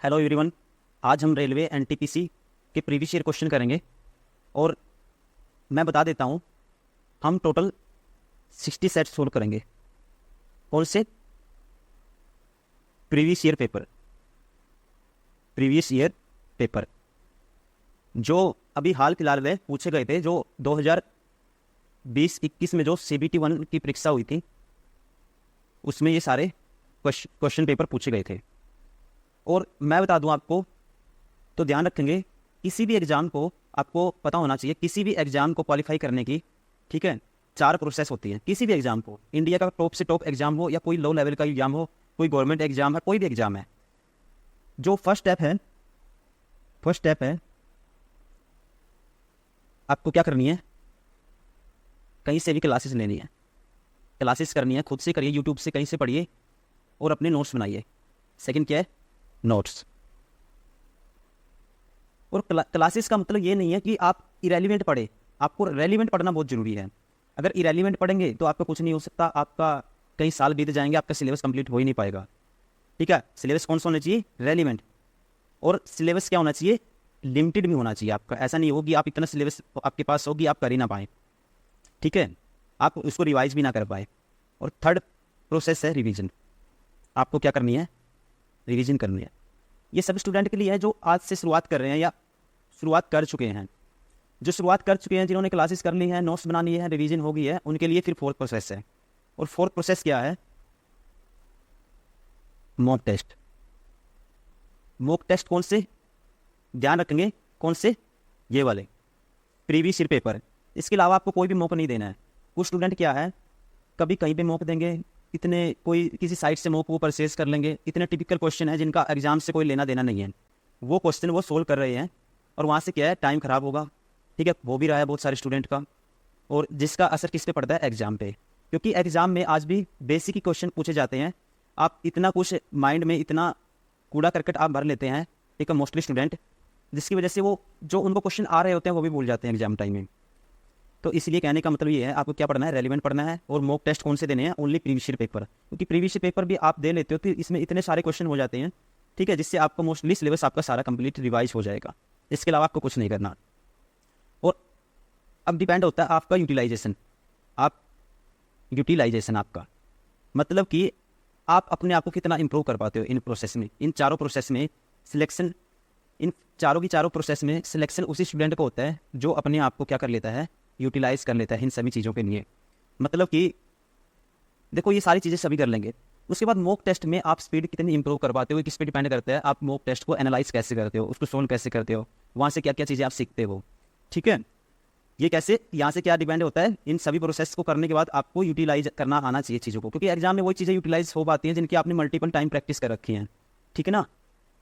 Hello everyone. आज हम railway NTPC के प्रीवियस ईयर क्वेश्चन करेंगे और मैं बता देता हूँ हम टोटल 60 सेट सोल्व करेंगे। कौन से? प्रीवियस ईयर पेपर जो अभी हाल फिलहाल में पूछे गए थे, जो 2020-21 में जो CBT 1 की परीक्षा हुई थी उसमें ये सारे क्वेश्चन पेपर पूछे गए थे। और मैं बता दूं आपको, तो ध्यान रखेंगे किसी भी एग्जाम को आपको पता होना चाहिए, किसी भी एग्जाम को क्वालिफाई करने की, ठीक है, 4 प्रोसेस होती है। किसी भी एग्जाम को, इंडिया का टॉप से टॉप एग्जाम हो या कोई लो लेवल का एग्जाम हो, कोई गवर्नमेंट एग्जाम है, कोई भी एग्जाम है, जो फर्स्ट स्टेप है आपको क्या करनी है? कहीं से भी क्लासेस लेनी है, क्लासेस करनी है, खुद से करिए, यूट्यूब से कहीं से पढ़िए और अपने नोट्स बनाइए। सेकंड क्या है? नोट्स। और क्लासेस का मतलब ये नहीं है कि आप इरेलीवेंट पढ़े, आपको रेलीवेंट पढ़ना बहुत जरूरी है। अगर इरेलीवेंट पढ़ेंगे तो आपका कुछ नहीं हो सकता, आपका कई साल बीत जाएंगे, आपका सिलेबस कंप्लीट हो ही नहीं पाएगा। ठीक है, सिलेबस कौन सा होना चाहिए? रेलीवेंट। और सिलेबस क्या होना चाहिए? लिमिटेड भी होना चाहिए आपका। ऐसा नहीं हो कि आप इतना सिलेबस आपके पास हो कि आप कर ही ना पाए, ठीक है, आप उसको रिवाइज भी ना कर पाए। और थर्ड प्रोसेस है रिवीजन। आपको क्या करनी है? रिवीजन करनी है। ये सब स्टूडेंट के लिए है जो आज से शुरुआत कर रहे हैं या शुरुआत कर चुके हैं। जो शुरुआत कर चुके हैं, जिन्होंने क्लासेस कर ली हैं, नोट्स बना लिए हैं, रिवीजन हो गई है, उनके लिए फिर फोर्थ प्रोसेस है। और फोर्थ प्रोसेस क्या है? Mock test. मॉक टेस्ट कौन से? ध्यान रखेंगे, कौन से? ये वाले प्रीवियस ईयर पेपर। इसके अलावा आपको कोई भी मॉक नहीं देना है। कुछ स्टूडेंट क्या है, कभी कहीं पे मॉक देंगे, इतने कोई किसी साइट से मॉक वो परचेज कर लेंगे। इतने टिपिकल क्वेश्चन है जिनका एग्जाम से कोई लेना देना नहीं है, वो क्वेश्चन वो सोल्व कर रहे हैं और वहाँ से क्या है, टाइम खराब होगा। ठीक है, वो भी रहा है बहुत सारे स्टूडेंट का। और जिसका असर किस पे पड़ता है? एग्जाम पे। क्योंकि एग्जाम में आज भी बेसिक ही क्वेश्चन पूछे जाते हैं। आप इतना कुछ माइंड में, इतना कूड़ा करकट आप भर लेते हैं, ठीक है, मोस्टली स्टूडेंट, जिसकी वजह से वो जो उनको क्वेश्चन आ रहे होते हैं वो भी भूल जाते हैं एग्जाम टाइम में। तो इसलिए कहने का मतलब ये है, आपको क्या पढ़ना है? रेलिवेंट पढ़ना है। और मॉक टेस्ट कौन से देने हैं? Only previous year paper. क्योंकि प्रीवियस ईयर पेपर भी आप दे लेते हो तो इसमें इतने सारे क्वेश्चन हो जाते हैं, ठीक है, जिससे आपका मोस्टली सिलेबस आपका सारा कंप्लीट रिवाइज हो जाएगा। इसके अलावा आपको कुछ नहीं करना। और अब डिपेंड होता है आपका यूटिलाइजेशन। आपका मतलब कि आप अपने आप को कितना इंप्रूव कर पाते हो इन प्रोसेस में, इन चारों प्रोसेस में सिलेक्शन। इन चारों की चारों प्रोसेस में सिलेक्शन उसी स्टूडेंट को होता है जो अपने आप को क्या कर लेता है? यूटिलाइज कर लेता है इन सभी चीज़ों के लिए। मतलब कि देखो, ये सारी चीज़ें सभी कर लेंगे। उसके बाद मॉक टेस्ट में आप स्पीड कितनी इंप्रूव कर पाते हो, किस पे डिपेंड करता है आप मॉक टेस्ट को एनालाइज कैसे करते हो, उसको सोल्व कैसे करते हो, वहाँ से क्या क्या चीज़ें आप सीखते हो। ठीक है, ये कैसे, यहाँ से क्या डिपेंड होता है? इन सभी प्रोसेस को करने के बाद आपको यूटिलाइज करना आना चाहिए चीज़ों को। क्योंकि एग्जाम में वही चीज़ें यूटिलाइज हो पाती हैं जिनकी आपने मल्टीपल टाइम प्रैक्टिस कर रखी हैं, ठीक है ना,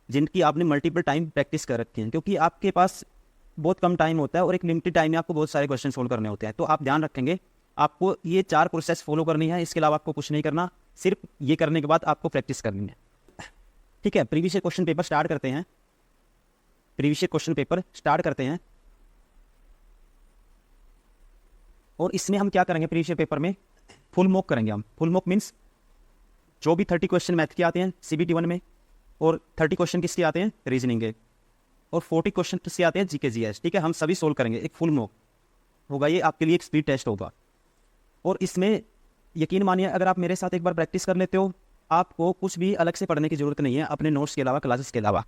जिनकी आपने मल्टीपल टाइम प्रैक्टिस कर रखी हैं। क्योंकि आपके पास बहुत कम टाइम होता है और एक लिमिटेड टाइम में आपको बहुत सारे क्वेश्चन सोल्व करने होते हैं। तो आप ध्यान रखेंगे, आपको ये 4 प्रोसेस फॉलो करनी है। इसके अलावा आपको कुछ नहीं करना, सिर्फ ये करने के बाद आपको प्रैक्टिस करनी है। ठीक है, previous year question paper start करते हैं। और इसमें हम क्या करेंगे? प्रीवियस ईयर पेपर में फुल मॉक करेंगे हम। फुल मॉक मीन्स जो भी 30 क्वेश्चन मैथ के आते हैं CBT 1 में, और 30 क्वेश्चन किसके आते हैं? रीजनिंग के, और 40 क्वेश्चन किससे आते हैं? GK GS। ठीक है, हम सभी सोल्व करेंगे। एक फुल मॉक होगा, ये आपके लिए एक स्पीड टेस्ट होगा। और इसमें यकीन मानिए, अगर आप मेरे साथ एक बार प्रैक्टिस कर लेते हो, आपको कुछ भी अलग से पढ़ने की जरूरत नहीं है अपने नोट्स के अलावा, क्लासेस के अलावा।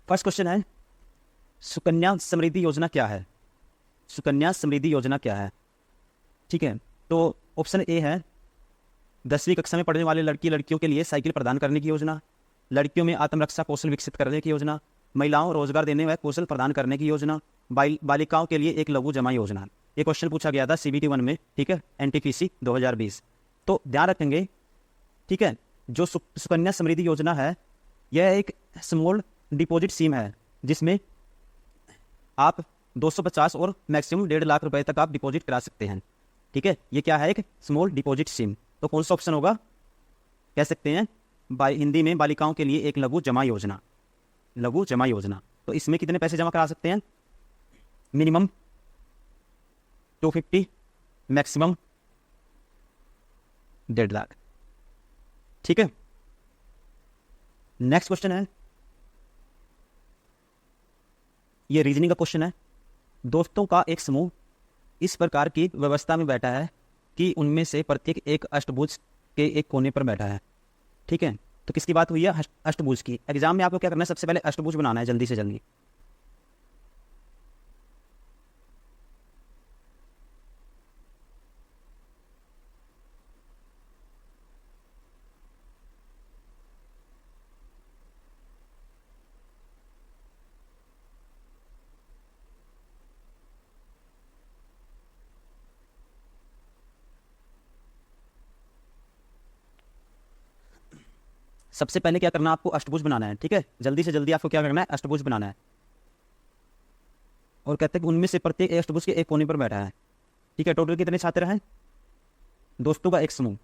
फर्स्ट क्वेश्चन है, सुकन्या समृद्धि योजना क्या है? सुकन्या समृद्धि योजना क्या है? ठीक है, तो ऑप्शन ए है 10वीं कक्षा में पढ़ने वाले लड़की लड़कियों के लिए साइकिल प्रदान करने की योजना, लड़कियों में आत्मरक्षा कौशल विकसित करने की योजना, महिलाओं रोजगार देने व कौशल प्रदान करने की योजना, बालिकाओं के लिए एक लघु जमा योजना। ये क्वेश्चन पूछा गया था CBT 1 में, ठीक है, NTPC 2020। तो ध्यान रखेंगे, ठीक है, जो सुकन्या समृद्धि योजना है, यह एक स्मॉल डिपॉजिट स्कीम है जिसमें आप 250 और मैक्सिमम 1.5 लाख रुपए तक आप डिपॉजिट करा सकते हैं। ठीक है, ये क्या है? एक स्मॉल डिपॉजिट स्कीम। तो कौन सा ऑप्शन होगा? कह सकते हैं हिंदी में बालिकाओं के लिए एक लघु जमा योजना। लघु जमा योजना। तो इसमें कितने पैसे जमा करा सकते हैं? Minimum 250, maximum 1.5 lakh. ठीक है, नेक्स्ट क्वेश्चन है, ये रीजनिंग का क्वेश्चन है। दोस्तों का एक समूह इस प्रकार की व्यवस्था में बैठा है कि उनमें से प्रत्येक एक अष्टभुज के एक कोने पर बैठा है। ठीक है, तो किसकी बात हुई है? अष्टभुज की। एग्जाम में आपको क्या करना है? सबसे पहले अष्टभुज बनाना है जल्दी से जल्दी। सबसे पहले क्या करना है? आपको अष्टभुज बनाना है। ठीक है, जल्दी से जल्दी आपको क्या करना है? अष्टभुज बनाना है। और कहते हैं कि उनमें से प्रत्येक अष्टभुज के एक कोने पर बैठा है। ठीक है, टोटल कितने छात्र हैं? दोस्तों का एक समूह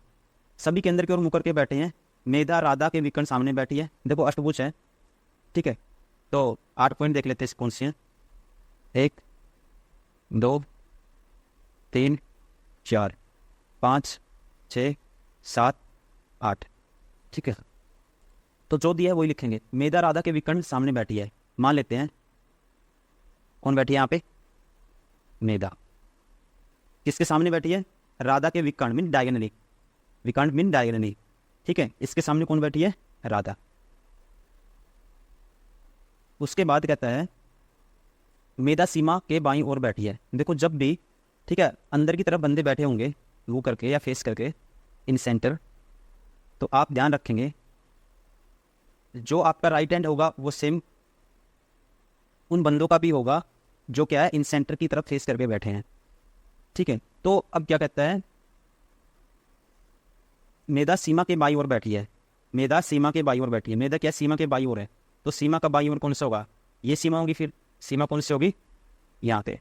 सभी केंद्र की ओर मुकर के बैठे हैं। मेधा राधा के विकर्ण सामने बैठी है। देखो अष्टभुज है। ठीक है, तो 8 पॉइंट देख लेते हैं कौन सी हैं। 1 2 3 4 5 6 7 8। ठीक है, तो जो दिया है वही लिखेंगे। मेधा राधा के विकर्ण सामने बैठी है। मान लेते हैं कौन बैठी है यहाँ पे? मेधा। किसके सामने बैठी है? राधा के विकर्ण मीन डायगोनली। विकर्ण मीन डायगोनली। ठीक है, इसके सामने कौन बैठी है? राधा। उसके बाद कहता है मेधा सीमा के बाईं ओर बैठी है। देखो जब भी, ठीक है, अंदर की तरफ बंदे बैठे होंगे वो करके या फेस करके इन सेंटर, तो आप ध्यान रखेंगे जो आपका राइट हैंड होगा वो सेम उन बंदों का भी होगा जो क्या है? इन सेंटर की तरफ फेस करके बैठे हैं। ठीक है, तो अब क्या कहता है? मेधा सीमा के बाईं ओर बैठी है। मेधा सीमा के बाईं ओर बैठी है। मेधा क्या सीमा के बाईं ओर है, तो सीमा का बाईं ओर कौन सा होगा? ये सीमा होगी। फिर सीमा कौन सी होगी? यहाँ पे।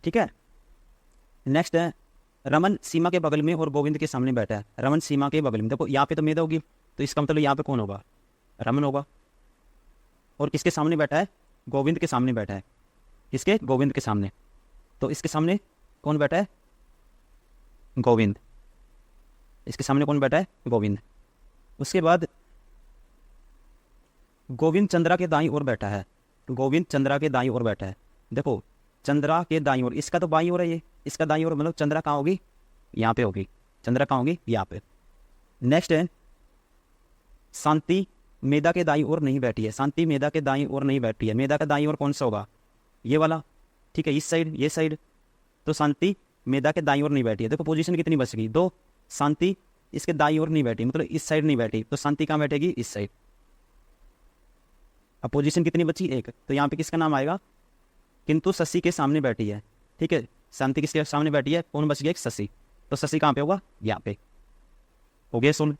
ठीक है, नेक्स्ट है रमन सीमा के बगल में और गोविंद के सामने बैठा है। रमन सीमा के बगल में। देखो यहाँ पे तो मेधा होगी, तो इसका मतलब यहाँ पे कौन होगा? रमन होगा। और किसके सामने बैठा है? गोविंद के सामने बैठा है। किसके? गोविंद के सामने। तो इसके सामने कौन बैठा है? गोविंद। इसके सामने कौन बैठा है? गोविंद। उसके बाद गोविंद चंद्रा के दाईं ओर बैठा है। गोविंद चंद्रा के दाईं ओर बैठा है। देखो चंद्रा के दाईं ओर, इसका तो बाईं ओर है ये, इसका दाईं ओर, मतलब चंद्रा कहाँ होगी? यहाँ पे होगी। चंद्रा कहाँ होगी? यहाँ पे। नेक्स्ट है शांति मेधा के दाईं ओर नहीं बैठी है। शांति मेधा के दाईं ओर नहीं बैठी है। मेधा का दाईं ओर कौन सा होगा? ये वाला। ठीक है, इस साइड, ये साइड। तो शांति मेधा के दाईं ओर नहीं बैठी है। देखो पोजीशन कितनी बच गई? 2। शांति इसके दाईं ओर नहीं बैठी, मतलब इस साइड नहीं बैठी, तो शांति कहाँ बैठेगी? इस साइड। अब पोजीशन कितनी बची? 1। तो यहाँ पे किसका नाम आएगा? किंतु शशि के सामने बैठी है। ठीक है, शांति किसके सामने बैठी है? कौन बच गया? एक शशि। तो शशि कहाँ पे होगा? यहाँ पे। हो गया सुन।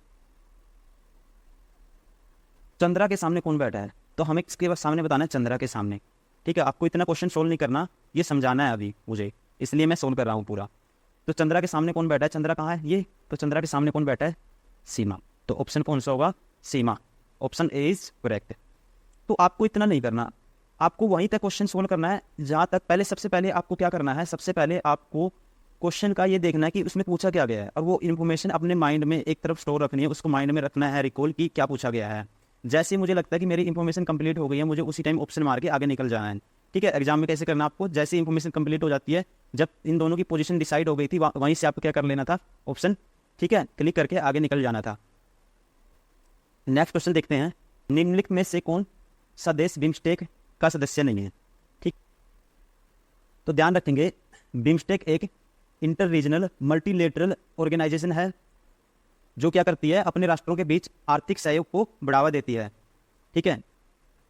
चंद्रा के सामने कौन बैठा है? तो हमें इसके सामने बताना है चंद्रा के सामने। ठीक है, आपको इतना क्वेश्चन सोल्व नहीं करना, ये समझाना है अभी मुझे, इसलिए मैं सोल्व कर रहा हूँ पूरा। तो चंद्रा के सामने कौन बैठा है? चंद्रा कहाँ है? ये। तो चंद्रा के सामने कौन बैठा है? सीमा। तो ऑप्शन कौन सा होगा? Seema. Option A is correct. तो आपको इतना नहीं करना, आपको वहीं तक क्वेश्चन सोल्व करना है जहाँ तक। पहले सबसे पहले आपको क्या करना है? सबसे पहले आपको क्वेश्चन का ये देखना है कि उसमें पूछा क्या गया है, और वो इन्फॉर्मेशन अपने माइंड में एक तरफ स्टोर रखनी है, उसको माइंड में रखना है रिकॉल की क्या पूछा गया है। जैसे ही मुझे लगता है कि मेरी इन्फॉर्मेशन कंप्लीट हो गई है, मुझे उसी टाइम ऑप्शन मार के आगे निकल जाना है। ठीक है, एग्जाम में कैसे करना आपको? जैसे इन्फॉर्मेशन कंप्लीट हो जाती है, जब इन दोनों की पोजीशन डिसाइड हो गई थी, वहीं से आपको क्या कर लेना था? ऑप्शन, ठीक है, क्लिक करके आगे निकल जाना था। नेक्स्ट क्वेश्चन देखते हैं। निम्नलिखित में से कौन सा देश बिम्स्टेक का सदस्य नहीं है? ठीक, तो ध्यान रखेंगे बिम्स्टेक एक इंटर रीजनल मल्टीलेटरल ऑर्गेनाइजेशन है जो क्या करती है? अपने राष्ट्रों के बीच आर्थिक सहयोग को बढ़ावा देती है। ठीक है,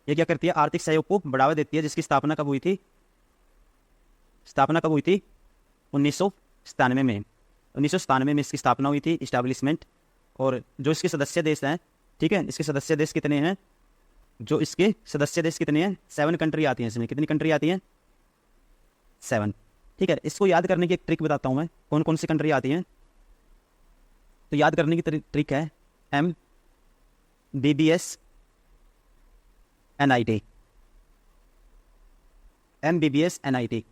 ये क्या करती है? आर्थिक सहयोग को बढ़ावा देती है, जिसकी स्थापना कब हुई थी? स्थापना कब हुई थी? 1997 में। 1997 में इसकी स्थापना हुई थी, इस्टेब्लिशमेंट। और जो इसके सदस्य देश हैं, ठीक है, इसके सदस्य देश कितने हैं? जो इसके सदस्य देश कितने हैं? 7 कंट्री आती हैं इसमें। कितनी कंट्री आती हैं? 7। ठीक है, इसको याद करने की एक ट्रिक बताता हूँ मैं, कौन कौन सी कंट्री आती हैं। तो याद करने की ट्रिक है MBBS NIT। MBBS NIT।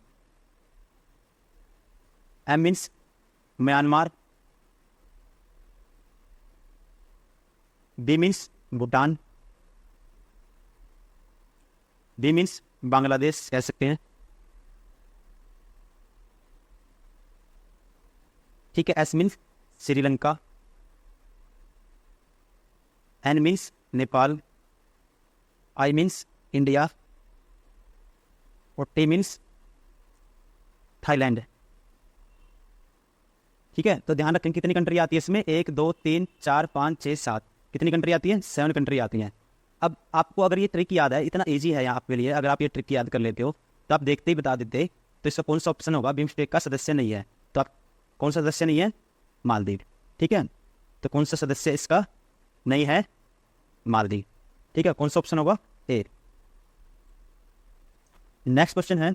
M means Myanmar, B means Bhutan, B means Bangladesh कह सकते हैं, ठीक है। S means Sri Lanka, N means Nepal, I means India और टी मीन्स थाईलैंड, ठीक है। तो ध्यान रखें कितनी कंट्री आती है इसमें, 1 2 3 4 5 6 7, कितनी कंट्री आती है, 7 कंट्री आती हैं। अब आपको अगर ये ट्रिक याद है, इतना इजी है यहाँ आपके लिए, अगर आप ये ट्रिक याद कर लेते हो तो आप देखते ही बता देते। तो इसका कौन सा ऑप्शन होगा, बिम्स्टेक का सदस्य नहीं है, तो आप कौन सा सदस्य नहीं है, मालदीव, ठीक है। तो कौन सा सदस्य इसका नहीं है, मालदीव, ठीक है। कौन सा ऑप्शन होगा, ए। नेक्स्ट क्वेश्चन है,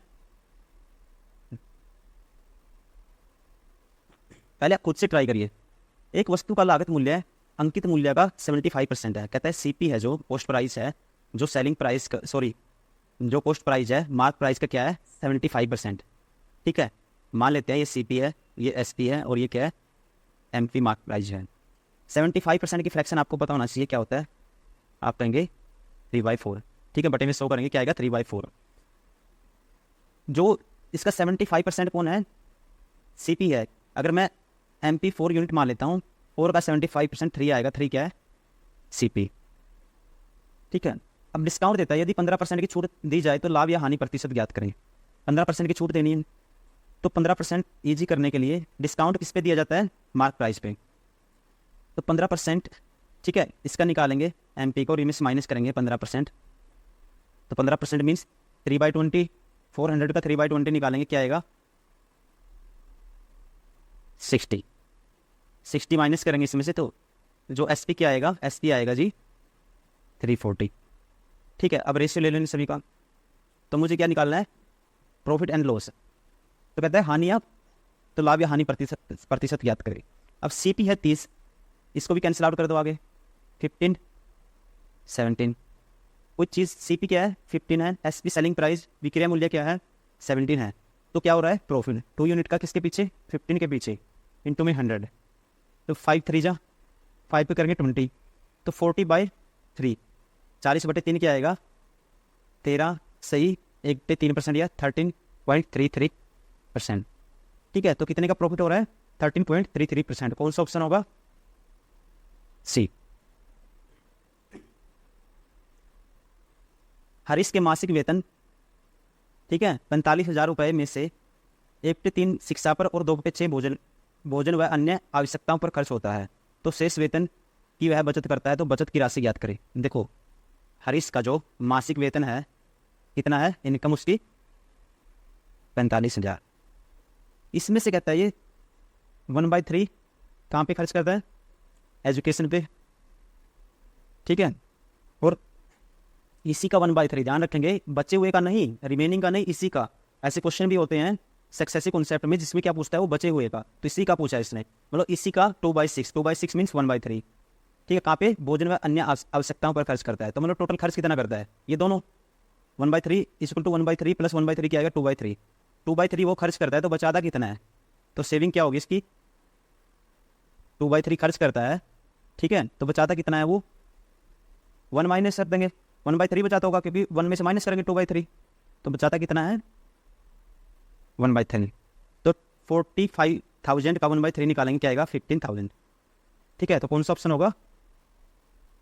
पहले आप खुद से ट्राई करिए। एक वस्तु का लागत मूल्य अंकित मूल्य का 75% है। कहता है सीपी है जो पोस्ट प्राइस है, जो सेलिंग प्राइस का, सॉरी जो पोस्ट प्राइस है मार्क प्राइस का क्या है, 75%, ठीक है। मान लेते हैं ये सीपी है, ये एसपी है और ये क्या है, एमपी मार्क प्राइस है। 75% की फ्रैक्शन आपको पता होना चाहिए क्या होता है, आप कहेंगे 3/4, ठीक है। बटे में 100 करेंगे, क्या आएगा 3/4। जो इसका 75% कौन है, सीपी है। अगर मैं एमपी 4 यूनिट मान लेता हूँ, 4 का 75% 3 आएगा, 3 क्या है, सीपी, ठीक है। अब डिस्काउंट देता है, यदि 15% की छूट दी जाए तो लाभ या हानि प्रतिशत ज्ञात करें। 15% की छूट देनी है, तो 15% ईजी करने के लिए डिस्काउंट किस पे दिया जाता है, मार्क प्राइस पे। तो 15%, ठीक है, इसका निकालेंगे एमपी को, रिमिस माइनस करेंगे 15%, तो 15% मीन्स 3/20, 400 का 3/20 निकालेंगे, क्या आएगा 60 माइनस करेंगे इसमें से, तो जो एसपी क्या आएगा, एसपी आएगा जी 340, ठीक है। अब रेशियो ले लेंगे सभी का, तो मुझे क्या निकालना है, प्रॉफिट एंड लॉस। तो कहता है हानि आप, तो लाभ या हानि प्रतिशत ज्ञात करें। अब सीपी है 30, इसको भी कैंसिल आउट कर दो आगे, 15 17, कुछ चीज़ सीपी क्या है 15 है, एसपी सेलिंग प्राइस विक्रय मूल्य क्या है 17 है, तो क्या हो रहा है प्रॉफिट 2 यूनिट का किसके पीछे, 15 के पीछे, इंटू में 100, तो 5 3 जा 5 पे करेंगे 20, तो 40/3, 40/3 क्या आएगा 13, सही, 1/3% या 13.33%, ठीक है। तो कितने का प्रॉफिट हो रहा है 13.33%, कौन सा ऑप्शन होगा, सी। हरीश के मासिक वेतन, ठीक है, 45,000 रुपये में से 1/3 शिक्षा पर और 2/6 भोजन व अन्य आवश्यकताओं पर खर्च होता है, तो शेष वेतन की वह बचत करता है, तो बचत की राशि ज्ञात करें। देखो हरीश का जो मासिक वेतन है कितना है, इनकम उसकी 45,000, इसमें से कहता है ये 1/3 कहाँ पे खर्च करता है, एजुकेशन पे, ठीक है। और इसी का 1/3 ध्यान रखेंगे, बचे हुए का नहीं, रिमेनिंग का नहीं, इसी का। ऐसे क्वेश्चन भी होते हैं सक्सेसिव कॉन्सेप्ट में जिसमें क्या पूछता है, वो बचे हुए का, तो इसी का पूछा है इसने, मतलब इसी का 2/6, 2/6 मीन्स 1/3, ठीक है। कहाँ पे, भोजन व अन्य आवश्यकताओं पर खर्च करता है, तो मतलब टोटल खर्च कितना करता है, ये दोनों 1/3 इक्वल टू 1/3 प्लस 1/3 क्या आएगा 2/3, 2/3 वो खर्च करता है, तो बचाता कितना है, तो सेविंग क्या होगी इसकी, 2/3 खर्च करता है, ठीक है, तो बचाता कितना है वो 1 माइनस कर देंगे, 1/3 बचाता होगा क्योंकि 1 में से माइनस करेंगे 2/3, तो बचाता कितना है 1/3, तो 45,000 का 1/3 निकालेंगे, क्या आएगा 15,000, ठीक है। तो कौन सा ऑप्शन होगा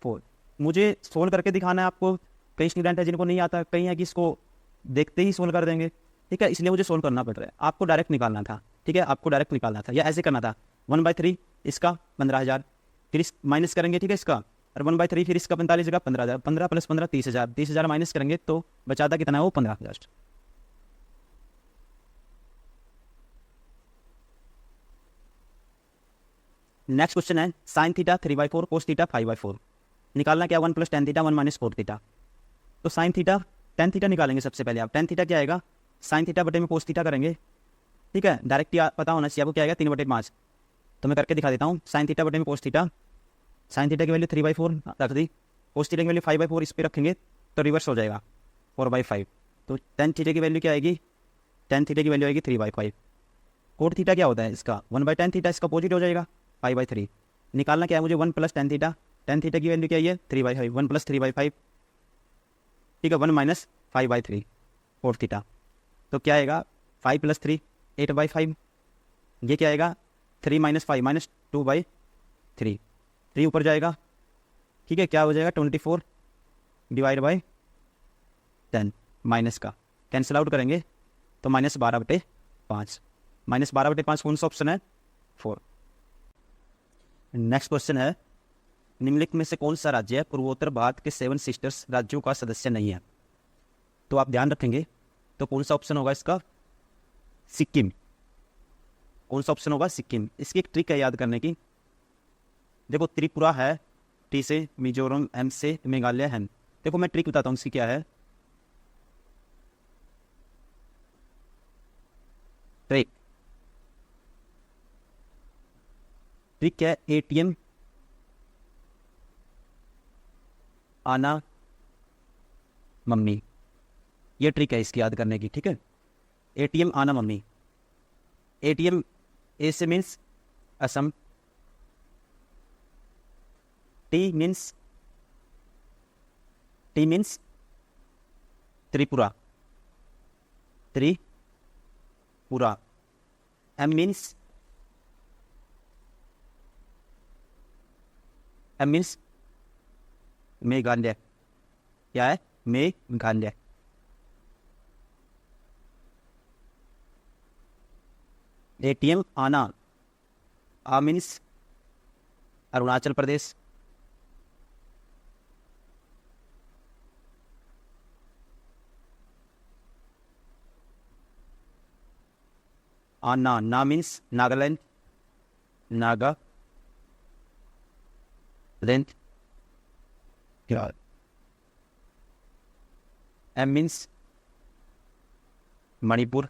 4। मुझे सोल्व करके दिखाना है आपको, कई स्टूडेंट है जिनको नहीं आता, कई है कि इसको देखते ही सोल्व कर देंगे, ठीक है, इसलिए मुझे सोल्व करना पड़ रहा है। आपको डायरेक्ट निकालना था, ठीक है, आपको डायरेक्ट निकालना था, या ऐसे करना था 1/3 इसका 15,000, फिर इस माइनस करेंगे, ठीक है, इसका, और 1/3 फिर इसका 45 जगह 15,000, 15 + 15 30,000, 30,000 माइनस करेंगे तो बचाता कितना है वो 15,000। नेक्स्ट क्वेश्चन है साइन थीटा 3/4 कोस थीटा 5/4, निकालना क्या 1 + tan थीटा 1 - cos थीटा। तो साइन थीटा tan थीटा निकालेंगे सबसे पहले आप, tan थीटा क्या आएगा साइन थीटा बटे में कोस थीटा करेंगे, ठीक है, डायरेक्ट पता होना चाहिए आपको क्या आएगा 3/5, तो मैं करके दिखा देता हूँ। साइन थीटा बटे में कोस थीटा, साइन थीटा की वैल्यू 3/4 रख दी, कोस थीटा की वैल्यू 5/4 इस पर रखेंगे तो रिवर्स हो जाएगा 4/5, तो tan थीटा की वैल्यू क्या आएगी, tan थीटा की वैल्यू आएगी 3/5। कोट थीटा क्या होता है इसका 1/tan थीटा, इसका अपोजिट हो जाएगा 5/3, निकालना क्या है मुझे 1 + tan थीटा टेन थीटा की वैल्यू क्या है 3/5, 1 + 3/5, ठीक है, 1 - 5/3 4 थीटा। तो क्या आएगा 5 + 3 8/5, ये क्या आएगा 3 - 5 - 2/3, 3 ऊपर जाएगा, ठीक है, क्या हो जाएगा 24 / 10, माइनस का कैंसिल आउट करेंगे तो -12/5, -12/5 कौन सा ऑप्शन है 4। नेक्स्ट क्वेश्चन है, निम्नलिखित में से कौन सा राज्य पूर्वोत्तर भारत के 7 सिस्टर्स राज्यों का सदस्य नहीं है। तो आप ध्यान रखेंगे तो कौन सा ऑप्शन होगा इसका सिक्किम, कौन सा ऑप्शन होगा सिक्किम। इसकी एक ट्रिक है याद करने की, देखो त्रिपुरा है टी से, मिजोरम एम से, मेघालय है। देखो मैं ट्रिक बताता हूँ इसकी क्या है, ट्रिक क्या है एटीएम आना मम्मी, ये ट्रिक है इसकी याद करने की, ठीक है, एटीएम आना मम्मी। एटीएम ए से means Assam, T means Tripura, M means Meghalaya, क्या है मेघालय। एटीएम आना आ मीन्स अरुणाचल प्रदेश, आना ना means Nagaland, M means Manipur,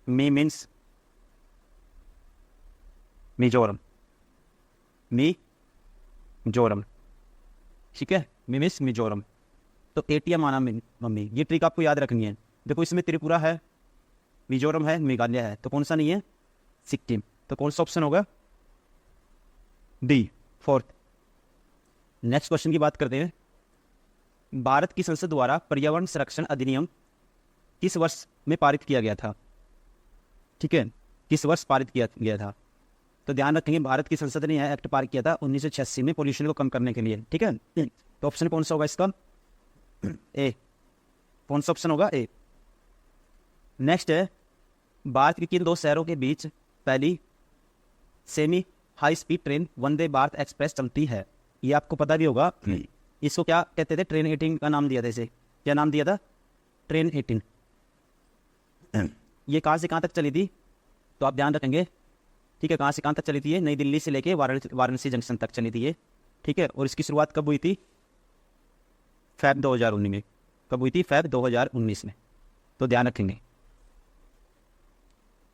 मी मीन्स मिजोरम, ठीक है, मी मीन्स मिजोरम। तो एटीएम आना मम्मी, ये ट्रिक आपको याद रखनी है। देखो इसमें त्रिपुरा है, मिजोरम है, मेघालय है, तो कौन सा नहीं है सिक्किम। तो कौन सा ऑप्शन होगा डी 4th। नेक्स्ट क्वेश्चन की बात करते हैं, भारत की संसद द्वारा पर्यावरण संरक्षण अधिनियम किस वर्ष में पारित किया गया था, ठीक है, किस वर्ष पारित किया गया था। तो ध्यान रखेंगे भारत की संसद ने यह एक्ट पारित किया था 1986 में पोल्यूशन को कम करने के लिए, ठीक है। तो ऑप्शन कौन सा होगा इसका ए, कौन सा ऑप्शन होगा ए। नेक्स्ट है, भारत के किन 2 शहरों के बीच पहली semi high speed train Vande Bharat express चलती है। ये आपको पता भी होगा, इसको क्या कहते थे, ट्रेन 18 का नाम दिया था इसे, क्या नाम दिया था ट्रेन 18। ये कहाँ से कहाँ तक चली थी, तो आप ध्यान रखेंगे, ठीक है, कहाँ से कहाँ तक चली थी ये, नई दिल्ली से लेके वाराणसी जंक्शन तक चली थी ये, ठीक है। और इसकी शुरुआत कब हुई थी Feb 2019 में, कब हुई थी Feb 2019 में। तो ध्यान रखेंगे,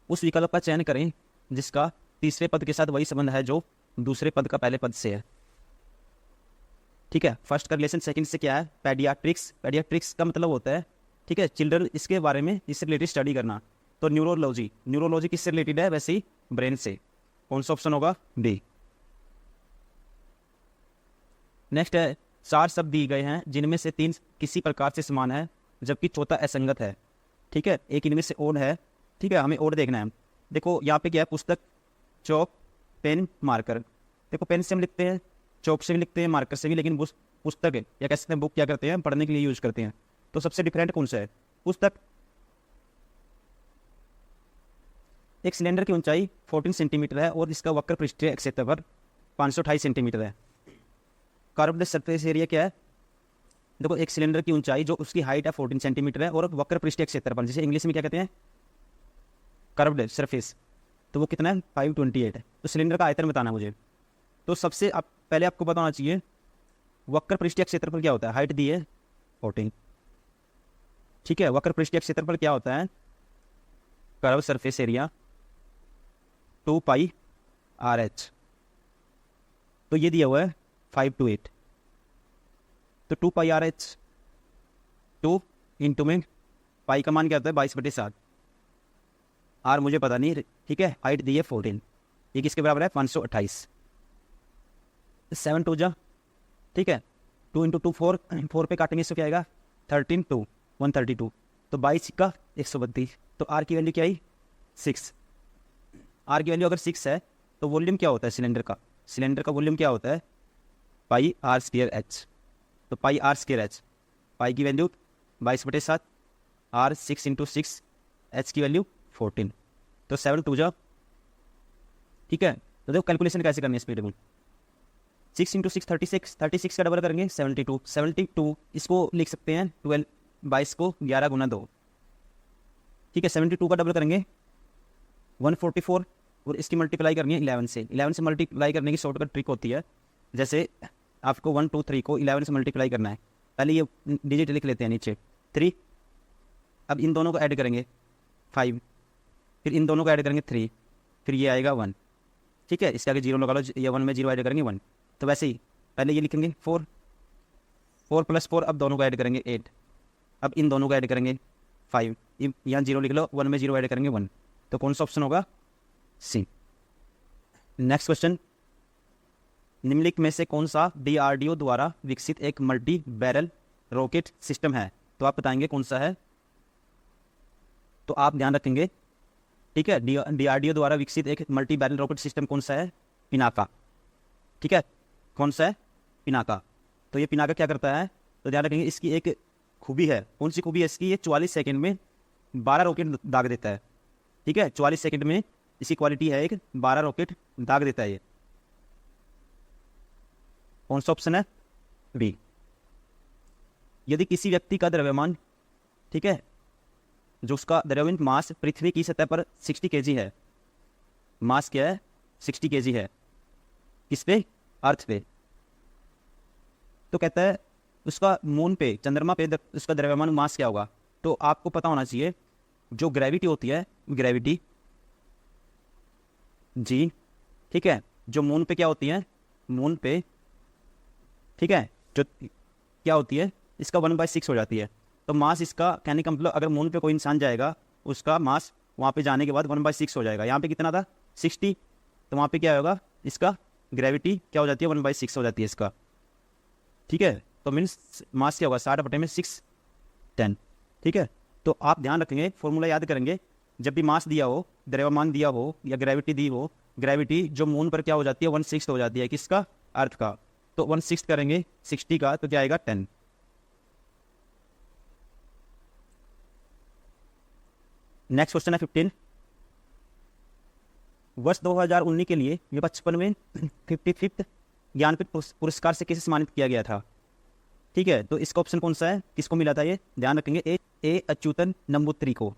उस विकल्प का चयन करें जिसका तीसरे पद के साथ वही संबंध है जो दूसरे पद का पहले पद से है, ठीक है। फर्स्ट का रिलेशन सेकंड से क्या है पेडियाट्रिक्स का मतलब होता है, ठीक है, चिल्ड्रन, इसके बारे में इससे रिलेटेड स्टडी करना। तो न्यूरोलॉजी किससे रिलेटेड है, वैसे ही ब्रेन से। कौन सा ऑप्शन होगा डी। नेक्स्ट है, 4 शब्द दिए गए हैं जिनमें से 3 किसी प्रकार से समान है जबकि चौथा असंगत है, ठीक है, एक इनमें से ओड है, ठीक है, हमें ओड देखना है। देखो यहाँ पे क्या है, पुस्तक, चौक, पेन, मार्कर। देखो पेन से हम लिखते हैं, चौक से भी लिखते हैं, मार्कर से भी, लेकिन पुस्तक या कह सकते हैं बुक क्या करते हैं, पढ़ने के लिए यूज करते हैं। तो सबसे डिफरेंट कौन सा है, पुस्तक। एक सिलेंडर की ऊंचाई 14 सेंटीमीटर है और इसका वक्र पृष्ठीय क्षेत्रफल 528 सेंटीमीटर है। कर्व्ड सरफेस एरिया क्या है, देखो एक सिलेंडर की ऊंचाई जो उसकी हाइट है 14 सेंटीमीटर है और वक्र पृष्ठीय क्षेत्रफल, जिसे इंग्लिश में क्या कहते हैं कर्व्ड सरफेस, तो वो कितना है 528 है। तो सिलेंडर का आयतन बताना मुझे। तो सबसे पहले आपको पता होना चाहिए वक्र पृष्ठीय क्षेत्रफल क्या होता है, हाइट दी है 14, ठीक है, वक्र पृष्ठीय क्षेत्रफल क्या होता है कर्व सरफेस एरिया 2πRh। तो ये दिया हुआ है 5 to 8, तो 2πRh 2 इंटू में पाई का मान क्या होता है 22/7, आर मुझे पता नहीं, ठीक है। हाइट दी है 14, ये किसके बराबर है 528। 7 2 जा, ठीक है, 2 × 2 4, 4 पे काटेंगे इससे क्या आएगा 13 2 132, तो 22 का 132। तो आर की वैल्यू क्या आई 6। आर की वैल्यू अगर 6 है तो वॉल्यूम क्या होता है सिलेंडर का, सिलेंडर का वॉल्यूम क्या होता है पाई आर स्क्वायर एच। तो pi R square H, pi की वैल्यू 22/7, आर 6 × 6, एच की वैल्यू 14, तो 7 2 जा, ठीक है। तो देखो कैलकुलेशन कैसे करनी है स्पीड में, 6 × 6 36, 36 का डबल करेंगे 72, 72 इसको लिख सकते हैं 12, 22 को 11 × 2, ठीक है। 72 का डबल करेंगे 144, और इसकी मल्टीप्लाई करनी है 11 से। 11 से मल्टीप्लाई करने की शॉर्टकट ट्रिक होती है, जैसे आपको 1 2 3 को 11 से मल्टीप्लाई करना है, पहले ये डिजिट लिख लेते हैं नीचे 3, अब इन दोनों को ऐड करेंगे 5, फिर इन दोनों को ऐड करेंगे 3, फिर ये आएगा 1, ठीक है। इसके आगे 0 लगा लो, ये 1 में 0 ऐड करेंगे 1, तो वैसे ही पहले ये लिखेंगे 4, 4 + 4, अब दोनों को ऐड करेंगे 8, अब इन दोनों को ऐड करेंगे 5, यहाँ 0 लिख लो, 1 में 0 ऐड करेंगे 1, तो कौन सा ऑप्शन होगा सी। नेक्स्ट क्वेश्चन, निम्नलिखित में से कौन सा DRDO द्वारा विकसित एक मल्टी बैरल रॉकेट सिस्टम है, तो आप बताएंगे कौन सा है। तो आप ध्यान रखेंगे, ठीक है, DRDO द्वारा विकसित एक मल्टी बैरल रॉकेट सिस्टम कौन सा है, पिनाका, ठीक है। कौन सा है पिनाका। तो ये पिनाका क्या करता है, तो ध्यान रखेंगे इसकी एक खूबी है, कौन सी खूबी है इसकी, ये 44 सेकंड में 12 रॉकेट दाग देता है, ठीक है। 44 सेकंड में इसकी क्वालिटी है, एक 12 रॉकेट दाग देता है ये। कौन सा ऑप्शन है बी। यदि किसी व्यक्ति का द्रव्यमान, ठीक है, जो उसका द्रव्यमान मास पृथ्वी की सतह पर 60 kg है, मास क्या है 60 kg है, किस पे अर्थ पे, तो कहता है उसका मून पे चंद्रमा पे उसका द्रव्यमान मास क्या होगा। तो आपको पता होना चाहिए जो ग्रेविटी होती है, ग्रेविटी जी, ठीक है, जो मून पे क्या होती है, मून पे, ठीक है, जो क्या होती है इसका 1/6 हो जाती है। तो मास इसका कहने का मतलब अगर मून पे कोई इंसान जाएगा उसका मास वहाँ पे जाने के बाद 1/6 हो जाएगा। यहाँ पे कितना था 60, तो वहाँ पे क्या होगा इसका ग्रेविटी क्या हो जाती है 1/6 हो जाती है इसका, ठीक है। तो मीन्स मास क्या होगा 60/6 10, ठीक है। तो आप ध्यान रखेंगे, फॉर्मूला याद करेंगे, जब भी मास दिया हो, द्रव्यमान दिया हो या ग्रेविटी दी हो, ग्रेविटी जो मून पर क्या हो जाती है 1/6 हो जाती है किसका, अर्थ का। तो 1/6 करेंगे 60 का तो क्या आएगा 10। नेक्स्ट क्वेश्चन है 15, वर्ष 2019 के लिए ये 55वें 55th ज्ञानपीठ पुरस्कार से किसे सम्मानित किया गया था, ठीक है। तो इसका ऑप्शन कौन सा है, किसको मिला था ये, ध्यान रखेंगे ए अच्युतन नंबूत्री को।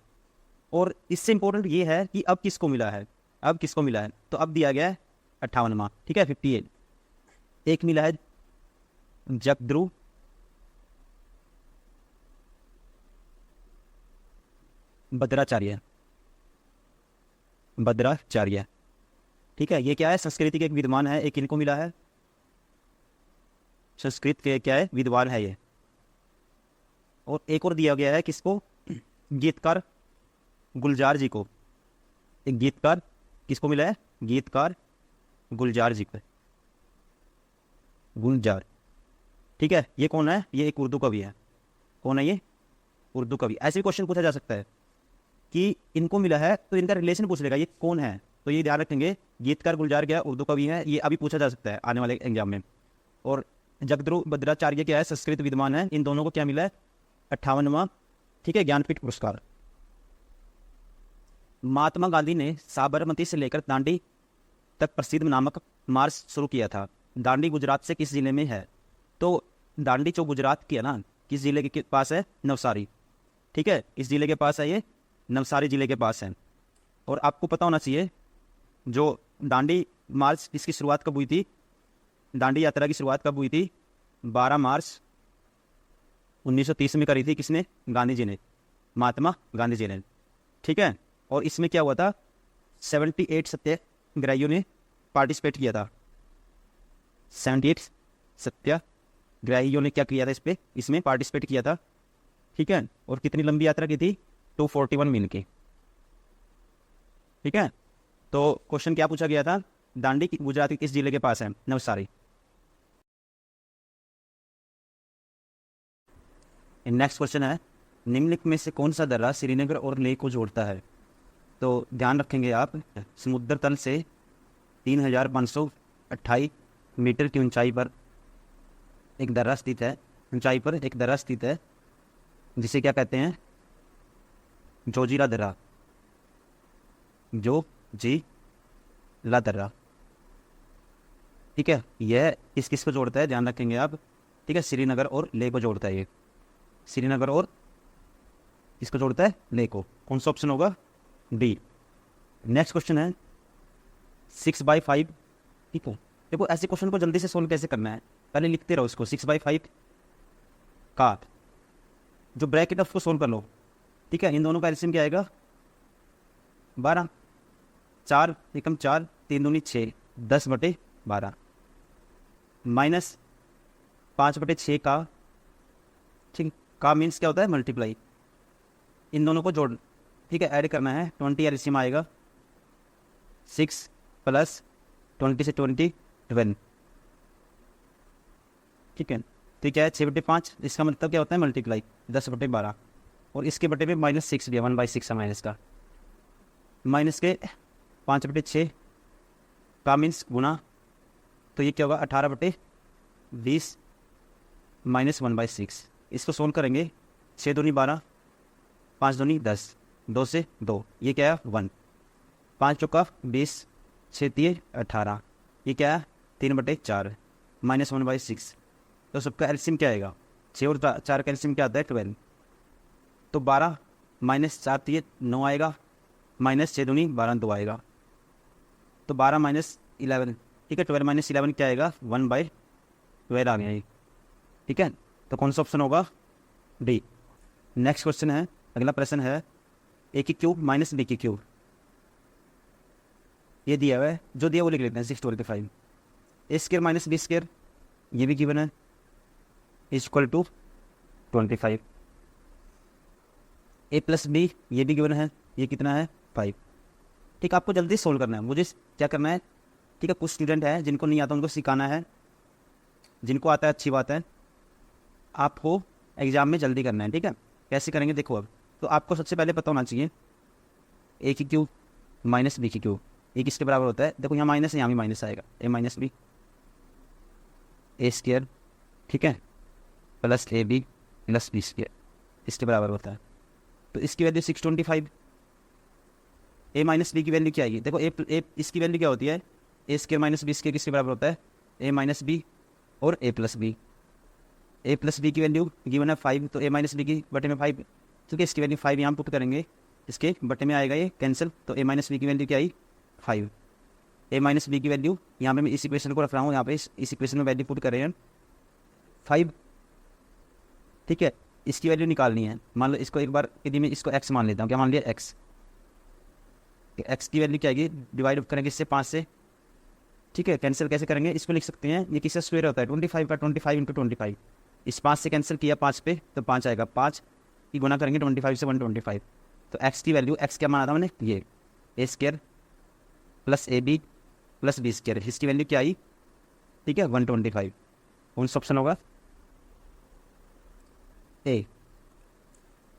और इससे इंपॉर्टेंट ये है कि अब किसको मिला है, अब किसको मिला है, तो अब दिया गया है 58वां, ठीक है 58। एक मिला है जगद्रु भद्राचार्य, भद्राचार्य, ठीक है। ये क्या है संस्कृति के एक विद्वान है, एक इनको मिला है, संस्कृत के क्या है विद्वान है ये। और एक और दिया गया है किसको, गीतकार गुलजार जी को। एक गीतकार किसको मिला है, गीतकार गुलजार जी को, गुलजार, ठीक है। ये कौन है, ये एक उर्दू कवि है। कौन है ये, उर्दू कवि। ऐसे भी क्वेश्चन पूछा जा सकता है कि इनको मिला है तो इनका रिलेशन पूछ लेगा ये कौन है, तो ये ध्यान रखेंगे गीतकार गुलजार क्या उर्दू कवि है, ये अभी पूछा जा सकता है आने वाले एग्जाम में। और जगद्रु भद्राचार्य क्या है संस्कृत विद्वान है। इन दोनों को क्या मिला है 58वां, ठीक है, ज्ञानपीठ पुरस्कार। महात्मा गांधी ने साबरमती से लेकर दांडी तक प्रसिद्ध नामक मार्च शुरू किया था। दांडी गुजरात से किस जिले में है, तो दांडी जो गुजरात की है ना, किस जिले के पास है, नवसारी, ठीक है, इस जिले के पास है, ये नवसारी जिले के पास है। और आपको पता होना चाहिए जो दांडी मार्च इसकी शुरुआत कब हुई थी, दांडी यात्रा की शुरुआत कब हुई थी, 12 मार्च 1930 में करी थी, किसने, गांधी जी ने, महात्मा गांधी जी ने, ठीक है। और इसमें क्या हुआ था 78 सत्याग्रहियों ने पार्टिसिपेट किया था, 78 सत्याग्रहियों ने क्या किया था इस पे, इसमें पार्टिसिपेट किया था, ठीक है। और कितनी लंबी यात्रा की थी 241 मील की। ठीक है, तो क्वेश्चन क्या पूछा गया था, दांडी गुजरात के किस जिले के पास है, नवसारी। नेक्स्ट क्वेश्चन है, निम्नलिखित में से कौन सा दर्रा श्रीनगर और लेह को जोड़ता है। तो ध्यान रखेंगे आप, समुद्र तल से 3528 मीटर की ऊंचाई पर एक दर्रा स्थित है, ऊंचाई पर एक दर्रा स्थित है जिसे क्या कहते हैं, जोजिला दर्रा, जोजिला दर्रा। ठीक है, यह किस किस को जोड़ता है, ध्यान रखेंगे आप। ठीक है, श्रीनगर और लेह को जोड़ता है, ये श्रीनगर और किसको जोड़ता है, लेह को। कौन सा ऑप्शन होगा, डी। नेक्स्ट क्वेश्चन है 6/5। ठीक है, देखो ऐसे क्वेश्चन को जल्दी से सोल्व कैसे करना है, पहले लिखते रहो इसको। 6/5 का जो ब्रैकेट है उसको सोल्व कर लो। ठीक है, इन दोनों का एलसीएम क्या आएगा, 12। 4 एकम 4, 3 दूनी 6, 10/12 माइनस 5/6 का। ठीक, का मीन्स क्या होता है, मल्टीप्लाई। इन दोनों को जोड़, ठीक है, ऐड करना है। 20 एलसीएम आएगा, 6 + 20 से 20 12। ठीक है, तो क्या है 6/5, इसका मतलब क्या होता है, मल्टीप्लाई 10/12। और इसके बटे में -6 दिया, 1/6 है माइनस का। माइनस के 5/6 का मीन्स गुना, तो ये क्या होगा 18/20 माइनस 1/6। इसको सोल्व करेंगे, 6 दूनी 12, 5 दूनी 10, 2 से 2, ये क्या है 1, 5 चौका 20, 6 तिये 18, ये क्या है 3/4 माइनस 1/6। तो सबका एलसीएम क्या आएगा, 6 और 4 का एलसीएम क्या आता है 12। तो 12 माइनस 4 तिये 9 आएगा, माइनस 6 दूनी 12 2 आएगा, तो 12 माइनस 11। ठीक है, 12 माइनस 11 क्या आएगा, 1/12 आ गया ये। ठीक है, तो कौन सा ऑप्शन होगा, डी। नेक्स्ट क्वेश्चन है, अगला प्रश्न है ए की क्यूब माइनस बी की क्यूब। ये दिया हुआ है, जो दिया वो लिख लेते हैं 6/5। A square minus B square, ये भी गिवन है, equal to 25। A plus B, ये भी गिवन है, ये कितना है 5। ठीक, आपको जल्दी सोल्व करना है, मुझे क्या करना है। ठीक है, कुछ स्टूडेंट है जिनको नहीं आता उनको सिखाना है, जिनको आता है अच्छी बात है, आपको एग्जाम में जल्दी करना है। ठीक है, कैसे करेंगे देखो। अब तो आपको सबसे पहले पता होना चाहिए ए की क्यूब माइनस बी की क्यूब, ये किसके बराबर होता है। देखो यहाँ माइनस है, यहाँ भी माइनस आएगा, A minus B, A square, ठीक है, plus A B plus B square, इसके बराबर होता है। तो इसकी वैल्यू 625। ए माइनस बी की वैल्यू क्या आएगी, देखो ए इसकी वैल्यू क्या होती है, A square minus B square किसके बराबर होता है, ए माइनस बी और A plus B. A plus B की वैल्यू गिवन है 5, तो ए माइनस बी की बटे में 5, क्योंकि इसकी वैल्यू 5 यहाँ पुट करेंगे, इसके बटे में आएगा ये कैंसिल, तो ए माइनस बी की वैल्यू क्या आई 5। ए माइनस बी की वैल्यू यहाँ पे मैं इस इक्वेशन को रख रहा हूँ, यहाँ पे इस इक्वेशन में वैल्यू पुट कर रहे हैं 5। ठीक है, इसकी वैल्यू निकालनी है। मान लो इसको एक बार यदि मैं इसको एक्स मान लेता हूँ, क्या मान लिया एक्स, एक्स की वैल्यू क्या आएगी, डिवाइड करेंगे इससे 5 से। ठीक है, कैंसिल कैसे करेंगे, इसको लिख सकते हैं, ये किसका स्क्वायर होता है 25 का, 25 × 25। इस 5 से कैंसिल किया 5 पे, तो 5 आएगा, 5 की गुना करेंगे 25 से 125। तो एक्स की वैल्यू, एक्स क्या माना था मैंने, ये a square plus A B plus B square, इसकी वैल्यू क्या आई, ठीक है 125। कौन सा ऑप्शन होगा, ए।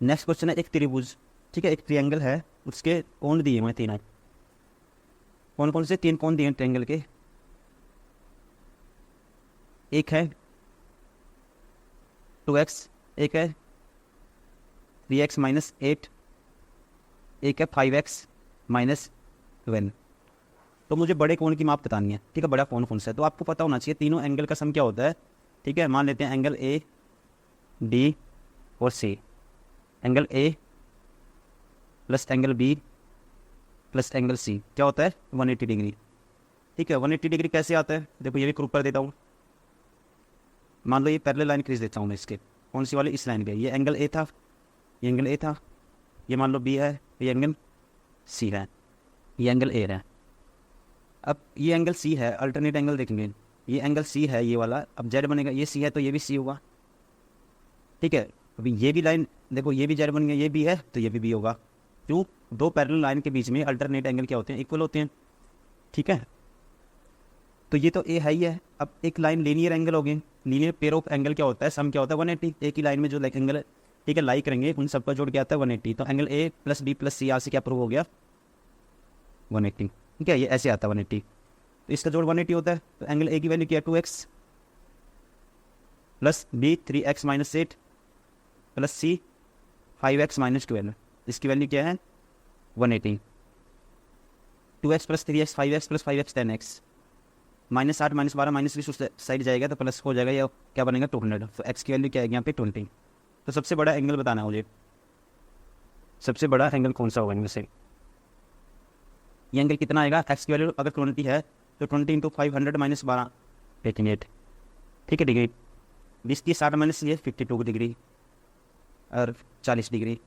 नेक्स्ट क्वेश्चन है एक त्रिभुज, ठीक है, एक ट्रायंगल है, उसके कोण दिए हुए 3 है। कौन कौन से 3 कोण दिए हैं ट्रायंगल के, एक है 2x, एक है 3x माइनस 8, एक है 5x माइनस 12। तो मुझे बड़े कोण की माप बतानी है। ठीक है, बड़ा कोण कौन सा है, तो आपको पता होना चाहिए तीनों एंगल का सम क्या होता है। ठीक है, मान लेते हैं एंगल ए, डी और C. Angle A plus angle B plus angle C क्या होता है 180 डिग्री। ठीक है, 180 डिग्री कैसे आता है, देखो ये भी प्रूफ कर देता हूँ। मान लो ये पैरेलल लाइन खींच देता हूँ मैं इसके, कौन सी वाली, इस लाइन पे। ये एंगल ए था, ये एंगल ए था, ये मान लो बी है, ये एंगल सी है, ये एंगल ए है। अब ये एंगल सी है, अल्टरनेट एंगल देखेंगे, ये एंगल सी है ये वाला, अब जेड बनेगा, ये सी है तो ये भी सी होगा। ठीक है, अभी ये भी लाइन देखो, ये भी जेड बन गया, ये भी है तो ये भी होगा। क्यों? दो पैरेलल लाइन के बीच में अल्टरनेट एंगल क्या होते हैं? इक्वल होते हैं। ठीक है, तो ये तो ए है ही है। अब एक लाइन लीनियर एंगल हो गई, लीनियर पेयर ऑफ एंगल क्या होता है? सम क्या होता है? 180। एक ही लाइन में जो एंगल, ठीक है, लाइक करेंगे उन सबका जोड़ क्या आता है? 180। तो angle A plus B plus C, यहाँ से क्या प्रूव हो गया? 180। ठीक है, ये ऐसे आता है 180, तो इसका जोड़ 180 होता है। तो एंगल ए की वैल्यू क्या है? 2x plus B 3x minus 8 plus C 5x minus 12, इसकी वैल्यू क्या है? 180। 2x plus 3x 5x plus 5x 10x, minus 8 minus 12 minus 20 उस साइड जाएगा तो प्लस हो जाएगा, या क्या बनेगा? 200। तो x की वैल्यू क्या है यहाँ पे? 20। तो सबसे बड़ा एंगल बताना है मुझे, सबसे बड़ा एंगल कौन सा होगा इनमें से? ये एंगल कितना आएगा? x की वैल्यू अगर 20 है तो 20 इंटू 500 माइनस 12 88, ठीक है, डिग्री। 20 की 60 माइनस ये 52 डिग्री और 40 डिग्री।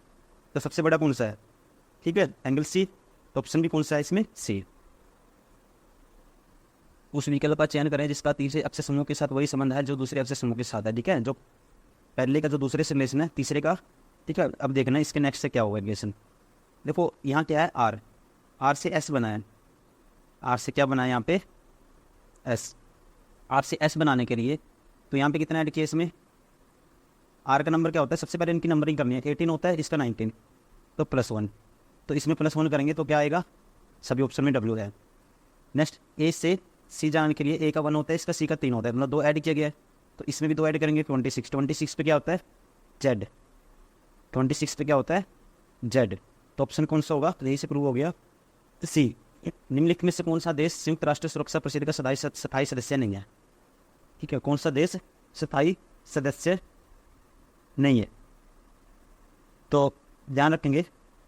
तो सबसे बड़ा कौन सा है? ठीक है, एंगल सी। तो ऑप्शन भी कौन सा है इसमें? सी। उस विकल्प का चयन करें जिसका तीसरे अक्षर समूह के साथ वही संबंध है जो दूसरे अक्षर समूह के साथ है। ठीक है, जो पहले का जो दूसरे से रिलेशन है, तीसरे का। ठीक है, अब देखना इसके नेक्स्ट से क्या होगा रिलेशन। देखो यहाँ क्या है? आर, आर से एस बना है, आर से क्या बना है यहाँ पे? एस। आर से एस बनाने के लिए तो यहाँ पे कितना ऐड किया इसमें? आर का नंबर क्या होता है? सबसे पहले इनकी नंबरिंग करनी है। 18 होता है, इसका 19, तो +1। तो इसमें +1 करेंगे तो क्या आएगा? सभी ऑप्शन में W है। नेक्स्ट, ए से सी जाने के लिए ए का 1 होता है, इसका सी का 3 होता है, मतलब 2 ऐड किया गया है। तो इसमें भी 2 ऐड करेंगे। 26, 26 पे क्या होता है? Z। 26 पे क्या होता है? Z। तो ऑप्शन कौन सा होगा? तो यही से प्रूव हो गया, तो सी। निम्नलिखित में से कौन सा देश संयुक्त राष्ट्र सुरक्षा परिषद का स्थायी सदस्य नहीं है? ठीक है, कौन सा देश स्थायी सदस्य नहीं है? तो ध्यान रखेंगे,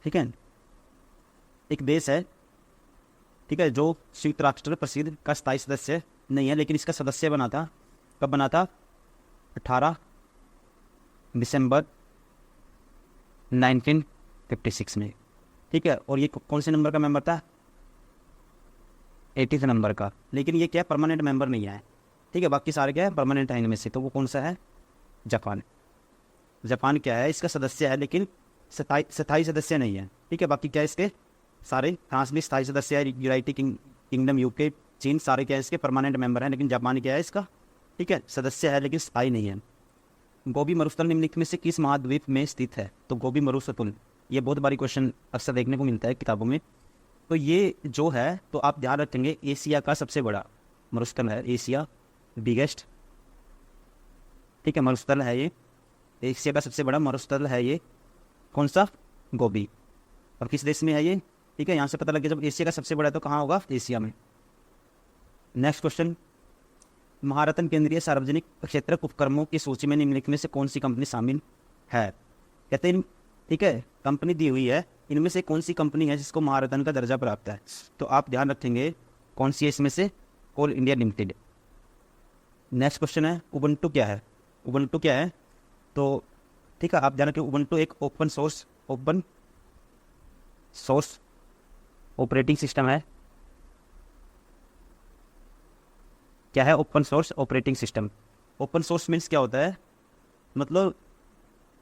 ठीक है, एक देश है, ठीक है, जो संयुक्त राष्ट्र परिषद का स्थायी सदस्य नहीं है, लेकिन इसका सदस्य बना था। कब बना था? 18 दिसंबर 1956 में। ठीक है, और ये कौन से नंबर का मेंबर था? 80 नंबर का। लेकिन ये क्या? परमानेंट मेंबर नहीं है। ठीक है, बाकी सारे क्या है? परमानेंट है इनमें से। तो वो कौन सा है? जापान। जापान क्या है? इसका सदस्य है लेकिन स्थायी सदस्य नहीं है। ठीक है, बाकी क्या है इसके? सारे। फ्रांस भी स्थायी सदस्य है, यूनाइटेड किंगडम, यूके, चीन, सारे क्या है इसके? परमानेंट मेंबर हैं। लेकिन जापान क्या है इसका? ठीक है, सदस्य है लेकिन स्थायी नहीं है। गोबी मरुस्थल निम्नलिखित में से किस महाद्वीप में स्थित है? तो गोबी मरुस्थल, ये बहुत बारी क्वेश्चन अक्सर देखने को मिलता है किताबों में। तो ये जो है, तो आप ध्यान रखेंगे, एशिया का सबसे बड़ा मरुस्थल है, एशिया बिगेस्ट। ठीक है, मरुस्थल है ये, एशिया का सबसे बड़ा मरुस्थल है ये। कौन सा? गोबी। और किस देश में है ये? ठीक है, यहाँ से पता लग गया, जब एशिया का सबसे बड़ा है तो कहाँ होगा? एशिया में। नेक्स्ट क्वेश्चन, महारत्न केंद्रीय सार्वजनिक क्षेत्र उपक्रमों की सूची में निम्नलिखित में से कौन सी कंपनी शामिल है? कहते हैं, ठीक है, कंपनी दी हुई है, इनमें से कौन सी कंपनी है जिसको महारत्न का दर्जा प्राप्त है? तो आप ध्यान रखेंगे कौन सी है इसमें से? कोल इंडिया लिमिटेड। नेक्स्ट क्वेश्चन है, उबंटू क्या है? उबंटू क्या है? तो ठीक है, आप ध्यान रखें, उबंटू एक ओपन सोर्स ऑपरेटिंग सिस्टम है। क्या है? Open source operating system. Open source means क्या होता है? मतलब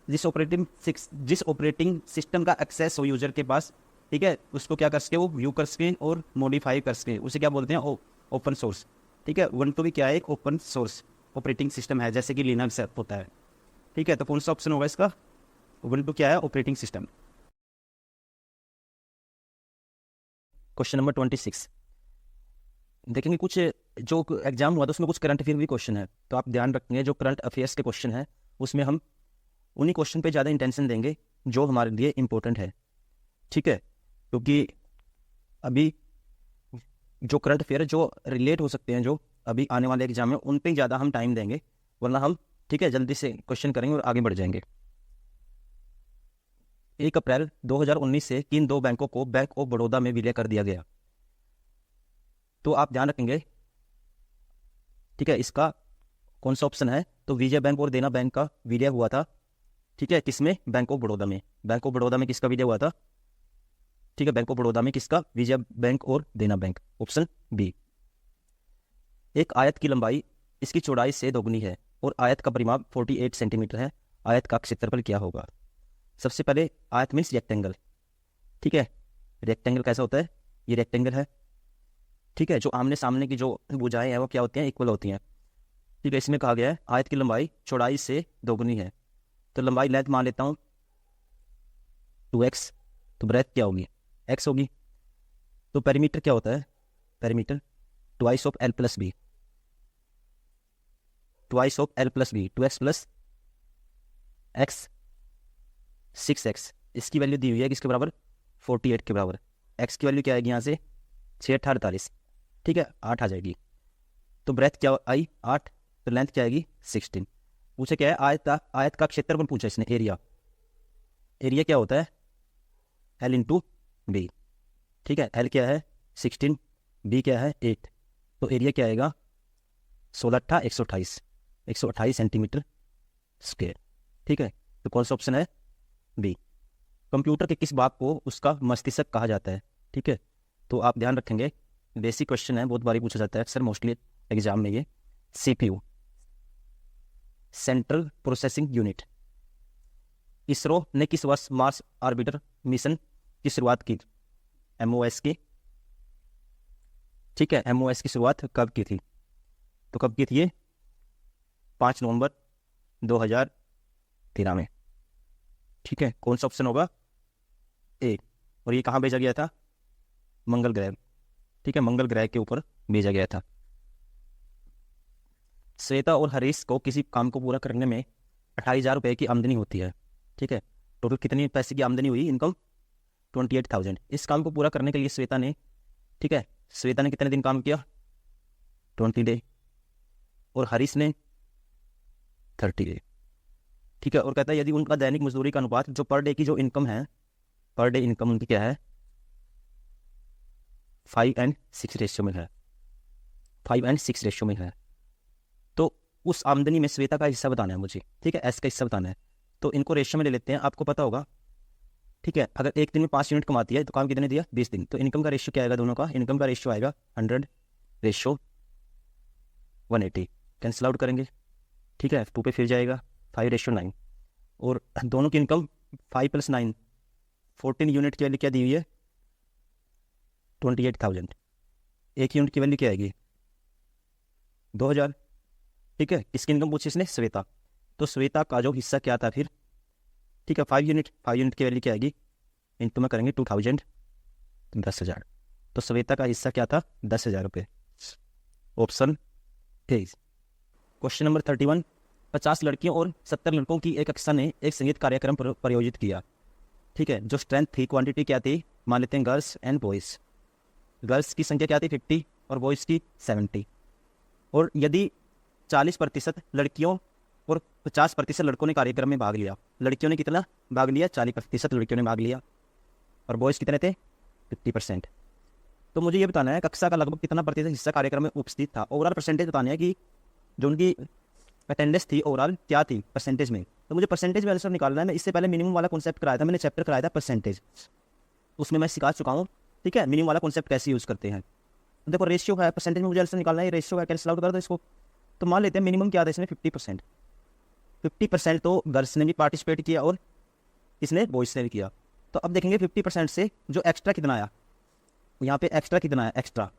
जिस ऑपरेटिंग सिस्टम का एक्सेस हो यूजर के पास, ठीक है, उसको क्या कर सके? वो व्यू कर सके और मॉडिफाई कर सके, उसे क्या बोलते हैं? Open source. ठीक है, उबंटू भी क्या है? एक ओपन सोर्स ऑपरेटिंग सिस्टम है, जैसे कि लिनक्स होता है। ठीक है, तो कौन सा ऑप्शन होगा इसका? उबंटू क्या है? Operating system. क्वेश्चन नंबर 26 देखेंगे, कुछ जो एग्जाम हुआ था उसमें कुछ करंट अफेयर भी क्वेश्चन है, तो आप ध्यान रखेंगे जो करंट अफेयर्स के क्वेश्चन है उसमें हम उन्हीं क्वेश्चन पे ज़्यादा इंटेंशन देंगे जो हमारे लिए इंपॉर्टेंट है। ठीक है, क्योंकि अभी जो करंट अफेयर जो रिलेट हो सकते हैं, जो अभी आने वाले एग्जाम में, उन पे ज़्यादा हम टाइम देंगे, वरना हम, ठीक है, जल्दी से क्वेश्चन करेंगे और आगे बढ़ जाएंगे। 1 अप्रैल 2019 से किन 2 बैंकों को बैंक ऑफ बड़ौदा में विलय कर दिया गया? तो आप ध्यान रखेंगे, ठीक है, इसका कौन सा ऑप्शन है? तो विजय बैंक और देना बैंक का विलय हुआ था। ठीक है, किसमें? बैंक ऑफ बड़ौदा में। बैंक ऑफ बड़ौदा में किसका विलय हुआ था? ठीक है, बैंक ऑफ बड़ौदा में किसका? विजय बैंक और देना बैंक, ऑप्शन बी। एक आयत की लंबाई इसकी चौड़ाई से दोगुनी है और आयत का परिमाप 48 सेंटीमीटर है, आयत का क्षेत्रफल क्या होगा? सबसे पहले, आयत मीन्स रेक्टेंगल, ठीक है। रेक्टेंगल कैसा होता है, ये रेक्टेंगल है, ठीक है। जो आमने सामने की जो भुजाएं हैं वो क्या होती हैं, इक्वल होती हैं, ठीक है। इसमें कहा गया है आयत की लंबाई चौड़ाई से दोगुनी है, तो लंबाई लेंथ मान लेता हूँ 2x, तो ब्रेथ क्या होगी, x होगी। तो पेरीमीटर क्या होता है, perimeter twice of L plus B, twice of L plus B, 2x प्लस x 6x। इसकी वैल्यू दी हुई है किसके बराबर, 48 के बराबर। x की वैल्यू क्या आएगी यहाँ से, 6/48, ठीक है, 8 आ जाएगी। तो ब्रेथ क्या आई 8, तो लेंथ क्या आएगी 16। पूछे क्या है, आयत का क्षेत्रफल पूछा इसने, एरिया। एरिया क्या होता है, L इंटू बी, ठीक है। L क्या है 16, B क्या है 8, तो एरिया क्या आएगा 16 128, 128 सेंटीमीटर स्क्वायर, ठीक है। तो कौन सा ऑप्शन है, बी। कंप्यूटर के किस भाग को उसका मस्तिष्क कहा जाता है, ठीक है। तो आप ध्यान रखेंगे, बेसिक क्वेश्चन है, बहुत बारी पूछा जाता है अक्सर, मोस्टली एग्जाम में ये। CPU, central processing unit. ISRO ने किस वर्ष मार्स ऑर्बिटर मिशन की शुरुआत की, MOS की, ठीक है। MOS की शुरुआत कब की थी, तो कब की थी ये, 5 नवंबर 2013 में, ठीक है। कौन सा ऑप्शन होगा, ए। और ये कहाँ भेजा गया था, मंगल ग्रह, ठीक है, मंगल ग्रह के ऊपर भेजा गया था। श्वेता और हरीश को किसी काम को पूरा करने में 28,000 रुपये की आमदनी होती है, ठीक है। टोटल कितनी पैसे की आमदनी हुई, इनकम 28,000। इस काम को पूरा करने के लिए श्वेता ने, ठीक है, श्वेता ने कितने दिन काम किया, 20 डे, और हरीश ने 30 डे, ठीक है। और कहता है यदि उनका दैनिक मजदूरी का अनुपात जो पर डे की जो इनकम है, पर डे इनकम उनकी क्या है, 5:6 रेशियो में है, 5:6 रेशियो में है। तो उस आमदनी में श्वेता का हिस्सा बताना है मुझे, ठीक है, एस का हिस्सा बताना है। तो इनको रेशियो में ले लेते हैं, आपको पता होगा, ठीक है। अगर एक दिन में 5 यूनिट कमाती है तो काम कितने दिया, 20 दिन। तो इनकम का रेशियो क्या आएगा, दोनों का इनकम का रेशियो आएगा 100:180, कैंसिल आउट करेंगे, ठीक है। 2 पे फिर जाएगा 5:9, और दोनों की इनकम 5 + 9 14 यूनिट की वैल्यू क्या दी हुई है, 28,000। एक यूनिट की वैल्यू क्या आएगी, 2,000, ठीक है। किसकी इनकम पूछी इसने, श्वेता। तो श्वेता का जो हिस्सा क्या था फिर, ठीक है, 5 यूनिट की वैल्यू क्या आएगी, इंटू में करेंगे 2,000, 10,000। तो श्वेता का हिस्सा क्या था, 10,000 रुपये, ऑप्शन ए। क्वेश्चन नंबर 31, 50 लड़कियों और 70 लड़कों की एक कक्षा ने एक संगीत कार्यक्रम प्रायोजित किया, ठीक है। जो स्ट्रेंथ थी, क्वांटिटी क्या थी, मान लेते हैं गर्ल्स एंड बॉयज़। गर्ल्स की संख्या क्या थी 50 और बॉयज़ की 70। और यदि 40% लड़कियों और 50% लड़कों ने कार्यक्रम में भाग लिया, लड़कियों ने कितना भाग लिया, 40% लड़कियों ने भाग लिया, और बॉयज़ कितने थे, 50%। तो मुझे ये बताना है कक्षा का लगभग कितना प्रतिशत हिस्सा कार्यक्रम में उपस्थित था। ओवरऑल परसेंटेज बताना है कि जो उनकी अटेंडेंस थी ओवरऑल क्या थी परसेंटेज में। तो मुझे परसेंटेज में आंसर निकालना है। मैं इससे पहले मिनिमम वाला कॉन्सेप्ट कराया था, मैंने चैप्टर कराया था परसेंटेज, उसमें मैं सिखा चुका हूँ, ठीक है, मिनिमम वाला कॉन्सेप्ट कैसे यूज़ करते हैं। देखो रेशियो है, परसेंटेज में मुझे आंसर निकालना है, रेशियो है, कैंसिल आउट कर दो इसको। तो मान लेते हैं मिनिमम क्या था इसमें, 50%। 50% तो गर्ल्स ने भी पार्टिसिपेट किया और इसने बॉयज़ ने भी किया। तो अब देखेंगे 50% से जो एक्स्ट्रा कितना आया, यहाँ पे एक्स्ट्रा कितना आया, एक्स्ट्रा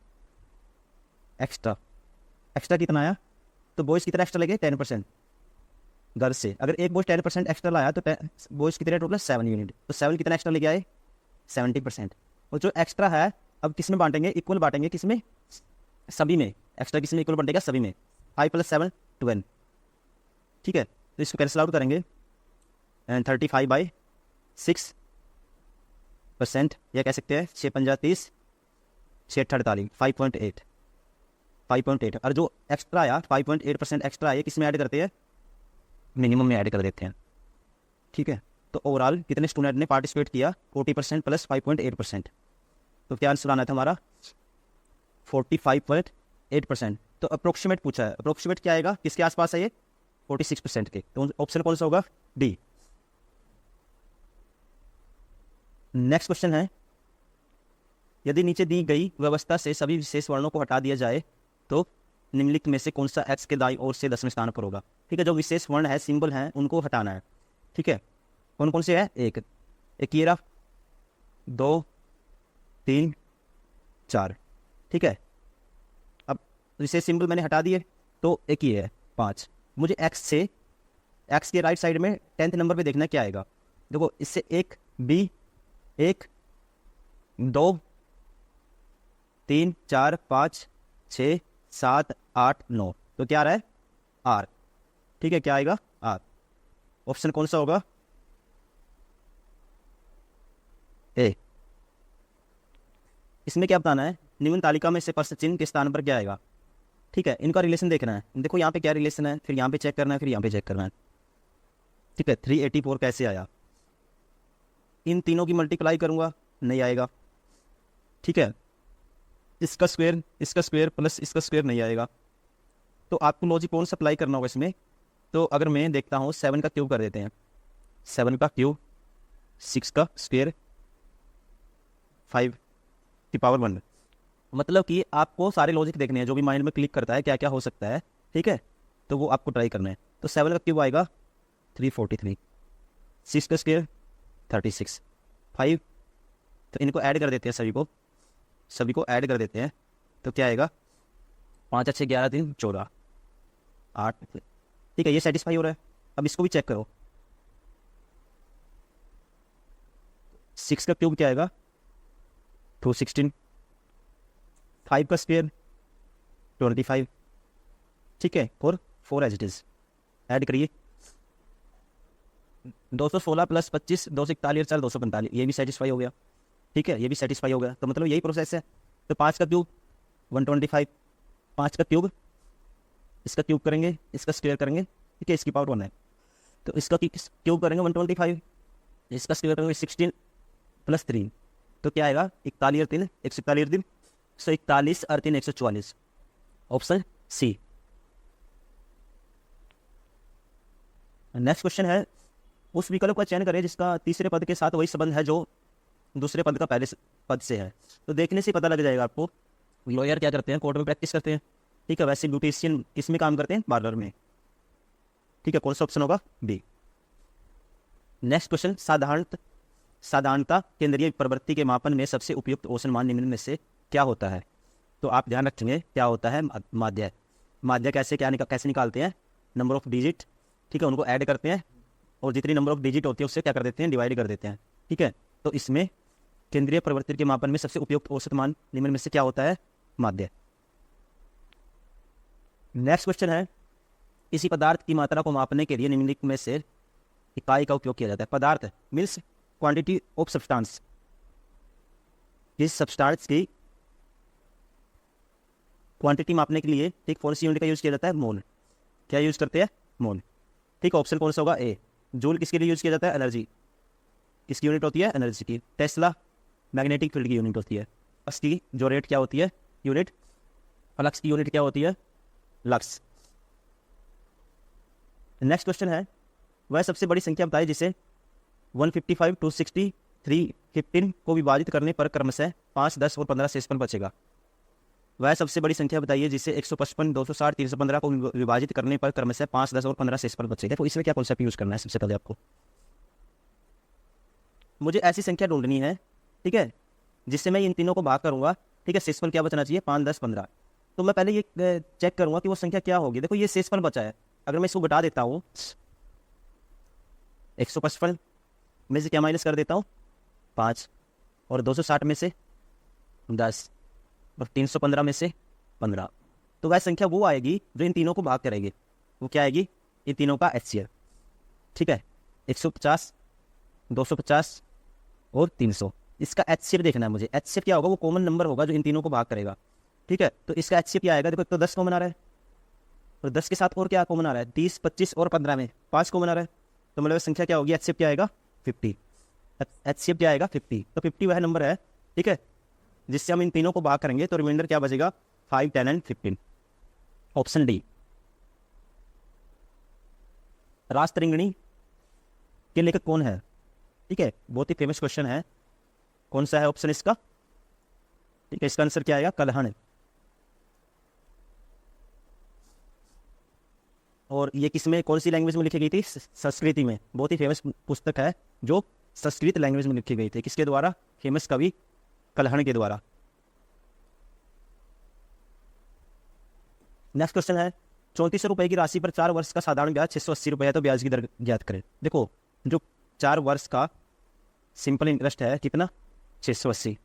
कितना आया, तो बॉयज़ कितना एक्स्ट्रा लगे, 10% गर्ल्स से। अगर एक बॉयज़ 10% एक्स्ट्रा लाया तो बॉयज़ कितने टोटल 7 यूनिट, तो 7 कितना एक्स्ट्रा लेके आए, 70%। और जो एक्स्ट्रा है अब किस में बांटेंगे, इक्वल बांटेंगे, किस में, सभी में। एक्स्ट्रा किस में इक्वल बांटेगा, सभी में। 5 + 7 12, ठीक है। तो इसको कैंसिल आउट करेंगे, एंड 35/6%, या कह सकते हैं 6×5 = 30, 6×8 = 5.8। और जो एक्स्ट्रा आया 5.8% एक्स्ट्रा आया, किस में ऐड करते हैं, मिनिमम में ऐड कर देते हैं, ठीक है। तो ओवरऑल कितने स्टूडेंट ने पार्टिसिपेट किया, 40% + 5.8%। तो क्या आंसर आना था हमारा, 45.8%। तो अप्रोक्सीमेट पूछा है, अप्रोक्सीमेट क्या आएगा, किसके आसपास है ये, 46% के। तो ऑप्शन कौन सा होगा, डी। नेक्स्ट क्वेश्चन है, यदि नीचे दी गई व्यवस्था से सभी विशेष वर्णों को हटा दिया जाए तो निम्नलिखित में से कौन सा एक्स के दाईं ओर से 10वें स्थान पर होगा, ठीक है। जो विशेष वर्ण है, सिंबल हैं, उनको हटाना है, ठीक है। कौन कौन से है, एक ये रहा, 2 3 4, ठीक है। अब इसे सिंबल मैंने हटा दिए तो एक ही है 5। मुझे एक्स के राइट साइड में 10th नंबर पे देखना क्या आएगा। देखो इससे 1 बी, 1 2 3 4 5 6 7 8 9, तो क्या आ रहा है आर, ठीक है। क्या आएगा आर। ऑप्शन कौन सा होगा, ए। इसमें क्या बताना है, निम्न तालिका में से प्रश्न चिन्ह के स्थान पर क्या आएगा, ठीक है। इनका रिलेशन देखना है। देखो यहाँ पे क्या रिलेशन है, फिर यहाँ पे चेक करना है, फिर यहाँ पे चेक करना है, ठीक है। 384 कैसे आया, इन तीनों की मल्टीप्लाई करूंगा नहीं आएगा, ठीक है। इसका स्क्वायर प्लस इसका स्क्वायर नहीं आएगा। तो आपको लॉजिक कौन सा अप्लाई करना होगा इसमें। तो अगर मैं देखता हूँ 7 का क्यूब कर देते हैं, 7 का क्यूब 6 का स्क्वायर 5 की पावर 1। मतलब कि आपको सारे लॉजिक देखने हैं जो भी माइंड में क्लिक करता है क्या क्या हो सकता है, ठीक है। तो वो आपको ट्राई करना है। तो 7 का क्यूब आएगा 343, 6 का स्क्वायर 36, 5। तो इनको ऐड कर देते हैं, सभी को ऐड कर देते हैं। तो क्या आएगा 5 अच्छे 11 3 14 8, ठीक है। ये सेटिस्फाई हो रहा है। अब इसको भी चेक करो, 6 का क्यूब क्या आएगा 216, 5 का स्क्वायर 25, ठीक है। और 4 एज इट इज ऐड करिए, 216 प्लस 25 241 4 245, ये भी सेटिस्फाई हो गया, ठीक है। ये भी सेटिस्फाई हो गया। तो मतलब यही प्रोसेस है। तो 5 का क्यूब 125, 5 का क्यूब, इसका क्यूब करेंगे, इसका स्क्वायर करेंगे, ठीक है। इसकी पावर 1 है। तो इसका क्यूब करेंगे 125, इसका स्क्वायर करेंगे 16 प्लस 3, तो क्या आएगा 41 और 3 141 दिन, 141 और 3 144, ऑप्शन सी। नेक्स्ट क्वेश्चन है, उस विकल्प का चयन करें जिसका तीसरे पद के साथ वही संबंध है जो दूसरे पद का पहले पद से है। तो देखने से पता लग जाएगा आपको। लॉयर क्या करते हैं, कोर्ट में प्रैक्टिस करते हैं, ठीक है। वैसे ब्यूटिशियन किस में काम करते हैं, पार्लर में, ठीक है। कौन सा ऑप्शन होगा, बी। नेक्स्ट क्वेश्चन, साधारणता केंद्रीय प्रवृत्ति के मापन में सबसे उपयुक्त औसत मान निम्न में से क्या होता है। तो आप ध्यान रखेंगे क्या होता है, माध्य कैसे निकालते हैं, नंबर ऑफ डिजिट, ठीक है, उनको ऐड करते हैं और जितनी नंबर ऑफ डिजिट होती है उससे क्या कर देते हैं, डिवाइड कर देते हैं, ठीक है। तो इसमें केंद्रीय प्रवृत्ति के मापन में सबसे उपयुक्त औसत मान निम्न में से क्या होता है, माध्य। नेक्स्ट क्वेश्चन है, किसी पदार्थ की मात्रा को मापने के लिए निम्नलिखित में से इकाई का उपयोग किया जाता है। पदार्थ मीन्स क्वांटिटी ऑफ सब्सटेंस, जिस सब्सटेंस की क्वांटिटी मापने के लिए ठीक कौन सी यूनिट का यूज किया जाता है, मोल। क्या यूज करते हैं, मोल, ठीक है। ऑप्शन कौन सा होगा, ए। जूल किसके लिए यूज किया जाता है, एनर्जी, किसकी यूनिट होती है, एनर्जी की। टेस्ला मैग्नेटिक फील्ड की यूनिट होती है। फ्लक्स की जो रेट क्या होती है, यूनिट, फ्लक्स की यूनिट क्या होती है, लक्स। नेक्स्ट क्वेश्चन है, वह सबसे बड़ी संख्या बताइए जिसे 155 260 315 को विभाजित करने पर क्रमशः 5 10 और 15 शेषफल बचेगा। वह सबसे बड़ी संख्या बताइए जिसे 155 260 315 को विभाजित करने पर क्रमशः 5 10 और 15 शेषफल बचेगा। तो इसमें क्या कॉन्सेप्ट यूज करना है, सबसे पहले आपको मुझे ऐसी संख्या ढूंढनी है, ठीक है, जिससे मैं इन तीनों को भाग करूंगा, ठीक है। शेषफल क्या बचना चाहिए, 5 10 15। तो मैं पहले ये चेक करूंगा कि वो संख्या क्या होगी। देखो ये शेषफल बचा है, अगर मैं इसको घटा देता हूँ 155 में से क्या माइनस कर देता हूँ 5, और 260 में से 10 और 315 में से 15, तो वह संख्या वो आएगी जो इन तीनों को भाग करेगी। वो क्या आएगी, इन तीनों का HCF, ठीक है। 150 250 और 300, इसका HCF देखना है मुझे। HCF क्या होगा, वो कॉमन नंबर होगा जो इन तीनों को भाग करेगा, ठीक है। तो इसका HCF क्या आएगा, देखो एक तो 10 कॉमन आ रहा है, और 10 के साथ और क्या कॉमन आ रहा है, 30 25 और 15 में 5 कॉमन आ रहा है। तो मतलब संख्या क्या होगी, HCF क्या आएगा 50, HCF क्या आएगा 50। तो 50 वह नंबर है, ठीक है, जिससे हम इन तीनों को भाग करेंगे तो रिमाइंडर क्या बचेगा, 5 10 एंड 15, ऑप्शन डी। रासतरंगिणी के लेखक कौन है, ठीक है, बहुत ही फेमस क्वेश्चन है। कौन सा है ऑप्शन इसका, ठीक है। इसका आंसर क्या आएगा, कल्हण। और ये किस में, कौन सी लैंग्वेज में लिखी गई थी, संस्कृति में। बहुत ही फेमस पुस्तक है जो संस्कृत लैंग्वेज में लिखी गई थी, किसके द्वारा? फेमस कवि कल्हण के द्वारा। नेक्स्ट क्वेश्चन है 3400 रुपए की राशि पर 4 वर्ष का साधारण ब्याज 680 रुपए है, तो ब्याज की दर ज्ञात करें। देखो जो 4 वर्ष का सिंपल इंटरेस्ट है कितना? 680।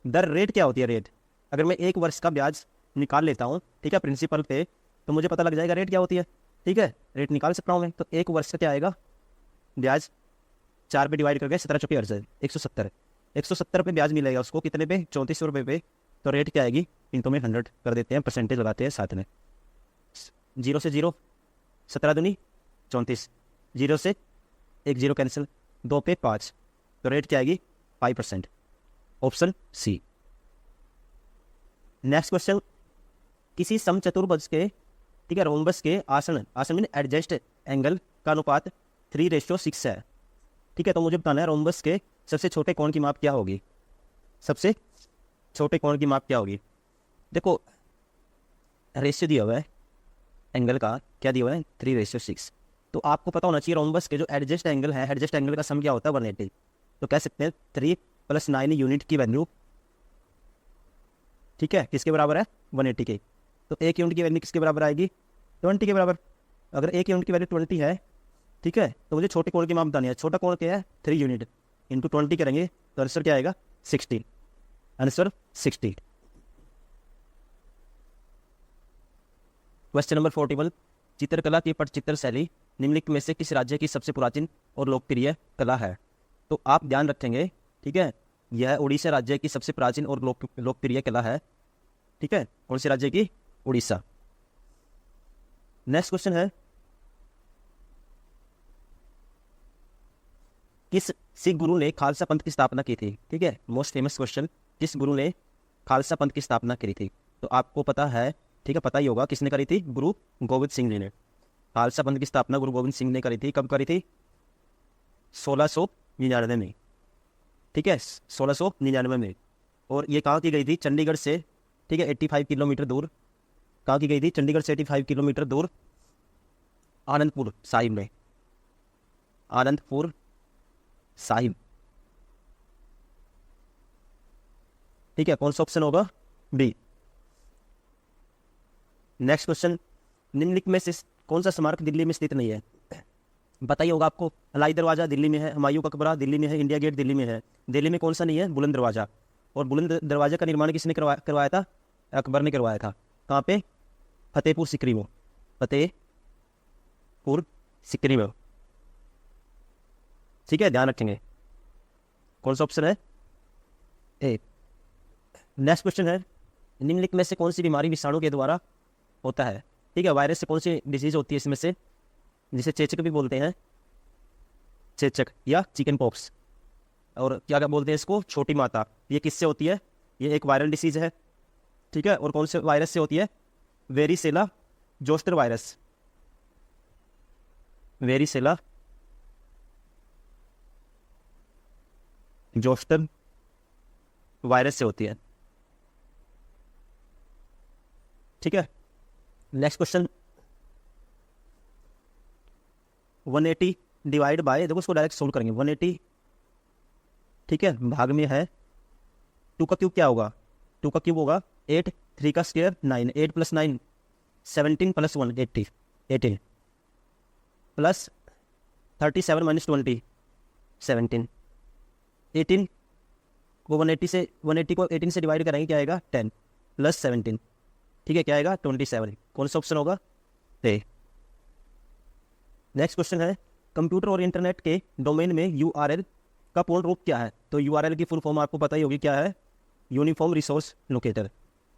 दर रेट क्या होती है? रेट अगर मैं 1 वर्ष का ब्याज निकाल लेता हूँ, ठीक है, प्रिंसिपल पे, तो मुझे पता लग जाएगा रेट क्या होती है, ठीक है, रेट निकाल सकता हूँ मैं। तो 1 वर्ष का क्या आएगा ब्याज? 4 पे डिवाइड करके 17 चौके 170, 170 पे ब्याज मिलेगा उसको, कितने पे? 3400 रुपये पे। तो रेट क्या आएगी? इनको में 100 कर देते हैं, परसेंटेज लगाते हैं साथ में। 0 से 0, 17 दूनी 34, 0 से 1 0 कैंसिल, 2 पे 5, तो रेट क्या आएगी? 5%। Option C. नेक्स्ट क्वेश्चन, किसी समचतुर्भुज के, ठीक है, रोम्बस के आसन मीन एडजस्ट एंगल का अनुपात 3:6 है, ठीक है। तो मुझे बताना है रोम्बस के सबसे छोटे कोण की माप क्या होगी? सबसे छोटे कोण की माप क्या होगी? देखो रेशियो दिया हुआ है एंगल का, क्या दिया हुआ है? 3:6। तो आपको पता होना चाहिए रोम्बस के जो एडजस्ट एंगल है, एडजस्ट एंगल का सम क्या होता है? 180। तो कह सकते हैं 3 + 9 यूनिट की वैल्यू, ठीक है, किसके बराबर है? 180 के। तो 1 यूनिट की वैल्यू किसके बराबर आएगी? 20 के बराबर। अगर 1 यूनिट की वैल्यू 20 है, ठीक है, तो मुझे छोटे कोण की माप बतानी है। छोटा कोण क्या है? 3 यूनिट इंटू 20 करेंगे तो आंसर क्या आएगा? 60। आंसर 60। क्वेश्चन नंबर 41, चित्रकला की पटचित्र शैली निम्नलिखित में से किस राज्य की सबसे प्राचीन और लोकप्रिय कला है? तो आप ध्यान रखेंगे, ठीक है, यह उड़ीसा राज्य की सबसे प्राचीन और लोकप्रिय कला है, ठीक है। कौन से राज्य की? उड़ीसा। नेक्स्ट क्वेश्चन है, किस सिख गुरु ने खालसा पंथ की स्थापना की थी? ठीक है, मोस्ट फेमस क्वेश्चन, किस गुरु ने खालसा पंथ की स्थापना की थी? तो आपको पता है, ठीक है, पता ही होगा किसने करी थी? गुरु गोविंद सिंह जी ने। खालसा पंथ की स्थापना गुरु गोविंद सिंह ने करी थी। कब करी थी? 1699 में, ठीक है, 1699 में। और ये कहाँ की गई थी? चंडीगढ़ से, ठीक है, 85 किलोमीटर दूर। कहाँ की गई थी? चंडीगढ़ से 85 किलोमीटर दूर आनंदपुर साहिब में, आनंदपुर साहिब, ठीक है। कौन सा ऑप्शन होगा? बी। नेक्स्ट क्वेश्चन, निम्नलिखित में से कौन सा स्मारक दिल्ली में स्थित नहीं है? पता ही होगा आपको, अलाई दरवाजा दिल्ली में है, हुमायूं का मकबरा दिल्ली में है, इंडिया गेट दिल्ली में है। दिल्ली में कौन सा नहीं है? बुलंद दरवाजा। और बुलंद दरवाजे का निर्माण किसने करवाया था? अकबर ने करवाया था। कहाँ पे? फतेहपुर सीकरी में, फतेहपुर सीकरी में, ठीक है, ध्यान रखेंगे। कौन सा ऑप्शन है? ए। नेक्स्ट क्वेश्चन है, निम्नलिखित में से कौन सी बीमारी विषाणु के द्वारा होता है? ठीक है, वायरस से कौन सी डिजीज होती है इसमें से? जिसे चेचक भी बोलते हैं, चेचक या चिकन पॉक्स, और क्या क्या बोलते हैं इसको? छोटी माता। ये किससे होती है? ये एक वायरल डिसीज है, ठीक है। और कौन से वायरस से होती है? Varicella zoster virus, varicella zoster virus से होती है, ठीक है। नेक्स्ट क्वेश्चन, 180 डिवाइड बाय, देखो उसको डायरेक्ट सोल्व करेंगे। 180, ठीक है, भाग में है 2 का क्यूब क्या होगा? 2 का क्यूब होगा 8, 3 का स्क्वायर 9, 8 + 9 17 + 1 80, 18 प्लस 37 - 20 17, 18 को 180 को 18 से डिवाइड करेंगे, क्या आएगा? 10 + 17, ठीक है, क्या आएगा? 27। कौन सा ऑप्शन होगा? ए। नेक्स्ट क्वेश्चन है, कंप्यूटर और इंटरनेट के डोमेन में यूआरएल का पूर्ण रूप क्या है? तो यूआरएल की फुल फॉर्म आपको पता ही होगी, क्या है? यूनिफॉर्म रिसोर्स लोकेटर,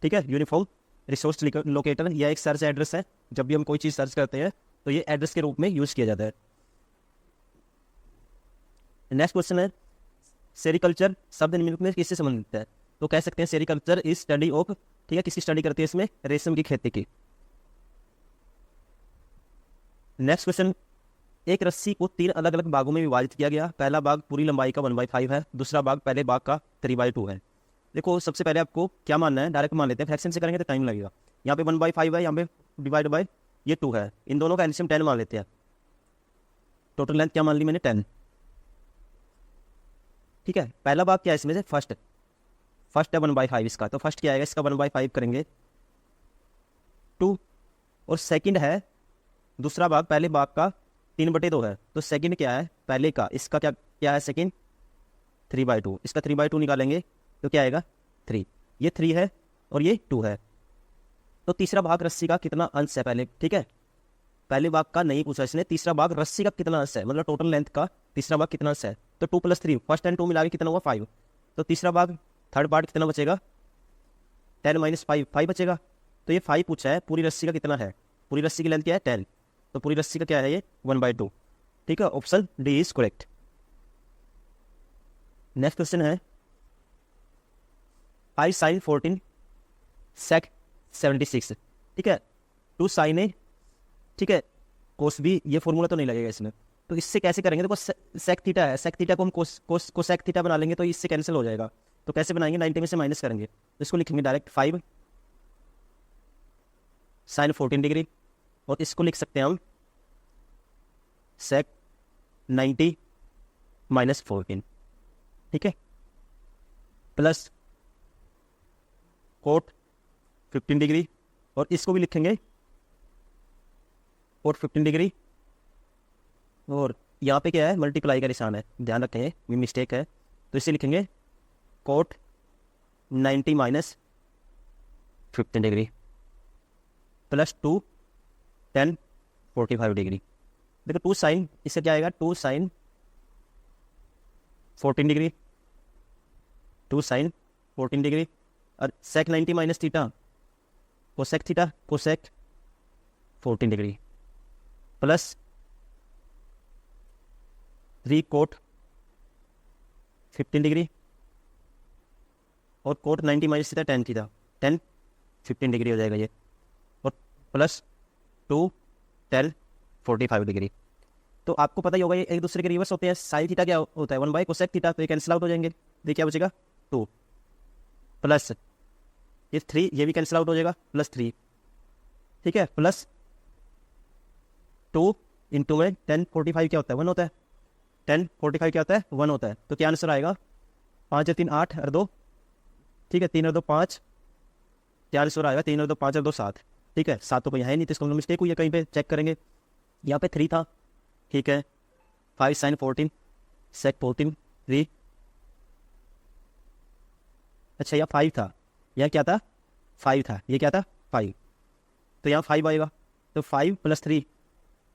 ठीक है, यूनिफॉर्म रिसोर्स लोकेटर। यह एक सर्च एड्रेस है। जब भी हम कोई चीज़ सर्च करते हैं तो ये एड्रेस के रूप में यूज किया जाता है। नेक्स्ट क्वेश्चन है, सेरिकल्चर शब्द निम्नलिखित में किससे संबंधित है? तो कह सकते हैं सेरिकल्चर इज स्टडी ऑफ, ठीक है, किसकी स्टडी करती है इसमें? रेशम की खेती की। नेक्स्ट क्वेश्चन, एक रस्सी को 3 अलग अलग भागों में विभाजित किया गया। पहला भाग पूरी लंबाई का 1/5 है, दूसरा भाग पहले भाग का 3/2 है। देखो सबसे पहले आपको क्या मानना है? डायरेक्ट मान लेते हैं, फ्रैक्शन से करेंगे तो टाइम लगेगा। यहाँ पे 1/5 है, यहाँ पे डिवाइड बाय ये 2 है। इन दोनों का एलसीएम 10 मान लेते हैं। टोटल लेंथ क्या मान ली मैंने? 10। ठीक है, पहला भाग क्या है इसमें से, फर्स्ट है 1/5 इसका, तो फर्स्ट क्या आएगा इसका 1/5 करेंगे 2, और सेकंड है दूसरा भाग पहले भाग का 3/2 है, तो सेकंड क्या है पहले का, इसका क्या क्या है सेकंड 3/2, इसका 3/2 निकालेंगे तो क्या आएगा 3, ये 3 है और ये 2 है। तो तीसरा भाग रस्सी का कितना अंश है पहले, ठीक है, पहले भाग का नहीं पूछा इसने, तीसरा भाग रस्सी का कितना अंश है, मतलब टोटल लेंथ का तीसरा भाग कितना अंश है, तो 2 + 3 फर्स्ट एंड 2 मिला के कितना हुआ 5, तो तीसरा भाग थर्ड पार्ट कितना बचेगा 10 - 5 5 बचेगा। तो ये 5 पूछा है, पूरी रस्सी का कितना है, पूरी रस्सी की लेंथ क्या है 10, तो पूरी रस्सी का क्या है ये 1/2, ठीक है, option D is correct. Next question है 5 sin 14 sec 76, ठीक है, 2 sin a, ठीक है, कोस भी, ये फॉर्मूला तो नहीं लगेगा इसमें, तो इससे कैसे करेंगे, देखो सेक थीटा है, सेक थीटा को हम कोसेक थीटा बना लेंगे तो इससे कैंसिल हो जाएगा, तो कैसे बनाएंगे 90 में से माइनस करेंगे, तो इसको लिखेंगे डायरेक्ट 5 sin 14 डिग्री, और इसको लिख सकते हैं हम सेक 90 - 14, ठीक है, प्लस कोट 15 डिग्री, और इसको भी लिखेंगे कोट 15 डिग्री, और यहाँ पे क्या है मल्टीप्लाई का निशान है, ध्यान रखें ये मिस्टेक है, तो इसे लिखेंगे कोट 90 - 15 डिग्री प्लस 2 10 45 डिग्री। देखो 2 साइन, इससे क्या आएगा 2 sin 14 डिग्री, 2 sin 14 डिग्री, और sec 90 minus theta cosec theta cosec 14 degree plus 3 cot 15 degree, और cot 90 minus theta 10 theta 10 15 degree हो जाएगा ये, और प्लस 2 10 45 डिग्री। तो आपको पता ही होगा ये एक दूसरे के रिवर्स होते हैं, साइन थीटा क्या होता है 1 कोसेक थीटा, तो ये कैंसिल आउट हो जाएंगे, ये क्या बचेगा 2 प्लस ये 3, ये भी कैंसिल आउट हो जाएगा प्लस 3, ठीक है, प्लस 2 इंटू में 10 45 क्या होता है 1 होता है, 10 45 क्या होता है 1 होता है, तो क्या आंसर आएगा 5 और 3 8 और 2, ठीक है, 3 और 2 5, क्या आंसर आएगा 3 और 2 5 और 2 7, ठीक है, 7 तो कोई है नहीं, तो इसको मिस्टेक हुई है कहीं पे, चेक करेंगे, यहाँ पे 3 था, ठीक है, 5 sin 14 sec 14 3, अच्छा यहाँ 5 था, यह क्या था 5 था, ये क्या था 5, तो यहाँ 5 आएगा, तो 5 + 3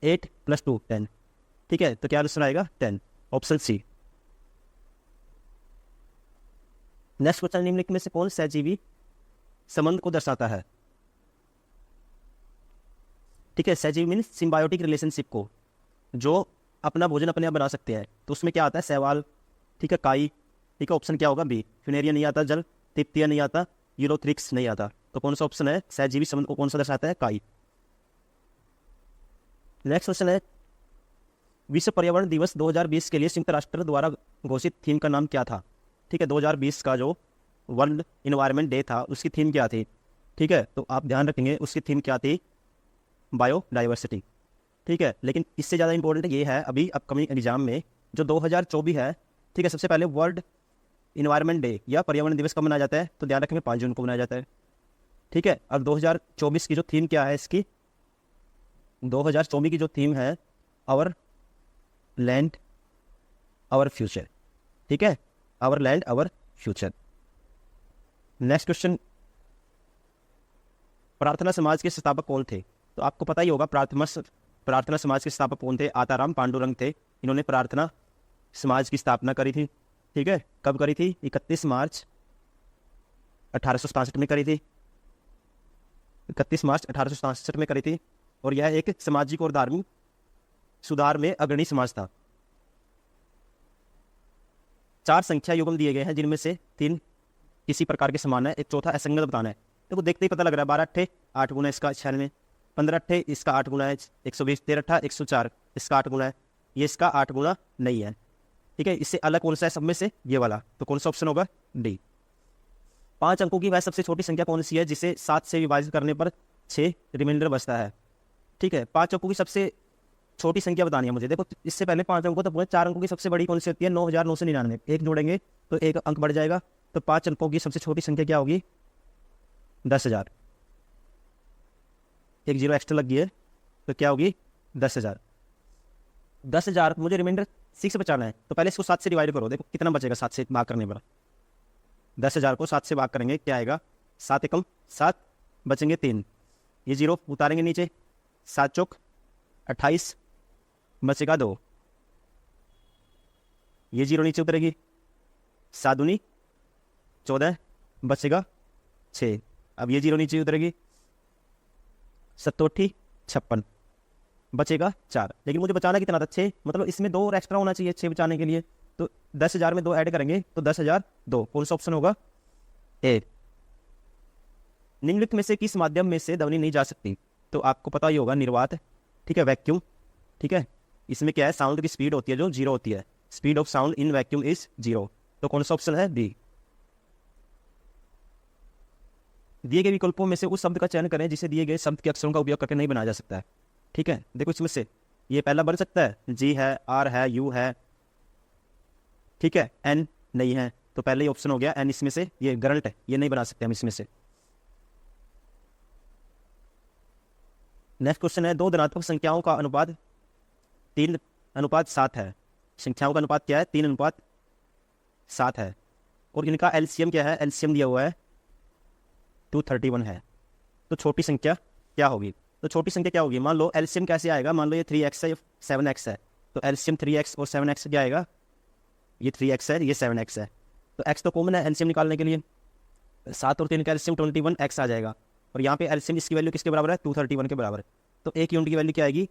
8 + 2 10, ठीक है, तो क्या आंसर आएगा 10, ऑप्शन सी। नेक्स्ट क्वेश्चन, निम्नलिखित में से कौन सहजीवी संबंध को दर्शाता है, ठीक है, सहजीवी मीन्स सिम्बायोटिक रिलेशनशिप को, जो अपना भोजन अपने आप बना सकते हैं, तो उसमें क्या आता है शैवाल, ठीक है, काई, ठीक है, ऑप्शन क्या होगा बी, फ्यूनेरिया नहीं आता, जल तिप्तिया नहीं आता, यूरोथ्रिक्स नहीं आता, तो कौन सा ऑप्शन है सहजीवी संबंध को कौन सा दर्शाता है काई। नेक्स्ट क्वेश्चन है विश्व पर्यावरण दिवस 2020 के लिए संयुक्त राष्ट्र द्वारा घोषित थीम का नाम क्या था, ठीक है, 2020 का जो वर्ल्ड इन्वायरमेंट डे था उसकी थीम क्या थी, ठीक है, तो आप ध्यान रखेंगे उसकी थीम क्या थी बायोडाइवर्सिटी, ठीक है, लेकिन इससे ज़्यादा इंपॉर्टेंट ये है अभी अपकमिंग एग्जाम में जो 2024 है, ठीक है, सबसे पहले वर्ल्ड इन्वायरमेंट डे या पर्यावरण दिवस कब मनाया जाता है, तो ध्यान रखेंगे 5 जून को मनाया जाता है, ठीक है, और 2024 की जो थीम क्या है इसकी, 2024 की जो थीम है आवर लैंड आवर फ्यूचर, ठीक है, our land our future. Next question, Prarthana Samaj के संस्थापक कौन थे, तो आपको पता ही होगा प्रार्थना समाज के स्थापक कौन थे, आताराम पांडुरंग थे, इन्होंने प्रार्थना समाज की स्थापना करी थी, ठीक है, कब करी थी 31 मार्च 1867 में करी थी, 31 मार्च 1867 में करी थी, और यह एक सामाजिक और धार्मिक सुधार में अग्रणी समाज था। 4 संख्या युगम दिए गए हैं जिनमें से 3 किसी प्रकार के समान है, एक चौथा असंगत बताना है, तो देखते ही पता लग रहा है 12 अट्ठे 8 गुना इसका 96, 15 अट्ठे इसका 8 गुना है 120, 13 अट्ठा 104 इसका 8 गुना है, ये इसका 8 गुना नहीं है, ठीक है, इससे अलग कौन सा है सब में से ये वाला, तो कौन सा ऑप्शन होगा डी। 5 अंकों की वह सबसे छोटी संख्या कौन सी है जिसे 7 से विभाजित करने पर 6 रिमाइंडर बचता है, ठीक है, 5 अंकों की सबसे छोटी संख्या बतानी है मुझे। देखो इससे पहले 5 अंकों तो पूरे 4 अंकों की सबसे बड़ी कौन सी होती है? 9999। एक जोड़ेंगे तो एक अंक बढ़ जाएगा, तो 5 अंकों की सबसे छोटी संख्या क्या होगी? 10,000। एक जीरो एक्स्ट्रा लग गई है तो क्या होगी? 10,000। 10,000 मुझे रिमाइंडर 6 बचाना है, तो पहले इसको 7 से डिवाइड करो। देखो कितना बचेगा 7 से भाग करने पर। 10,000 को 7 से भाग करेंगे क्या आएगा? 7 एकम 7, बचेंगे 3। ये जीरो उतारेंगे नीचे, 7 चौक 28, बचेगा 2। ये जीरो नीचे उतरेगी, 7 दूनी 14, बचेगा 6। अब ये जीरो नीचे उतरेगी, 7 56, बचेगा 4। लेकिन मुझे बचाना कितना था? 6। मतलब इसमें 2 और एक्स्ट्रा होना चाहिए 6 बचाने के लिए। तो 10,000 में 2 ऐड करेंगे तो 10,002। कौन सा ऑप्शन होगा? ए। निम्नलिखित में से किस माध्यम में से ध्वनि नहीं जा सकती? तो आपको पता ही होगा, निर्वात, ठीक है, वैक्यूम, ठीक है। इसमें क्या है? साउंड की स्पीड होती है जो 0 होती है। Speed of sound in vacuum is 0। तो कौन सा ऑप्शन है? बी। दिए गए विकल्पों में से उस शब्द का चयन करें जिसे दिए गए शब्द के अक्षरों का उपयोग करके नहीं बनाया जा सकता है। ठीक है, देखो इसमें से ये पहला बन सकता है, जी है, आर है, यू है, ठीक है, एन नहीं है, तो पहले ही ऑप्शन हो गया एन। इसमें से ये करंट है, ये नहीं बना सकते हम इसमें से। नेक्स्ट क्वेश्चन है, 2 धनात्मक संख्याओं का अनुपात 3:7 है। संख्याओं का अनुपात क्या है? 3:7 है। और इनका एलसीएम क्या है? एलसीएम दिया हुआ है 231 है। तो छोटी संख्या क्या होगी? तो छोटी संख्या क्या होगी? मान लो एलसीएम कैसे आएगा? मान लो ये 3x है, 7x है, तो एलसीएम 3x और 7x क्या आएगा? ये 3x है, ये 7x है, तो x तो कॉमन है एलसीएम निकालने के लिए। 7 और 3 का एलसीएम 21x आ जाएगा। और यहाँ पे एलसीएम इसकी वैल्यू किसके बराबर है? 231 के बराबर है। तो एक यूनिट की वैल्यू क्या आएगी?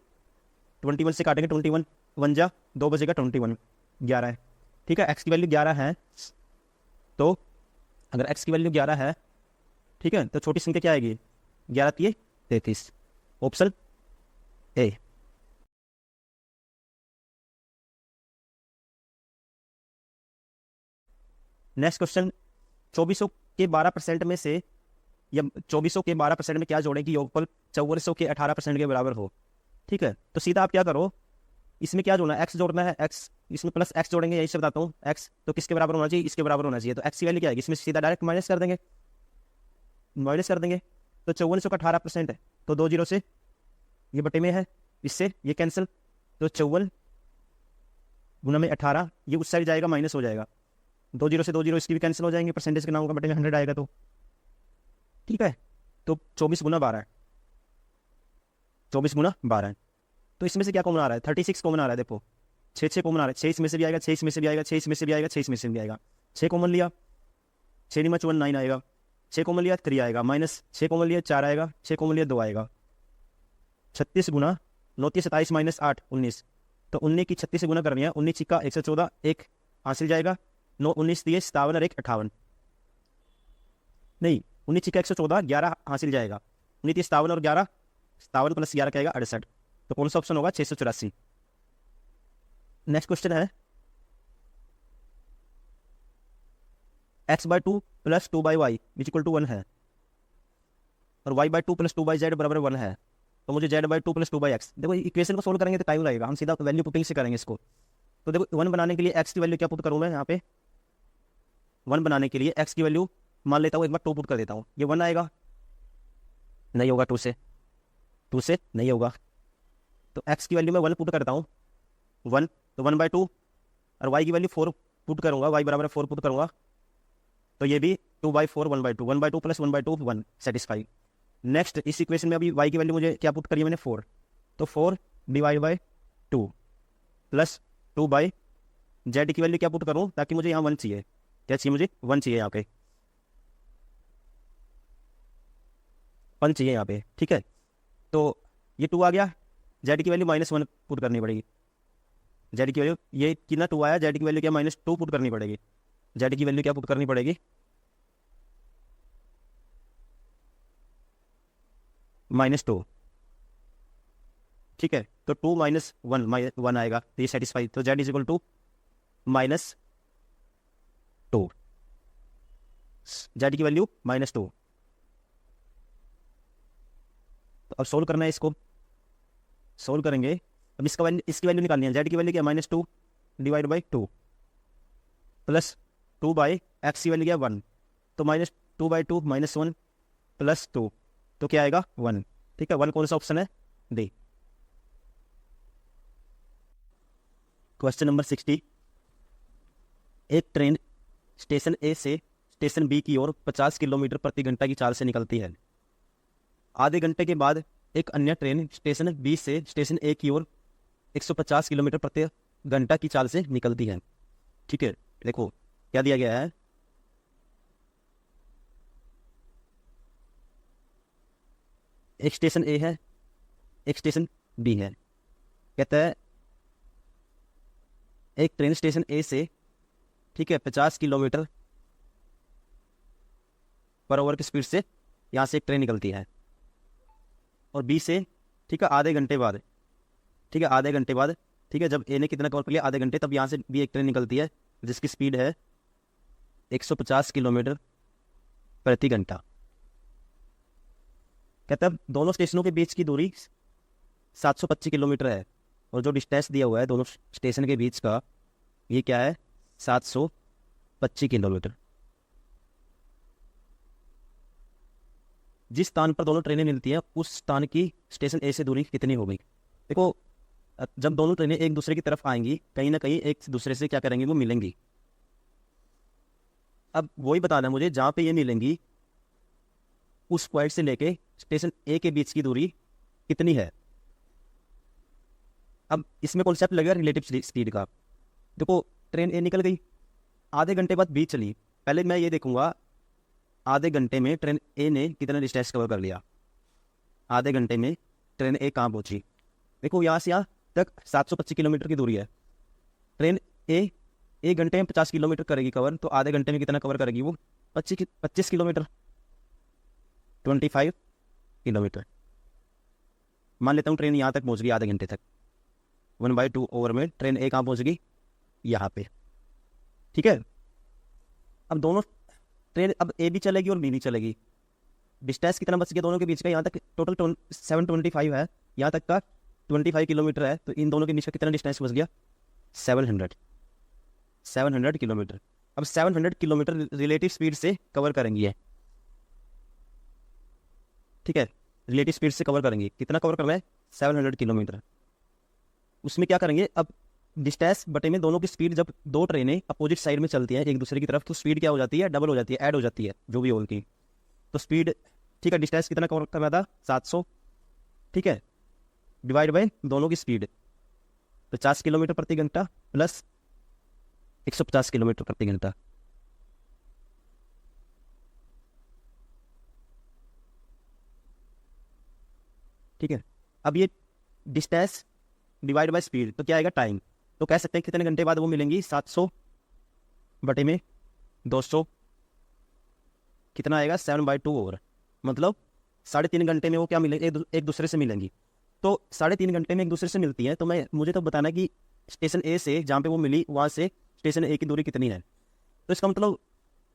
21 से काटेंगे 21, 1 जा 2 बजेगा 21, 11 है। ठीक है, x की वैल्यू 11 है, तो अगर x की वैल्यू 11 है, ठीक है, तो छोटी संख्या क्या आएगी? 11 3 33। Option A. नेक्स्ट क्वेश्चन, 2400 के 12% में से, या 2400 के 12% में क्या जोड़ें कि योगफल 5400 के 18% के बराबर हो? ठीक है, तो सीधा आप क्या करो, इसमें क्या जोड़ना है? एक्स जोड़ना है, एक्स, इसमें प्लस एक्स जोड़ेंगे, यही से बताता हूँ। एक्स तो किसके बराबर होना चाहिए? इसके बराबर होना चाहिए। तो एक्स की वैल्यू क्या आएगी? इसमें सीधा डायरेक्ट माइनस कर देंगे, माइनस कर देंगे। तो 5400 का 18% है, तो 2 जीरो से ये बटे में है, इससे ये कैंसिल, तो 54 गुना में 18, ये उस साइड जाएगा, माइनस हो जाएगा। 2 जीरो से 2 जीरो इसकी भी कैंसिल हो जाएंगे, परसेंटेज के नाम का बटे में 100 आएगा। तो ठीक है, तो 24 गुना 12 है, 24 गुना 12 है। तो इसमें से क्या कॉमन आ रहा है? 36 कॉमन आ रहा है। देखो 6 कॉमन आ रहा है, 6 इसमें से भी आएगा, 6 इसमें से भी आएगा, 6 इसमें से भी आएगा, 6 इसमें से भी आएगा। 6 कॉमन लिया, 6 निमा 54 9 आएगा। 6 कॉमन लिया 3 आएगा, माइनस 6 कॉमन लिया 4 आएगा, 6 कॉमन लिया 2 आएगा। 36 गुना 9 27 माइनस 8 19, तो 19 की 36 से गुना करनी है। 19 का 114, एक हासिल जाएगा, 9 19 दिए 57 और 1 58, नहीं 19 का 114, 11 हासिल जाएगा, 19 57 और 11, 57 प्लस 11 का आएगा 68। तो कौन सा ऑप्शन होगा? 684। नेक्स्ट क्वेश्चन है, x/2 plus 2/y equal to 1 है, और y/2 प्लस 2/z बराबर 1 है, तो मुझे z/2 प्लस 2/x। देखो इक्वेशन को सोल्व करेंगे तो टाइम लगेगा, हम सीधा वैल्यू पुटिंग से करेंगे इसको। तो देखो 1 बनाने के लिए x की वैल्यू क्या पुट करूँ मैं यहाँ पे? 1 बनाने के लिए x की वैल्यू मान लेता हूँ, एक बार 2 पुट कर देता हूँ। ये 1 आएगा, नहीं होगा, 2 से नहीं होगा, तो x की वैल्यू मैं 1 पुट करता हूँ, 1, तो 1/2, और y की वैल्यू 4 पुट करूंगा, y बराबर 4 पुट करूंगा, तो ये भी 2/4 1/2, 1/2 प्लस 1/2 1 सेटिस्फाई। नेक्स्ट इस इक्वेशन में अभी y की वैल्यू मुझे क्या पुट करी है मैंने? 4, तो 4 डिवाइड बाई 2 प्लस 2/z की वैल्यू क्या पुट करूं, ताकि मुझे यहाँ 1 चाहिए। क्या चाहिए मुझे? 1 चाहिए यहाँ पे, 1 चाहिए यहाँ पे। ठीक है, तो ये 2 आ गया, z की वैल्यू -1 पुट करनी पड़ेगी। z की वैल्यू ये कितना 2 आया, z की वैल्यू क्या -2 पुट करनी पड़ेगी। z की वैल्यू क्या पुट करनी पड़ेगी? -2। ठीक है, तो 2 - 1 आएगा, तो ये सेटिस्फाई, तो z is equal to -2, z की वैल्यू -2। तो अब सोल्व करना है, इसको सोल्व करेंगे अब इसका वैल्यू, इसकी वैल्यू निकालनी है, जेड की वैल्यू क्या, -2 divide by 2 plus 2 by x की वैल्यू क्या 1, तो -2 बाई 2 -1 प्लस 2, तो क्या आएगा 1। ठीक है, 1 कौन सा ऑप्शन है, डी। क्वेश्चन नंबर 60, एक ट्रेन स्टेशन ए से स्टेशन बी की ओर 50 किलोमीटर प्रति घंटा की चाल से निकलती है। आधे घंटे के बाद एक अन्य ट्रेन स्टेशन बी से स्टेशन ए की ओर 150 किलोमीटर प्रति घंटा की चाल से निकलती है। ठीक है, देखो क्या दिया गया है, एक स्टेशन ए है, एक स्टेशन बी है। कहता है एक ट्रेन स्टेशन ए से, ठीक है, 50 किलोमीटर पर आवर की स्पीड से यहाँ से एक ट्रेन निकलती है, और बी से, ठीक है, आधे घंटे बाद, ठीक है, आधे घंटे बाद, ठीक है, जब ए ने कितना कवर कर लिया, आधे घंटे, तब यहाँ से भी एक ट्रेन निकलती है जिसकी स्पीड है 150 किलोमीटर प्रति घंटा। कहता है दोनों स्टेशनों के बीच की दूरी 725 किलोमीटर है, और जो डिस्टेंस दिया हुआ है दोनों स्टेशन के बीच का, ये क्या है, 725 किलोमीटर। जिस स्थान पर दोनों ट्रेनें मिलती हैं उस स्थान की स्टेशन ए से दूरी कितनी होगी। देखो, जब दोनों ट्रेनें एक दूसरे की तरफ आएंगी, कहीं ना कहीं एक दूसरे से क्या करेंगी, वो मिलेंगी। अब वही बताना है मुझे, जहां पे ये मिलेंगी उस पॉइंट से लेके स्टेशन ए के बीच की दूरी कितनी है। अब इसमें कॉन्सेप्ट लगेगा रिलेटिव स्पीड का। देखो, ट्रेन ए निकल गई, आधे घंटे बाद बी चली, पहले मैं ये देखूंगा आधे घंटे में ट्रेन ए ने कितना डिस्टेंस कवर कर लिया, आधे घंटे में ट्रेन ए कहाँ पहुंची। देखो, यहाँ से यहाँ तक 725 किलोमीटर की दूरी है, ट्रेन ए 1 घंटे में 50 किलोमीटर करेगी कवर, तो आधे घंटे में कितना कवर करेगी वो, 25 किलोमीटर, 25 किलोमीटर। मान लेता हूँ ट्रेन यहाँ तक पहुँच गई आधे घंटे तक, 1/2 ओवर में ट्रेन ए कहाँ पहुँच गई, यहाँ पे। ठीक है, अब दोनों ट्रेन, अब ए भी चलेगी और बी भी चलेगी, डिस्टेंस कितना बच गया दोनों के बीच का, यहाँ तक टोटल 725 है, यहाँ तक का 25 किलोमीटर है, तो इन दोनों के बीच का कितना डिस्टेंस बच गया, 700 किलोमीटर। अब 700 किलोमीटर रिलेटिव स्पीड से कवर करेंगी है, ठीक है, रिलेटिव स्पीड से कवर करेंगे, कितना कवर करना है, 700 किलोमीटर। उसमें क्या करेंगे, अब डिस्टेंस बटे में दोनों की स्पीड, जब दो ट्रेनें अपोजिट साइड में चलती हैं एक दूसरे की तरफ, तो स्पीड क्या हो जाती है, डबल हो जाती है, ऐड हो जाती है, जो भी हो उनकी, तो स्पीड, ठीक है, डिस्टेंस कितना कवर करना था, 700, ठीक है, डिवाइड बाय दोनों की स्पीड 50 किलोमीटर प्रति घंटा प्लस 150 किलोमीटर प्रति घंटा। ठीक है, अब ये डिस्टेंस डिवाइड बाय स्पीड, तो क्या आएगा, टाइम, तो कह सकते हैं कितने घंटे बाद वो मिलेंगी, 700 बटे में 200, कितना आएगा, 7/2 ओवर, मतलब 3.5 घंटे में वो क्या मिलेंगे, एक दूसरे से मिलेंगी। तो 3.5 घंटे में एक दूसरे से मिलती है, तो मुझे तो बताना कि स्टेशन ए से जहाँ पे वो मिली वहाँ से स्टेशन ए की दूरी कितनी है। तो इसका मतलब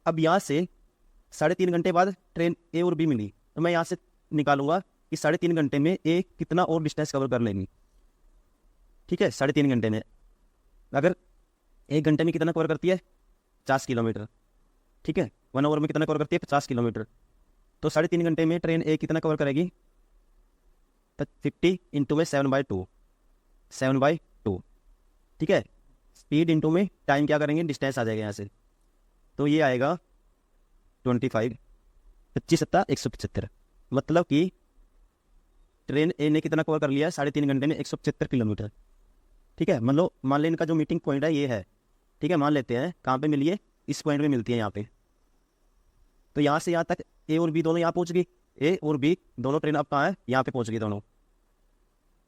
अब यहाँ से 3.5 घंटे बाद ट्रेन ए और बी मिली, तो मैं यहाँ से निकालूंगा कि 3.5 घंटे में ए कितना और डिस्टेंस कवर कर लेंगी। ठीक है, 3.5 घंटे में, अगर 1 घंटे में कितना कवर करती है, 50 किलोमीटर, ठीक है, 1 आवर में कितना कवर करती है, 50 किलोमीटर, तो 3.5 घंटे में ट्रेन ए कितना कवर करेगी, 50 इंटू में 7/2, 7/2, ठीक है, स्पीड इंटू में टाइम क्या करेंगे, डिस्टेंस आ जाएगा यहाँ से, तो ये आएगा 25, 25×7=175, मतलब कि ट्रेन ए ने कितना कवर कर लिया है, 3.5 घंटे में 175 किलोमीटर। ठीक है, मान लो इनका जो मीटिंग पॉइंट है ये है, ठीक है, मान लेते हैं कहाँ पे मिली है, इस पॉइंट पे मिलती है यहाँ पे, तो यहाँ से यहाँ तक ए और बी दोनों यहाँ पहुँच गई, ए और बी दोनों ट्रेन अब कहाँ है, यहाँ पे पहुँच गई दोनों,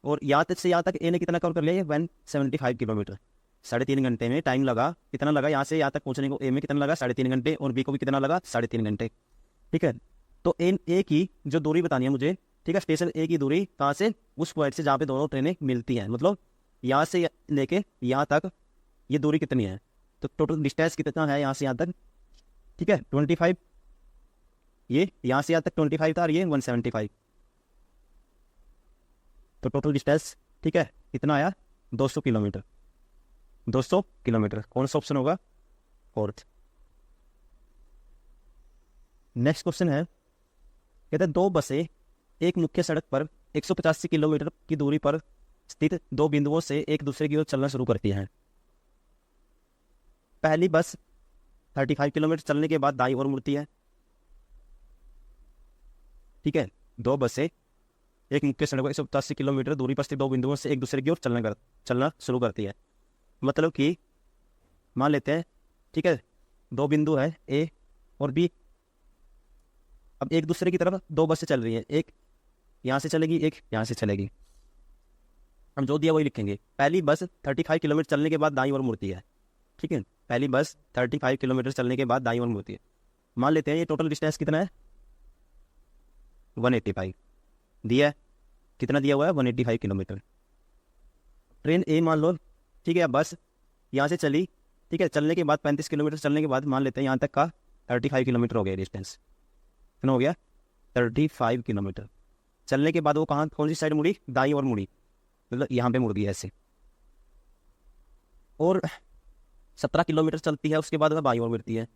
और यहाँ तक से यहाँ तक ए ने कितना कवर कर लिया, 175 किलोमीटर। 3.5 घंटे में टाइम लगा, कितना लगा यहाँ से यहाँ तक पहुँचने को, ए में कितना लगा, 3.5 घंटे, और बी को भी कितना लगा, 3.5 घंटे। ठीक है, तो ए की जो दूरी बतानी है मुझे, ठीक है, स्टेशन ए की दूरी कहाँ से, उस पॉइंट से जहाँ पे दोनों ट्रेनें मिलती हैं, मतलब यहाँ से लेके यहाँ तक ये दूरी कितनी है, तो टोटल डिस्टेंस कितना है यहाँ से यहाँ तक, ठीक है, 25, ये यहाँ से यहाँ तक 25 था और ये 175, तो टोटल डिस्टेंस, ठीक है, कितना आया? 200 किलोमीटर। 200 किलोमीटर कौन सा ऑप्शन होगा? फोर्थ। नेक्स्ट क्वेश्चन है, कहते हैं दो बसें एक मुख्य सड़क पर 185 किलोमीटर की दूरी पर स्थित दो बिंदुओं से एक दूसरे की ओर चलना शुरू करती हैं। पहली बस 35 किलोमीटर चलने के बाद दाईं ओर मुड़ती है। ठीक है, दो बसें एक मुख्य सड़क पर 185 किलोमीटर दूरी पर स्थित दो बिंदुओं से एक दूसरे की ओर चलना शुरू करती है। मतलब कि मान लेते हैं, ठीक है, दो बिंदु है ए और बी। अब एक दूसरे की तरफ दो बसें चल रही हैं, एक यहाँ से चलेगी, एक यहाँ से चलेगी। हम जो दिया वही लिखेंगे। पहली बस 35 किलोमीटर चलने के बाद दाईं ओर मुड़ती है। ठीक है, पहली बस 35 किलोमीटर चलने के बाद दाईं ओर मुड़ती है। मान लेते हैं ये टोटल डिस्टेंस कितना है? 185 दिया है। कितना दिया हुआ है? 185 किलोमीटर। ट्रेन ए मान लो, ठीक है, बस यहाँ से चली, ठीक है, चलने के बाद 35 किलोमीटर चलने के बाद मान लेते हैं यहाँ तक का 35 किलोमीटर हो गया डिस्टेंस। कितना हो गया? 35 किलोमीटर। चलने के बाद वो कहाँ, कौन सी साइड मुड़ी? दाईं ओर मुड़ी, मतलब यहाँ पे मुड़ गई ऐसे। और 17 किलोमीटर चलती है, उसके बाद वह बाईं ओर मुड़ती है।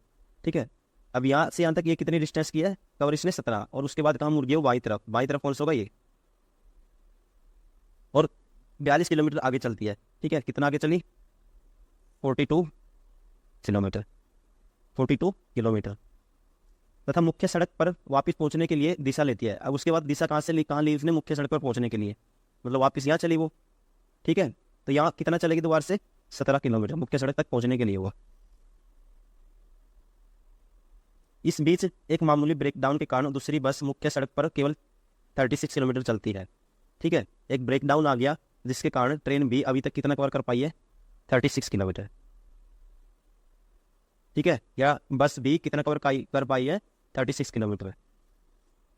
ठीक है, अब यहाँ से यहाँ तक ये कितनी डिस्टेंस की है कवर? इसने 17। और उसके बाद कहाँ मुड़ गई? वो बाईं तरफ। बाईं तरफ कौन सा होगा? ये। और 42 किलोमीटर आगे चलती है। ठीक है, कितना आगे चली? 42 किलोमीटर। 42 किलोमीटर तथा मुख्य सड़क पर वापस पहुंचने के लिए दिशा लेती है। अब उसके बाद दिशा कहाँ से ली? कहाँ ली उसने? मुख्य सड़क पर पहुंचने के लिए, मतलब वापस यहाँ चली वो। ठीक है, तो यहाँ कितना चलेगी दोबारा से? 17 किलोमीटर मुख्य सड़क तक पहुंचने के लिए हुआ। इस बीच एक मामूली ब्रेकडाउन के कारण दूसरी बस मुख्य सड़क पर केवल 36 किलोमीटर चलती है। ठीक है, एक ब्रेकडाउन आ गया जिसके कारण ट्रेन भी अभी तक कितना कवर कर पाई है? 36 किलोमीटर। ठीक है, या बस भी कितना कवर कर पाई है? 36 किलोमीटर।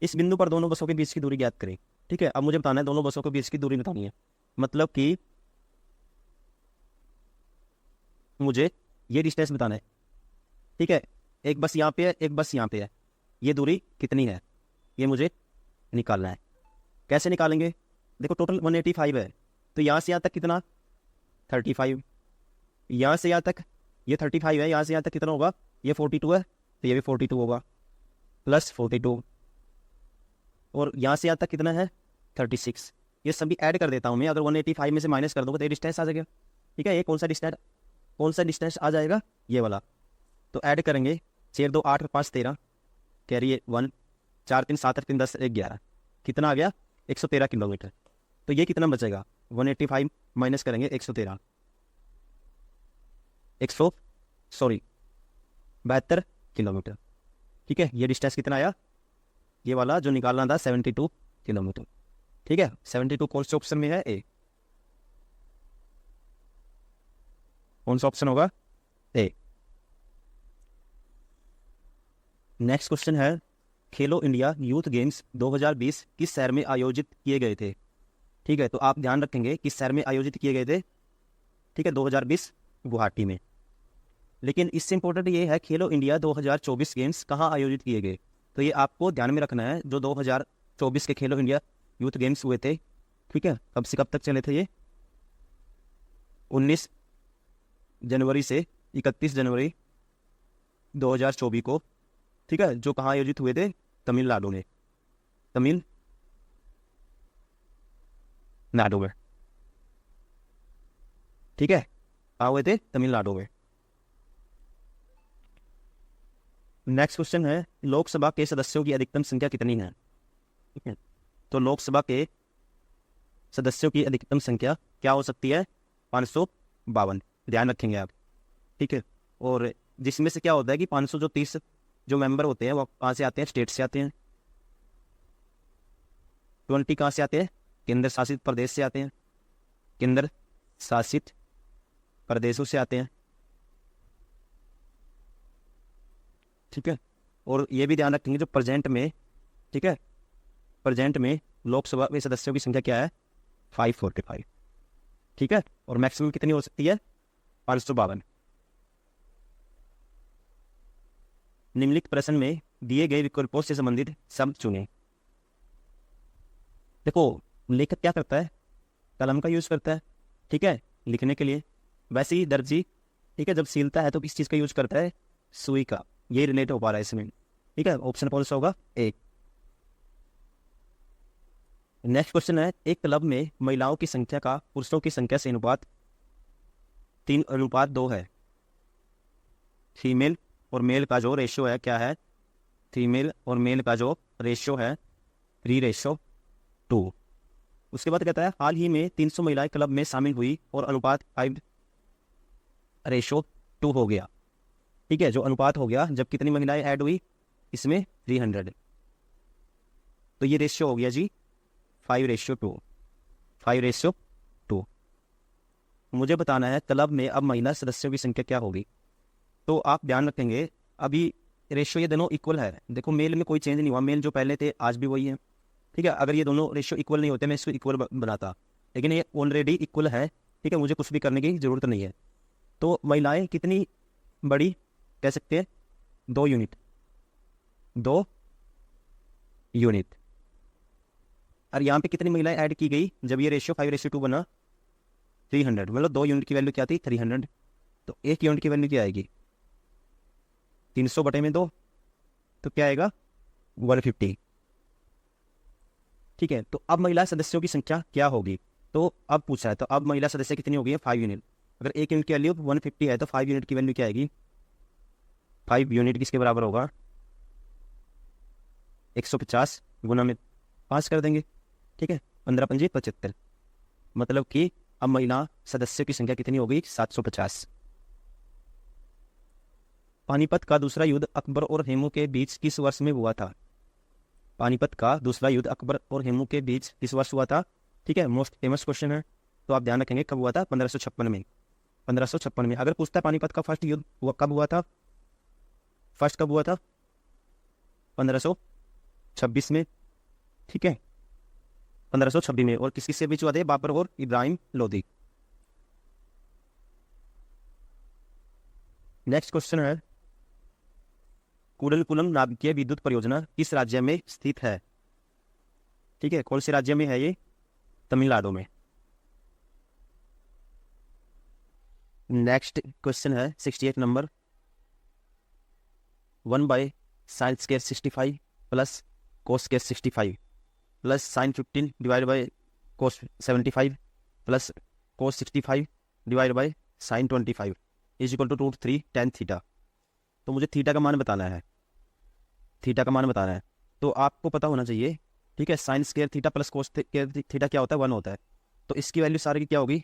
इस बिंदु पर दोनों बसों के बीच की दूरी ज्ञात करें। ठीक है, अब मुझे बताना है दोनों बसों के बीच की दूरी बतानी है। मतलब कि मुझे ये डिस्टेंस बताना है। ठीक है, एक बस यहाँ पे है, एक बस यहाँ पे है, ये दूरी कितनी है ये मुझे निकालना है। कैसे निकालेंगे? देखो टोटल 185 है, तो यहाँ से यहाँ तक कितना? 35। यहाँ से यहाँ तक ये 35 है, यहाँ से यहाँ तक कितना होगा? ये 42 है, तो ये भी 42 होगा, प्लस 42। और यहाँ से यहाँ तक कितना है? 36। ये सभी ऐड कर देता हूँ मैं। अगर 185 में से माइनस कर दूँगा तो ये डिस्टेंस आ जाएगा। ठीक है, ये कौन सा डिस्टेंस आ जाएगा? ये वाला। तो ऐड करेंगे, 6 2 8 5 13, कैरी 1, 4 3 7 8 3 10 1 11, कितना आ गया? 113 किलोमीटर। तो ये कितना बचेगा? 185 माइनस करेंगे 113, 72 किलोमीटर। ठीक है, ये डिस्टेंस कितना आया? ये वाला जो निकालना था 72 किलोमीटर। ठीक है, 72 कौन से ऑप्शन में है? ए। कौन सा ऑप्शन होगा? ए। नेक्स्ट क्वेश्चन है, खेलो इंडिया यूथ गेम्स 2020 किस शहर में आयोजित किए गए थे? ठीक है, तो आप ध्यान रखेंगे किस शहर में आयोजित किए गए थे। ठीक है, 2020 गुवाहाटी में। लेकिन इससे इंपॉर्टेंट ये है, खेलो इंडिया 2024 गेम्स कहाँ आयोजित किए गए? तो ये आपको ध्यान में रखना है। जो 2024 के खेलो इंडिया यूथ गेम्स हुए थे, ठीक है, कब से कब तक चले थे ये? 19 जनवरी से 31 जनवरी 2024 को। ठीक है, जो कहाँ आयोजित हुए थे? तमिलनाडु में। तमिलनाडु में। ठीक है, कहाँ हुए थे? तमिलनाडु में। नेक्स्ट क्वेश्चन है, लोकसभा के सदस्यों की अधिकतम संख्या कितनी है? ठीक है, तो लोकसभा के सदस्यों की अधिकतम संख्या क्या हो सकती है? 552। ध्यान रखेंगे आप। ठीक है, और जिसमें से क्या होता है कि 530 जो मेंबर होते हैं वो कहाँ से आते हैं? स्टेट से आते हैं। 20 कहाँ से आते हैं? केंद्र शासित प्रदेश से आते हैं। केंद्र शासित प्रदेशों से आते हैं। ठीक है, और ये भी ध्यान रखेंगे जो प्रेजेंट में, ठीक है, प्रेजेंट में लोकसभा में सदस्यों की संख्या क्या है? 545। ठीक है, और मैक्सिमम कितनी हो सकती है? 552। निम्नलिखित प्रश्न में दिए गए विकल्पों से संबंधित शब्द चुनें। देखो लेखक क्या करता है? कलम का यूज करता है। ठीक है, लिखने के लिए। वैसे ही दर्जी, ठीक है, जब सीलता है तो किस चीज़ का यूज करता है? सुई का। ये रिलेट हो पा रहा है इसमें, ठीक है। ऑप्शन कौन सा होगा? ए। नेक्स्ट क्वेश्चन है, एक क्लब में महिलाओं की संख्या का पुरुषों की संख्या से अनुपात 3:2 है। फीमेल और मेल का जो रेशियो है क्या है? फीमेल और मेल का जो रेशियो है 3:2। उसके बाद कहता है हाल ही में 300 महिलाएं क्लब में शामिल हुई और अनुपात 5:2 हो गया। ठीक है, जो अनुपात हो गया जब कितनी महिलाएं ऐड हुई इसमें? 300। तो ये रेशियो हो गया जी 5:2। 5:2। मुझे बताना है क्लब में अब महिला सदस्यों की संख्या क्या होगी। तो आप ध्यान रखेंगे अभी रेशियो ये दोनों इक्वल है। देखो मेल में कोई चेंज नहीं हुआ, मेल जो पहले थे आज भी वही है। ठीक है, अगर ये दोनों रेशियो इक्वल नहीं होते मैं इसको इक्वल बनाता, लेकिन ये ऑलरेडी इक्वल है। ठीक है, मुझे कुछ भी करने की जरूरत नहीं है। तो महिलाएं कितनी बड़ी कह सकते हैं? 2 यूनिट। 2 यूनिट। और यहाँ पे कितनी महिलाएं ऐड की गई जब ये रेशियो 5:2 बना? 300। मतलब 2 यूनिट की वैल्यू क्या थी? 300। तो 1 यूनिट की वैल्यू क्या आएगी? 300/2। तो क्या आएगा? 150। ठीक है, तो अब महिला सदस्यों की संख्या क्या होगी? तो अब पूछा है, तो अब महिला सदस्य कितनी हो गई है? 5 यूनिट। अगर 1 यूनिट की वैल्यू 150 है तो 5 यूनिट की वैल्यू क्या आएगी? 5 यूनिट किसके बराबर होगा? 150 गुना में 5 कर देंगे। ठीक है, 15×5 = 75। मतलब कि अब महिला सदस्यों की संख्या कितनी हो गई? 750। पानीपत का दूसरा युद्ध अकबर और हेमू के बीच किस वर्ष में हुआ था? पानीपत का दूसरा युद्ध अकबर और हेमू के बीच किस वर्ष हुआ था? ठीक है, मोस्ट फेमस क्वेश्चन है, तो आप ध्यान रखेंगे कब हुआ था? 1556 में। 1556 में। अगर पूछता है पानीपत का फर्स्ट युद्ध वो कब हुआ था? फर्स्ट कब हुआ था? 1526 में। ठीक है, 1526 में। और किस किस के बीच हुआ था? बाबर और इब्राहिम लोदी। नेक्स्ट क्वेश्चन है, कूडलकुलम नाभिकीय विद्युत परियोजना किस राज्य में स्थित है? ठीक है, कौन से राज्य में है ये? तमिलनाडु में। नेक्स्ट क्वेश्चन है 68 number, 1/sin² 65 + cos² 65 + sin15 / cos75 + cos65 / sin25 = √3 tan theta. तो मुझे थीटा का मान बताना है। थीटा का मान बताना है तो आपको पता होना चाहिए। ठीक है, sin² थीटा + cos² थीटा क्या होता है? 1 होता है। तो इसकी वैल्यू सारे की क्या होगी?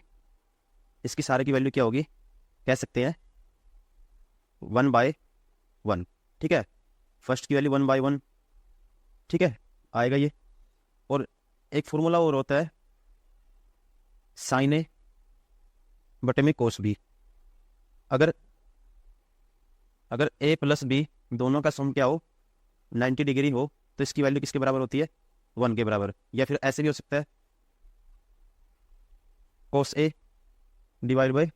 इसकी सारे की वैल्यू क्या होगी? कह सकते हैं 1/1। ठीक है, फर्स्ट की वैल्यू 1/1। ठीक है, आएगा ये। और एक फॉर्मूला और होता है sin A / cos B। अगर A + B दोनों का सम क्या हो? 90 डिग्री हो तो इसकी वैल्यू किसके बराबर होती है? 1 के बराबर। या फिर ऐसे भी हो सकता है cos A /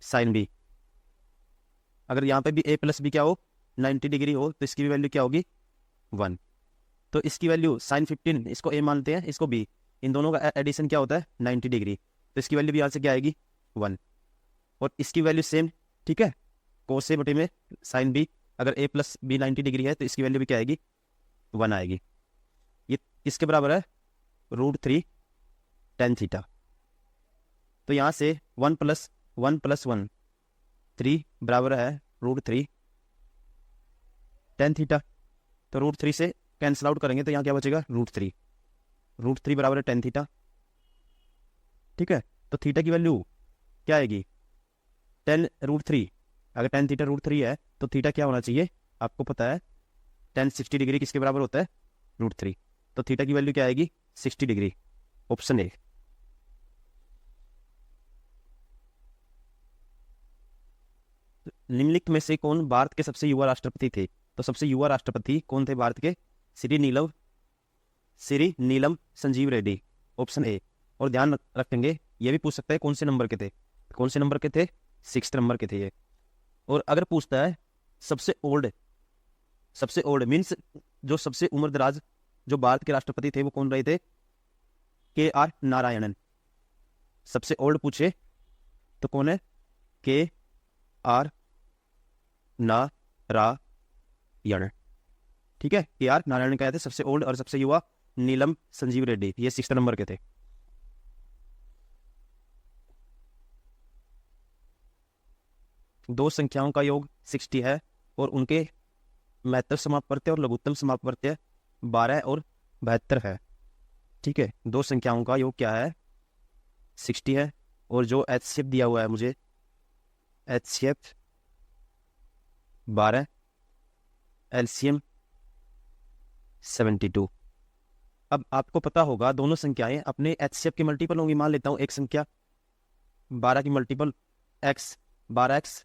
sin B। अगर यहाँ पे भी A + B क्या हो? 90 डिग्री हो तो इसकी भी वैल्यू क्या होगी? 1। तो इसकी वैल्यू sin15, इसको A मानते हैं, इसको B, इन दोनों का एडिशन क्या होता है? 90 डिग्री। तो इसकी वैल्यू भी यहाँ से क्या आएगी? 1। और इसकी वैल्यू सेम। ठीक है, cos A / sin B, अगर A + B 90 डिग्री है तो इसकी वैल्यू भी क्या आएगी? 1 आएगी। ये किसके बराबर है? √3 tan थीटा। तो यहाँ से 1 + 1 + 1 3 बराबर है √3 tan थीटा। तो √3 से कैंसिल आउट करेंगे तो यहाँ क्या बचेगा? √3। √3 बराबर है tan थीटा। ठीक है, तो थीटा की वैल्यू क्या आएगी? tan √3। अगर tan थीटा √3 है तो थीटा क्या होना चाहिए? आपको पता है tan 60 डिग्री किसके बराबर होता है? √3। तो थीटा की वैल्यू क्या आएगी? 60 डिग्री। Option A. निम्नलिखित में से कौन भारत के सबसे युवा राष्ट्रपति थे? तो सबसे युवा राष्ट्रपति कौन थे भारत के? श्री नीलम संजीव रेड्डी। Option A. और ध्यान रखेंगे ये भी पूछ सकता है कौन से नंबर के थे? कौन से नंबर के थे? 6th नंबर के थे ये। और अगर पूछता है सबसे ओल्ड मीन्स जो सबसे उम्रदराज जो भारत के राष्ट्रपति थे वो कौन रहे थे? KR नारायणन। सबसे ओल्ड पूछे तो कौन है? के आर नारायण। ठीक है, के आर नारायण क्या थे सबसे ओल्ड, और सबसे युवा नीलम संजीव रेड्डी, ये 6 नंबर के थे। दो संख्याओं का योग 60 है और उनके महत्तम समापवर्त्य और लघुत्तम समापवर्त्य 12 और 72 है। ठीक है, दो संख्याओं का योग क्या है? 60 है, और जो एचसीएफ दिया हुआ है मुझे, एचसीएफ 12, एलसीएम 72। अब आपको पता होगा दोनों संख्याएं अपने एचसीएफ की मल्टीपल होंगी। मान लेता हूं एक संख्या 12 की मल्टीपल एक्स, 12x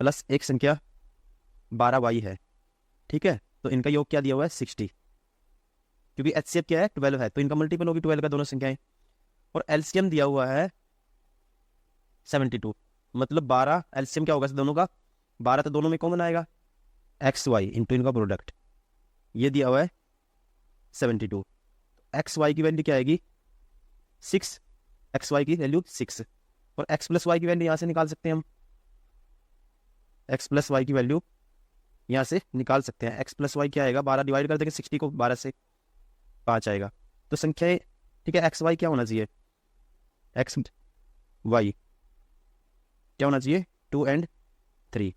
प्लस एक संख्या 12y है। ठीक है, तो इनका योग क्या दिया हुआ है? 60, क्योंकि एचसीएफ क्या है? 12 है, तो इनका मल्टीपल होगी 12 का दोनों संख्याएं। और एलसीएम दिया हुआ है 72, मतलब 12 एलसीएम क्या होगा दोनों का? 12 तो दोनों में कॉमन आएगा, एक्स वाई इंटू इनका प्रोडक्ट, ये दिया हुआ है 72। एक्स वाई की वैल्यू क्या आएगी? 6, एक्स वाई की वैल्यू 6, और एक्स प्लस वाई की वैल्यू यहाँ से निकाल सकते हैं हम। एक्स प्लस वाई की वैल्यू यहाँ से निकाल सकते हैं। एक्स प्लस वाई क्या आएगा? 12 डिवाइड कर देंगे 60 को 12 से, 5 आएगा। तो संख्याएं, ठीक है, एक्स वाई क्या होना चाहिए? एक्स वाई क्या होना चाहिए? 2 और 3।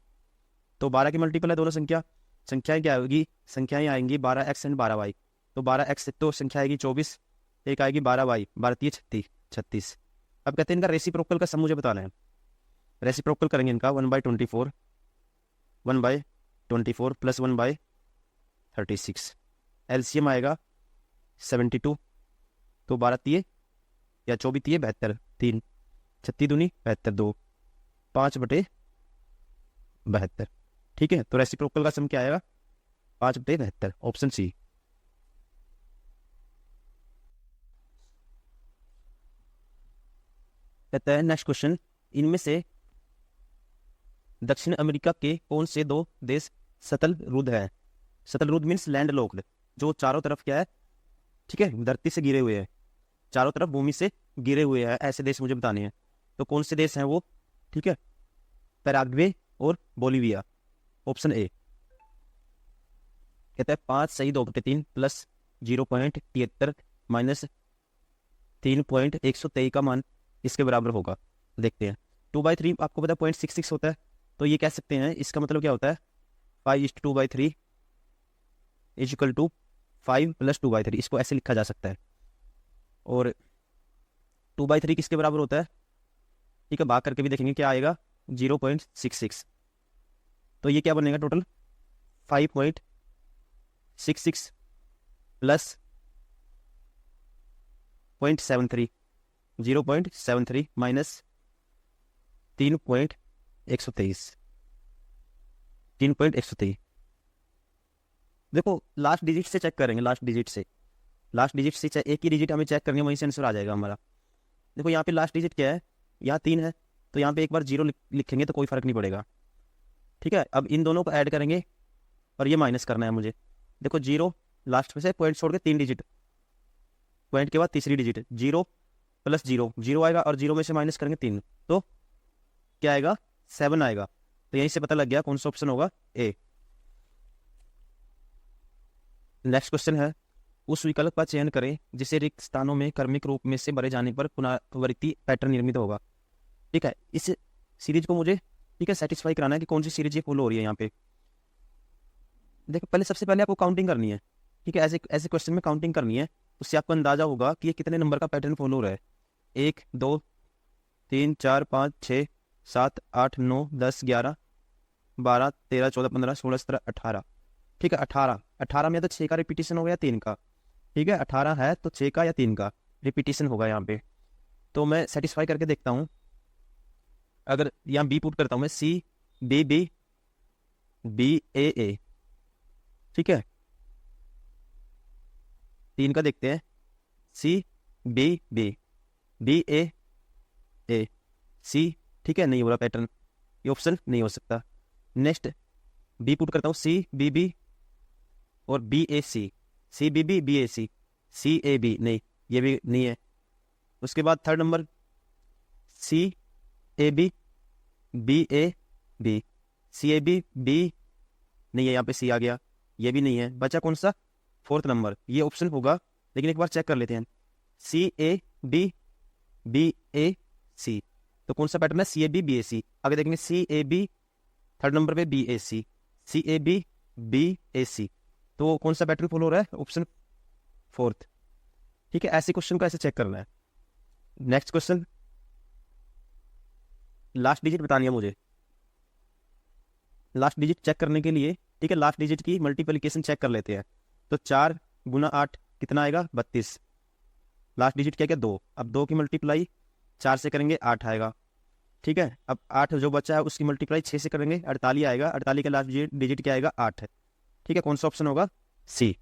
तो 12 की मल्टीपल है दोनों संख्याएं क्या होगी? संख्याएं आएंगी 12x एंड 12y। तो 12x तो संख्या आएगी 24, एक आएगी 12y, 12 36। अब कहते हैं इनका रेसिप्रोकल का सम मुझे बताना है। रेसिप्रोकल करेंगे इनका 1/24, 1/24 प्लस 1/36। एलसीएम आएगा 72, तो 12 या 24 72, 3 36 दूनी 72, 2 5/72। ठीक है, तो रेसिप्रोकल का सम क्या आएगा? 5/72, ऑप्शन सी। कहता है नेक्स्ट क्वेश्चन, इनमें से दक्षिण अमेरिका के कौन से दो देश सतल रुद्ध है? सतल रुद्ध मीन्स लैंड लॉक्ड, जो चारों तरफ क्या है? ठीक है, धरती से गिरे हुए हैं, चारों तरफ भूमि से गिरे हुए हैं, ऐसे देश मुझे बताने हैं। तो कौन से देश हैं वो? ठीक है, पैराग्वे और बोलीविया, ऑप्शन ए। कहता है 5 सही 2/3 प्लस 0.73 माइनस 3.123 का मान इसके बराबर होगा। देखते हैं, 2/3 आपको पता है 0.66 होता है, तो ये कह सकते हैं इसका मतलब क्या होता है? 5:2/3 इज इक्वल टू 5 प्लस 2/3, इसको ऐसे लिखा जा सकता है। और 2/3 किसके बराबर होता है? ठीक है, भाग करके भी देखेंगे क्या आएगा, 0.66। तो ये क्या बनेगा टोटल? 5.66 plus 0.73, 0.73 minus 3.123, 3.123। देखो लास्ट डिजिट से चेक करेंगे, लास्ट डिजिट से एक ही डिजिट हमें चेक करेंगे, वहीं से आंसर आ जाएगा हमारा। देखो यहाँ पे लास्ट डिजिट क्या है? यहाँ 3 है, तो यहाँ पे एक बार 0 लिखेंगे तो कोई फर्क नहीं पड़ेगा। ठीक है, अब इन दोनों को ऐड करेंगे और ये माइनस करना है मुझे। देखो 0 लास्ट में से पॉइंट छोड़ के 3 डिजिट, पॉइंट के बाद तीसरी डिजिट, 0 प्लस 0 आएगा, और 0 में से माइनस करेंगे 3, तो क्या आएगा? 7 आएगा। तो यहीं से पता लग गया कौन सा ऑप्शन होगा, ए। नेक्स्ट क्वेश्चन है, उस विकल्प का चयन करें जिसे रिक्त स्थानों में क्रमिक रूप में से भरे जाने पर पुनरावृत्ति पैटर्न निर्मित होगा। ठीक है, इस सीरीज को मुझे, ठीक है, सेटिस्फाई कराना है कि कौन सी सीरीज ये फॉलो हो रही है यहाँ पे। देखो पहले, सबसे पहले आपको काउंटिंग करनी है। ठीक है, ऐसे ऐसे क्वेश्चन में काउंटिंग करनी है, उससे आपको अंदाजा होगा कि ये कितने नंबर का पैटर्न फॉलो हो रहा है। 1 2 3 4 5 6 7 8 9 10 11 12 13 14 15 16 17 18। ठीक है, 18 में तो 6 का रिपीटेशन होगा या 3 का? ठीक है, 18 है तो 6 का या 3 का रिपीटेशन होगा यहाँ पे। तो मैं सेटिस्फाई करके देखता हूँ, अगर यहाँ बी पुट करता हूँ मैं, सी बी बी बी ए ए। ठीक है, 3 का देखते हैं, सी बी बी बी ए ए सी। ठीक है, नहीं हो रहा पैटर्न, ये ऑप्शन नहीं हो सकता। नेक्स्ट बी पुट करता हूँ, सी बी बी और B A C, C B B A C, C A B, नहीं, ये भी नहीं है। उसके बाद third number C A B B A B, C A B B नहीं है, यहाँ पे सी आ गया, ये भी नहीं है, बचा कौन सा, फोर्थ नंबर, ये ऑप्शन होगा। लेकिन एक बार चेक कर लेते हैं, सी ए बी ए सी, तो कौन सा पैटर्न है, सी ए बी ए सी। आगे देखेंगे C A B, third number पे B A C, C A B A C, तो कौन सा पैटर्न फॉलो हो रहा है, ऑप्शन फोर्थ। ठीक है, ऐसे क्वेश्चन को ऐसे चेक करना है। नेक्स्ट क्वेश्चन, लास्ट डिजिट बतानी है मुझे। लास्ट डिजिट चेक करने के लिए, ठीक है, लास्ट डिजिट की मल्टीप्लिकेशन चेक कर लेते हैं। तो 4 गुना 8 कितना आएगा, 32। लास्ट डिजिट क्या क्या, 2। अब 2 की मल्टीप्लाई 4 से करेंगे 8 आएगा। ठीक है, अब 8 जो बचा है उसकी मल्टीप्लाई 6 से करेंगे 48 आएगा। 48 का लास्ट डिजिट क्या आएगा, 8 है। ठीक है, कौन सा ऑप्शन होगा, सी।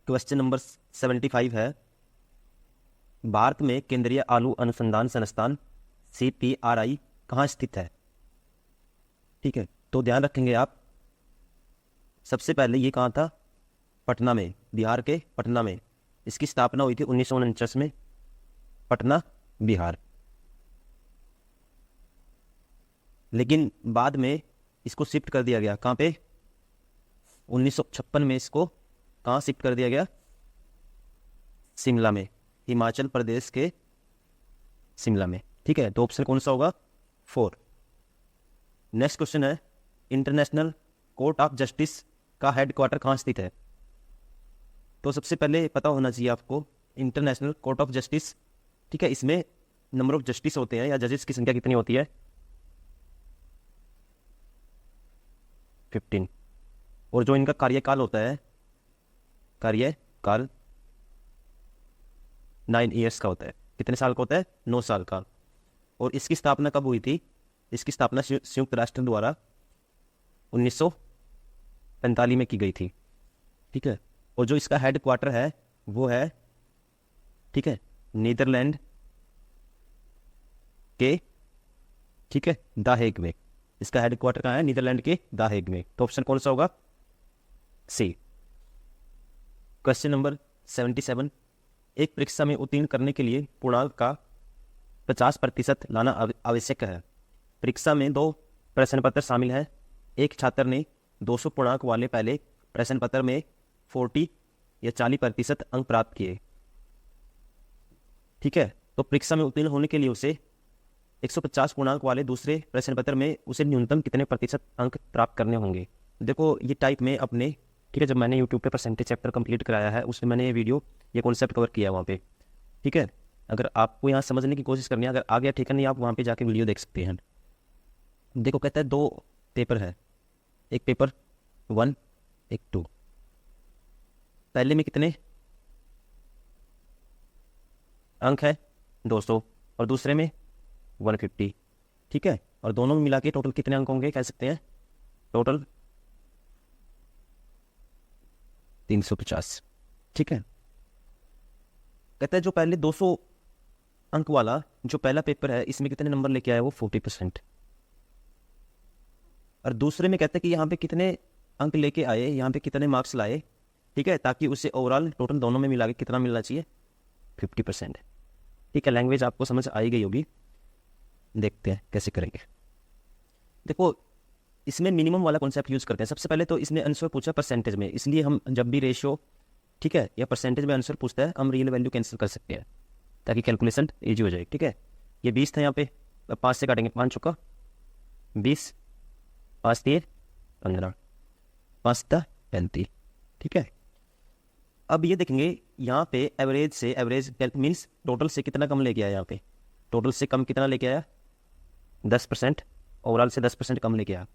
क्वेश्चन नंबर 75 है, भारत में केंद्रीय आलू अनुसंधान संस्थान CPRI कहाँ स्थित है। ठीक है, तो ध्यान रखेंगे आप, सबसे पहले ये कहाँ था, पटना में, बिहार के पटना में। इसकी स्थापना हुई थी 1949 में, पटना बिहार। लेकिन बाद में इसको शिफ्ट कर दिया गया, कहाँ पे, 1956 में इसको कहाँ शिफ्ट कर दिया गया, शिमला में, हिमाचल प्रदेश के शिमला में। ठीक है, तो ऑप्शन कौन सा होगा, 4। नेक्स्ट क्वेश्चन है, इंटरनेशनल कोर्ट ऑफ जस्टिस का हेडक्वार्टर कहाँ स्थित है। तो सबसे पहले पता होना चाहिए आपको, इंटरनेशनल कोर्ट ऑफ जस्टिस, ठीक है, इसमें नंबर ऑफ जस्टिस होते हैं या जजेस की संख्या कितनी होती है, 15। और जो इनका कार्यकाल होता है, कार्यकाल 9 ईयर्स का होता है। कितने साल का होता है, 9 साल का। और इसकी स्थापना कब हुई थी, इसकी स्थापना संयुक्त राष्ट्र द्वारा 1945 में की गई थी। ठीक है, और जो इसका हेड क्वार्टर है वो है, ठीक है, नीदरलैंड के, ठीक है, द हेग में। इसका हेड क्वार्टर कहाँ है, नीदरलैंड के द हेग में। तो ऑप्शन कौन सा होगा, सी। क्वेश्चन नंबर 77, एक परीक्षा में उत्तीर्ण करने के लिए पूर्णांक का 50% लाना आवश्यक है। परीक्षा में 2 प्रश्न पत्र शामिल हैं। एक छात्र ने 200 पूर्णांक वाले पहले प्रश्न पत्र में 40 या 40% अंक प्राप्त किए। ठीक है, तो परीक्षा में उत्तीर्ण होने के लिए उसे 150 पूर्णांक वाले दूसरे प्रश्न पत्र में उसे न्यूनतम कितने प्रतिशत अंक प्राप्त करने होंगे। देखो ये टाइप में अपने, ठीक है, जब मैंने यूट्यूब पे परसेंटेज चैप्टर कंप्लीट कराया है उसमें मैंने ये वीडियो, ये कॉन्सेप्ट कवर किया है वहाँ पे। ठीक है, अगर आपको यहाँ समझने की कोशिश करनी है, अगर आ गया ठीक है, नहीं आप वहाँ पे जाके वीडियो देख सकते हैं। देखो कहता है 2 पेपर है, एक पेपर 1, एक 2। पहले में कितने अंक है, 200, और दूसरे में 150। ठीक है, और दोनों में मिला के टोटल कितने अंक होंगे, कह सकते हैं टोटल 350। ठीक है, कहता है जो पहले 200 अंक वाला जो पहला पेपर है इसमें कितने नंबर लेके आया, वो 40%। और दूसरे में कहता है कि यहाँ पे कितने अंक लेके आए, यहाँ पे कितने मार्क्स लाए। ठीक है, ताकि उसे ओवरऑल टोटल दोनों में मिला के कितना मिलना चाहिए, 50%। ठीक है, लैंग्वेज आपको समझ आई गई होगी, देखते हैं कैसे करेंगे। देखो इसमें मिनिमम वाला कॉन्सेप्ट यूज करते हैं। सबसे पहले तो इसने आंसर पूछा परसेंटेज में, इसलिए हम जब भी रेशियो, ठीक है, या परसेंटेज में आंसर पूछता है हम रियल वैल्यू कैंसिल कर सकते हैं ताकि कैलकुलेशन ईजी हो जाए। ठीक है, ये 20 था यहाँ पे, 5 से काटेंगे, 5 चौका 20, 5 3 15, 5 35। ठीक है, अब ये देखेंगे यहाँ पे एवरेज से, एवरेज मीन्स टोटल से कितना कम लेके आया, यहाँ पे टोटल से कम कितना लेके आया, 10%, ओवरऑल से 10% कम लेके आया।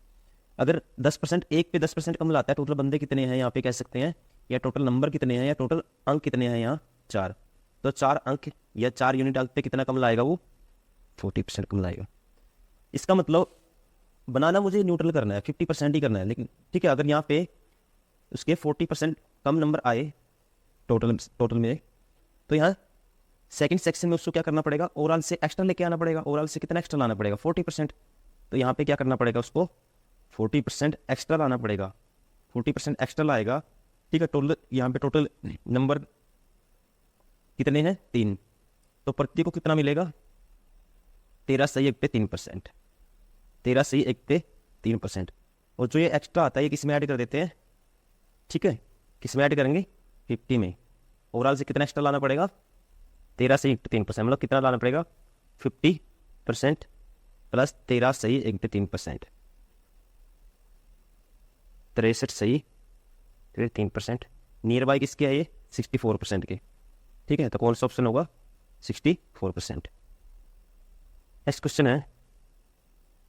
अगर 10% एक पे 10% कम लाता है, टोटल बंदे कितने हैं यहाँ पे कह सकते हैं, या टोटल नंबर कितने हैं, या टोटल अंक कितने हैं यहाँ, 4। तो 4 अंक या 4 यूनिट अंक पे कितना कम लाएगा, वो 40% कम लाएगा। इसका मतलब बनाना मुझे न्यूट्रल करना है, 50% ही करना है। लेकिन ठीक है, अगर यहाँ पे उसके 40% कम नंबर आए टोटल में, तो यहाँ सेकंड सेक्शन में उसको क्या करना पड़ेगा, ओवरऑल से एक्स्ट्रा लेके आना पड़ेगा। ओवरऑल से कितना एक्स्ट्रा लाना पड़ेगा, 40%। तो यहाँ पे क्या करना पड़ेगा, उसको 40% एक्स्ट्रा लाना पड़ेगा। 40% एक्स्ट्रा लाएगा, ठीक है। टोटल यहाँ पे टोटल नंबर कितने हैं 3, तो प्रत्येक को कितना मिलेगा 13 सही 1 पे 3%, 13 सही 1 पे 3%। और जो ये एक्स्ट्रा आता है ये किस में ऐड कर देते हैं, ठीक है, किस में ऐड करेंगे 50 में। ओवरऑल से कितना एक्स्ट्रा लाना पड़ेगा 13 सही 1 पे 3%, मतलब कितना लाना पड़ेगा 50% प्लस 13 सही 1 पे 3%, 63 सही 3%। नियर बाई किसके है ये 64% के, ठीक है। तो कौन सा ऑप्शन होगा 64%। नेक्स्ट क्वेश्चन है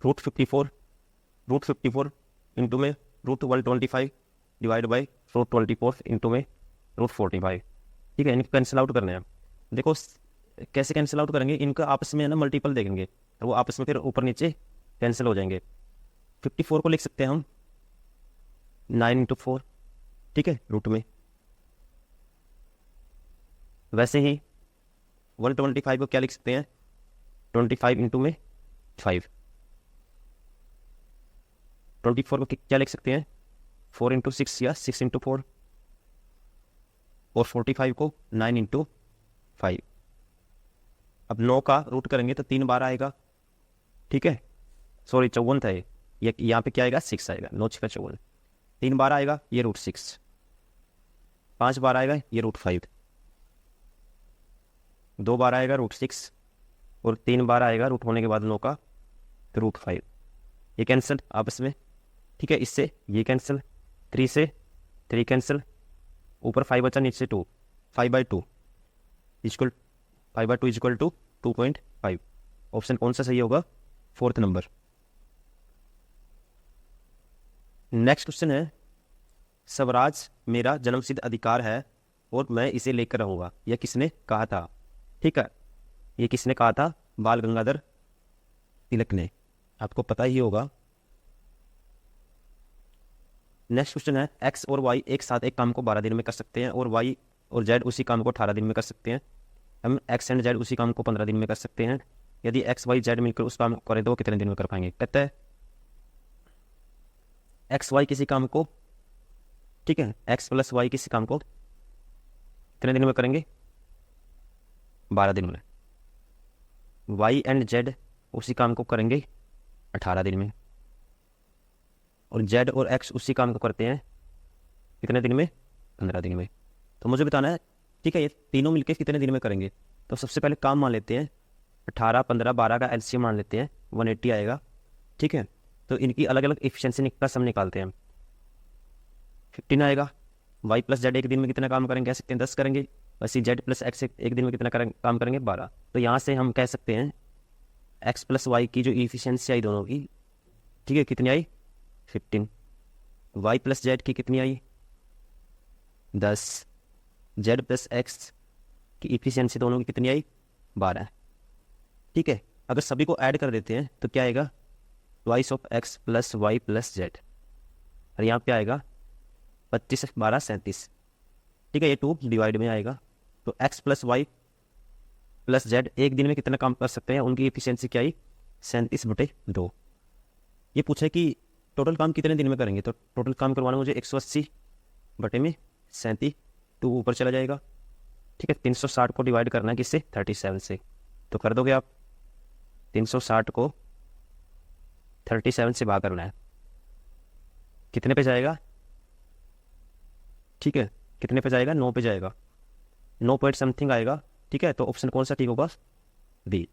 रूट 54 इंटू में √125 डिवाइड बाई √24 इंटू में √45, ठीक है। इनको कैंसिल आउट करने हैं। देखो कैसे कैंसिल आउट करेंगे, इनका आपस में है ना मल्टीपल देखेंगे तो वो आपस में फिर ऊपर नीचे कैंसिल हो जाएंगे। 54 को लिख सकते हैं हम 9 × 4, ठीक है, रूट में। वैसे ही 125 को क्या लिख सकते हैं 25 इंटू में 5। 24 को क्या लिख सकते हैं 4 × 6 या 6 × 4, और 45 को 9 × 5। अब 9 का रूट करेंगे तो 3 बार आएगा, ठीक है। सॉरी 54 था ये यहाँ पे क्या आएगा 6 आएगा, 9 × 6 = 54। 3 बार आएगा ये √6, 5 बार आएगा ये √5, 2 बार आएगा √6, और 3 बार आएगा रूट होने के बाद 9 का तो √5। ये कैंसिल आपस में, ठीक है। इससे ये कैंसिल, 3 से 3 कैंसिल, ऊपर 5 बचा नीचे 2, 5/2 इक्वल 5/2 इक्वल टू 2.5। ऑप्शन कौन सा सही होगा 4th नंबर। नेक्स्ट क्वेश्चन है स्वराज मेरा जन्मसिद्ध अधिकार है और मैं इसे लेकर रहूंगा, यह किसने कहा था, ठीक है। ये किसने कहा था बाल गंगाधर तिलक ने, आपको पता ही होगा। नेक्स्ट क्वेश्चन है एक्स और वाई एक साथ एक काम को 12 दिन में कर सकते हैं और वाई और जेड उसी काम को 18 दिन में कर सकते हैं। हम एक्स एंड जेड उसी काम को 15 दिन में कर सकते हैं। यदि एक्स वाई जेड मिलकर उस काम को करें तो वो कितने दिन में कर पाएंगे। कहते हैं एक्स वाई किसी काम को, ठीक है, एक्स प्लस वाई किसी काम को कितने दिन में करेंगे 12 दिन में। वाई एंड जेड उसी काम को करेंगे 18 दिन में, और जेड और एक्स उसी काम को करते हैं कितने दिन में 15 दिन में। तो मुझे बताना है, ठीक है, ये तीनों मिलकर कितने दिन में करेंगे। तो सबसे पहले काम मान लेते हैं 18, 15, 12 का एलसीएम मान लेते हैं 180 आएगा, ठीक है। तो इनकी अलग अलग एफिशिएंसी का सम निकालते हैं। 15 आएगा। वाई प्लस जेड एक दिन में कितना काम करेंगे कह सकते हैं 10 करेंगे। वैसे जेड प्लस एक्स एक दिन में कितना काम करेंगे 12। तो यहाँ से हम कह सकते हैं एक्स प्लस वाई की जो एफिशिएंसी आई दोनों की, ठीक है, कितनी आई 15। वाई प्लस जेड की कितनी आई 10। जेड प्लस एक्स की एफिशिएंसी दोनों की कितनी आई 12, ठीक है। अगर सभी को ऐड कर देते हैं तो क्या आएगा twice of X plus Y plus Z, और यहाँ पे आएगा 25 12 37, ठीक है। ये 2 डिवाइड में आएगा। तो X plus Y plus Z एक दिन में कितना काम कर सकते हैं, उनकी एफिशिएंसी क्या आई 37/2। ये पूछे कि टोटल काम कितने दिन में करेंगे, तो टोटल काम करवाना मुझे 180/37, 2 ऊपर चला जाएगा, ठीक है। 360 को डिवाइड करना है किससे 37 से, तो कर दोगे आप 360 को 37 से भाग करना है, कितने पे जाएगा, ठीक है, कितने पे जाएगा 9 पे जाएगा, 9 पॉइंट समथिंग आएगा, ठीक है। तो ऑप्शन कौन सा ठीक होगा बी।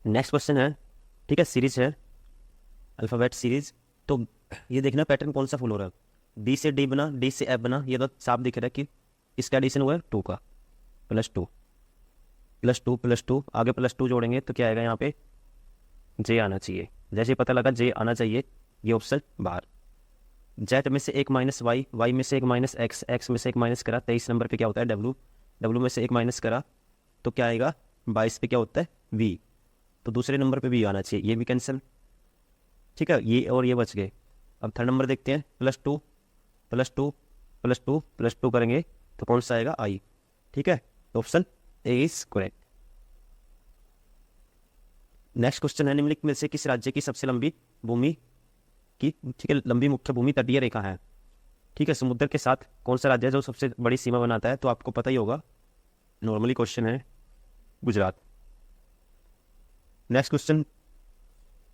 नेक्स्ट क्वेश्चन है, ठीक है, सीरीज है अल्फाबेट सीरीज। तो ये देखना पैटर्न कौन सा फॉलो हो रहा है, डी से डी बना, डी से एफ बना। ये तो साफ दिख रहा है कि इसका एडिशन हुआ है 2 का, +2 +2 +2, आगे +2 जोड़ेंगे तो क्या आएगा यहाँ पे जे आना चाहिए। जैसे ही पता लगा जे आना चाहिए ये ऑप्शन बाहर। जेड में से एक माइनस वाई, वाई में से एक माइनस एक्स, एक्स में से एक माइनस करा 23 नंबर पे क्या होता है डब्ल्यू, डब्ल्यू में से एक माइनस करा तो क्या आएगा 22 पे क्या होता है वी, तो दूसरे नंबर पे भी आना चाहिए, ये भी कैंसिल, ठीक है। ये और ये बच गए। अब थर्ड नंबर देखते हैं +2 +2 +2 +2 करेंगे तो कौन सा आएगा आई, ठीक है। तो option A is correct. Next question है निम्नलिखित में से किस राज्य की सबसे लंबी भूमि की, ठीक है, लंबी मुख्य भूमि तटीय रेखा है। ठीक है, समुद्र के साथ कौन सा राज्य है जो सबसे बड़ी सीमा बनाता है? तो आपको पता ही होगा, नॉर्मली क्वेश्चन है, गुजरात। नेक्स्ट क्वेश्चन,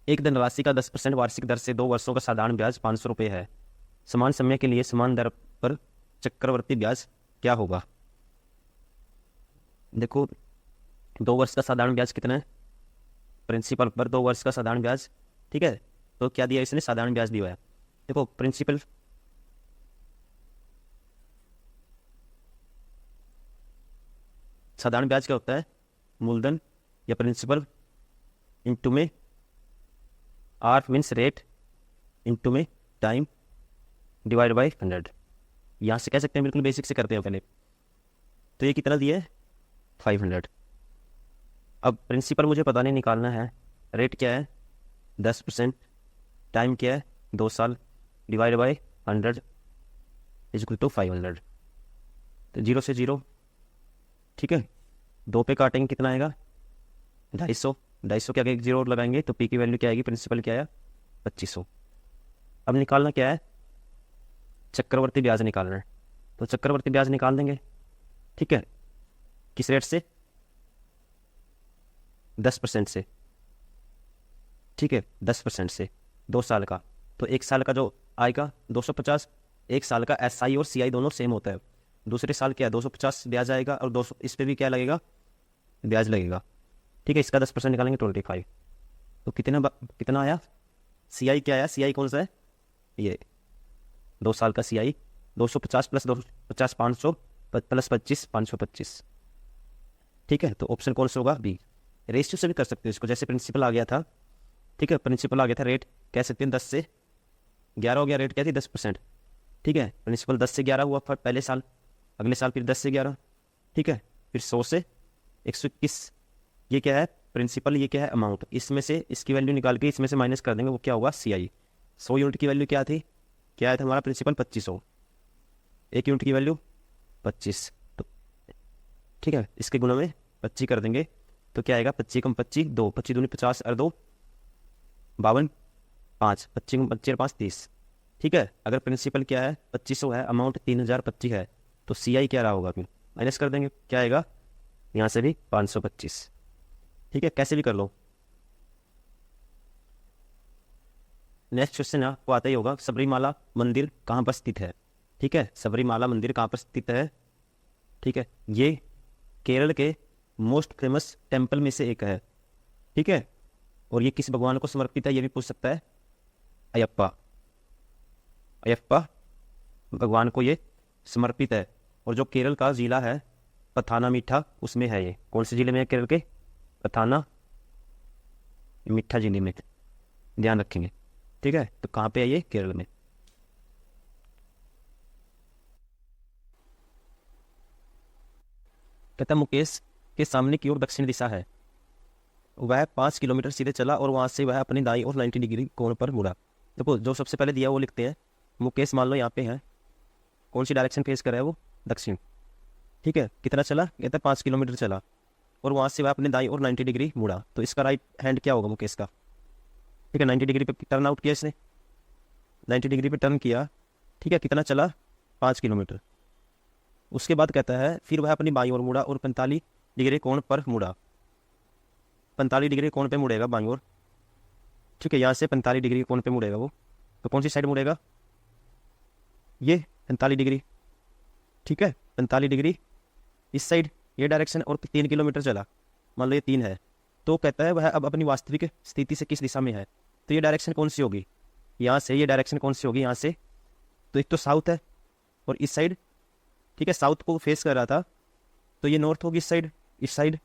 एक धनराशि का 10% वार्षिक दर से 2 वर्षों का साधारण ब्याज 500 रुपये है। समान समय के लिए समान दर पर चक्रवर्ती ब्याज क्या होगा? देखो, 2 वर्ष का साधारण ब्याज कितना है? प्रिंसिपल पर 2 वर्ष का साधारण ब्याज, ठीक है, तो क्या दिया इसने? साधारण ब्याज दिया है। देखो प्रिंसिपल, साधारण ब्याज क्या होता है? मूलधन या प्रिंसिपल इंटू में आर मीन्स रेट इंटू में टाइम डिवाइड बाई 100। यहाँ से कह सकते हैं, बिल्कुल बेसिक से करते हैं पहले। तो ये कितना दिया है? 500। अब प्रिंसिपल मुझे पता नहीं, निकालना है। रेट क्या है? 10%। टाइम क्या है? 2 साल divide by 100 is equal to 500। तो 0 से 0, ठीक है, 2 पे काटेंगे कितना आएगा? 250। 250 के आगे एक 0 और लगाएंगे तो पी की वैल्यू क्या आएगी? प्रिंसिपल क्या आया? 2500। अब निकालना क्या है? चक्रवर्ती ब्याज निकालना है। तो चक्रवर्ती ब्याज निकाल देंगे, ठीक है, किस रेट से? 10% से, ठीक है, 10% से 2 साल का। तो 1 साल का जो आएगा 250, 1 साल का SI और CI दोनों सेम होता है। दूसरे साल क्या है? 250 ब्याज आएगा और 200 इस पर भी क्या लगेगा? ब्याज लगेगा, ठीक है। इसका 10% निकालेंगे 25। तो कितना आया? CI क्या आया? CI कौन सा है? ये 2 साल का CI 250 प्लस 250 500 प्लस 25 525, ठीक है। तो ऑप्शन कौन सा होगा? बी। रेशियो से भी कर सकते हो इसको, जैसे प्रिंसिपल आ गया था, ठीक है, प्रिंसिपल आ गया था, रेट कह सकते हैं 10 से 11 हो गया, रेट क्या थी? 10%, ठीक है। प्रिंसिपल 10 से 11 हुआ पहले साल, अगले साल फिर 10 से 11, ठीक है, फिर 100 से 121। ये क्या है? प्रिंसिपल। ये क्या है? अमाउंट। इसमें से इसकी वैल्यू निकाल के इसमें से माइनस कर देंगे, वो क्या होगा? CI। 100 यूनिट की वैल्यू क्या थी? क्या आया था हमारा प्रिंसिपल? 2500। 1 यूनिट की वैल्यू 25, तो ठीक है, इसके गुणा में 25 कर देंगे तो क्या आएगा? 25 कम 25 2, 25 दूनी 50 और 2 52, 5, 25 कम 25 और 5 30, ठीक है। अगर प्रिंसिपल क्या है? 2500 है, अमाउंट 3025 है, तो CI क्या रहा होगा? फिर माइनस कर देंगे, क्या आएगा? यहाँ से भी 525, ठीक है, कैसे भी कर लो। नेक्स्ट क्वेश्चन आपको आता ही होगा, सबरीमाला मंदिर कहाँ पर स्थित है? ठीक है, सबरीमाला मंदिर कहाँ पर स्थित है? ठीक है, ये केरल के मोस्ट फेमस टेम्पल में से एक है, ठीक है। और ये किस भगवान को समर्पित है? ये भी पूछ सकता है। अयप्पा, अयप्पा भगवान को ये समर्पित है। और जो केरल का जिला है पथानामिट्ठा, उसमें है ये। कौन से जिले में है केरल के? पथानामिट्ठा जिले में, ध्यान रखेंगे, ठीक है। तो कहाँ पे है ये? केरल में। कहता मुकेश के सामने की ओर दक्षिण दिशा है, वह 5 किलोमीटर सीधे चला और वहां से वह अपनी दाईं ओर 90 डिग्री कोण पर मुड़ा। देखो, जो सबसे पहले दिया वो लिखते हैं। मुकेश मान लो यहाँ पे है, कौन सी डायरेक्शन फेस कर रहा है वो? दक्षिण, ठीक है। कितना चला? कहता है 5 किलोमीटर चला और वहां से वह अपने दाईं ओर 90 डिग्री मुड़ा। तो इसका राइट हैंड क्या होगा मुकेश का? ठीक है, 90 डिग्री पे टर्न आउट किया इसने, 90 डिग्री पे टर्न किया, ठीक है। कितना चला? 5 किलोमीटर। उसके बाद कहता है फिर वह अपनी बाईं ओर मुड़ा और 45 डिग्री कोण पर मुड़ा। 45 डिग्री कोण पे मुड़ेगा बाईं ओर, ठीक है। यहाँ से 45 डिग्री कोण पे मुड़ेगा वो। तो कौन सी साइड मुड़ेगा? ये 45 डिग्री, ठीक है, 45 डिग्री इस साइड, ये डायरेक्शन। और 3 किलोमीटर चला, मान लो ये 3 है। तो कहता है वह अब अपनी वास्तविक स्थिति से किस दिशा में है? तो ये डायरेक्शन कौन सी होगी? यहाँ से ये डायरेक्शन कौन सी होगी? यहाँ से तो एक तो साउथ है और इस साइड, ठीक है, साउथ को फेस कर रहा था, तो ये नॉर्थ होगी, इस साइड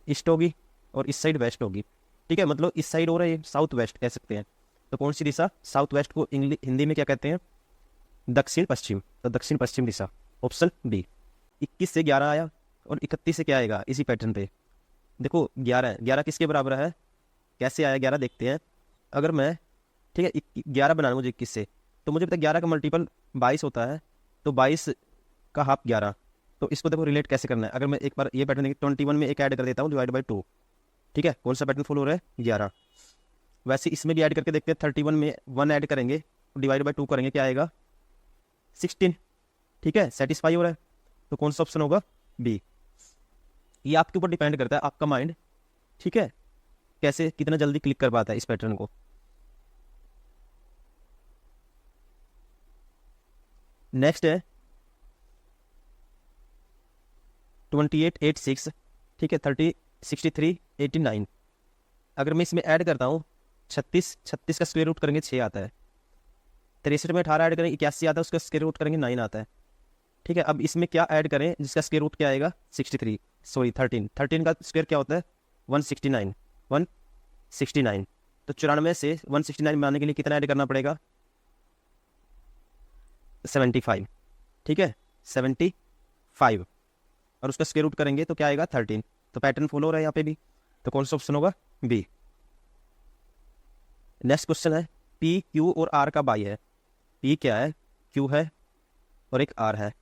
ईस्ट होगी और इस साइड वेस्ट होगी, ठीक है। मतलब इस साइड हो रहा है, साउथ वेस्ट कह सकते हैं। तो कौन सी दिशा? साउथ वेस्ट को हिंदी में क्या कहते हैं? दक्षिण पश्चिम। तो दक्षिण पश्चिम दिशा, ऑप्शन बी। 21 से 11 आया और 31 से क्या आएगा? इसी पैटर्न पे देखो, 11 है, 11 किसके बराबर है? कैसे आया 11 देखते हैं। अगर मैं, ठीक है, 11 बनाना मुझे 21 से, तो मुझे पता है 11 का मल्टीपल 22 होता है, तो 22 का हाफ 11। तो इसको देखो रिलेट कैसे करना है। अगर मैं एक बार ये पैटर्न 21 में एक ऐड कर देता हूँ डिवाइड बाई 2, ठीक है। कौन सा पैटर्न फॉलो हो रहा है? 11। वैसे इसमें भी ऐड करके देखते हैं। 31 में 1 ऐड करेंगे, डिवाइड बाई 2 करेंगे, क्या आएगा 16। ठीक है, सेटिस्फाई हो रहा है, तो कौन सा ऑप्शन होगा, बी। ये आपके ऊपर डिपेंड करता है, आपका माइंड, ठीक है, कैसे कितना जल्दी क्लिक कर पाता है इस पैटर्न को। नेक्स्ट है 2886, ठीक है, 30 63 89। अगर मैं इसमें ऐड करता हूँ 36, 36 का स्क्वायर रूट करेंगे 6 आता है। 63 में 18 ऐड करेंगे 81 आता है, उसका स्क्वायर रूट करेंगे 9 आता है। ठीक है, अब इसमें क्या ऐड करें जिसका स्क्वायर रूट क्या आएगा 63, सॉरी 13, 13 का स्क्वायर क्या होता है 169, 169। तो 94 से 169 में आने के लिए कितना ऐड करना पड़ेगा 75, ठीक है 75, और उसका स्क्वायर रूट करेंगे तो क्या आएगा 13। तो पैटर्न फॉलो हो रहा है यहाँ पे भी, तो कौन सा ऑप्शन होगा, बी। नेक्स्ट क्वेश्चन है पी क्यू और आर का बाई है। पी क्या है, क्यू है और एक आर है,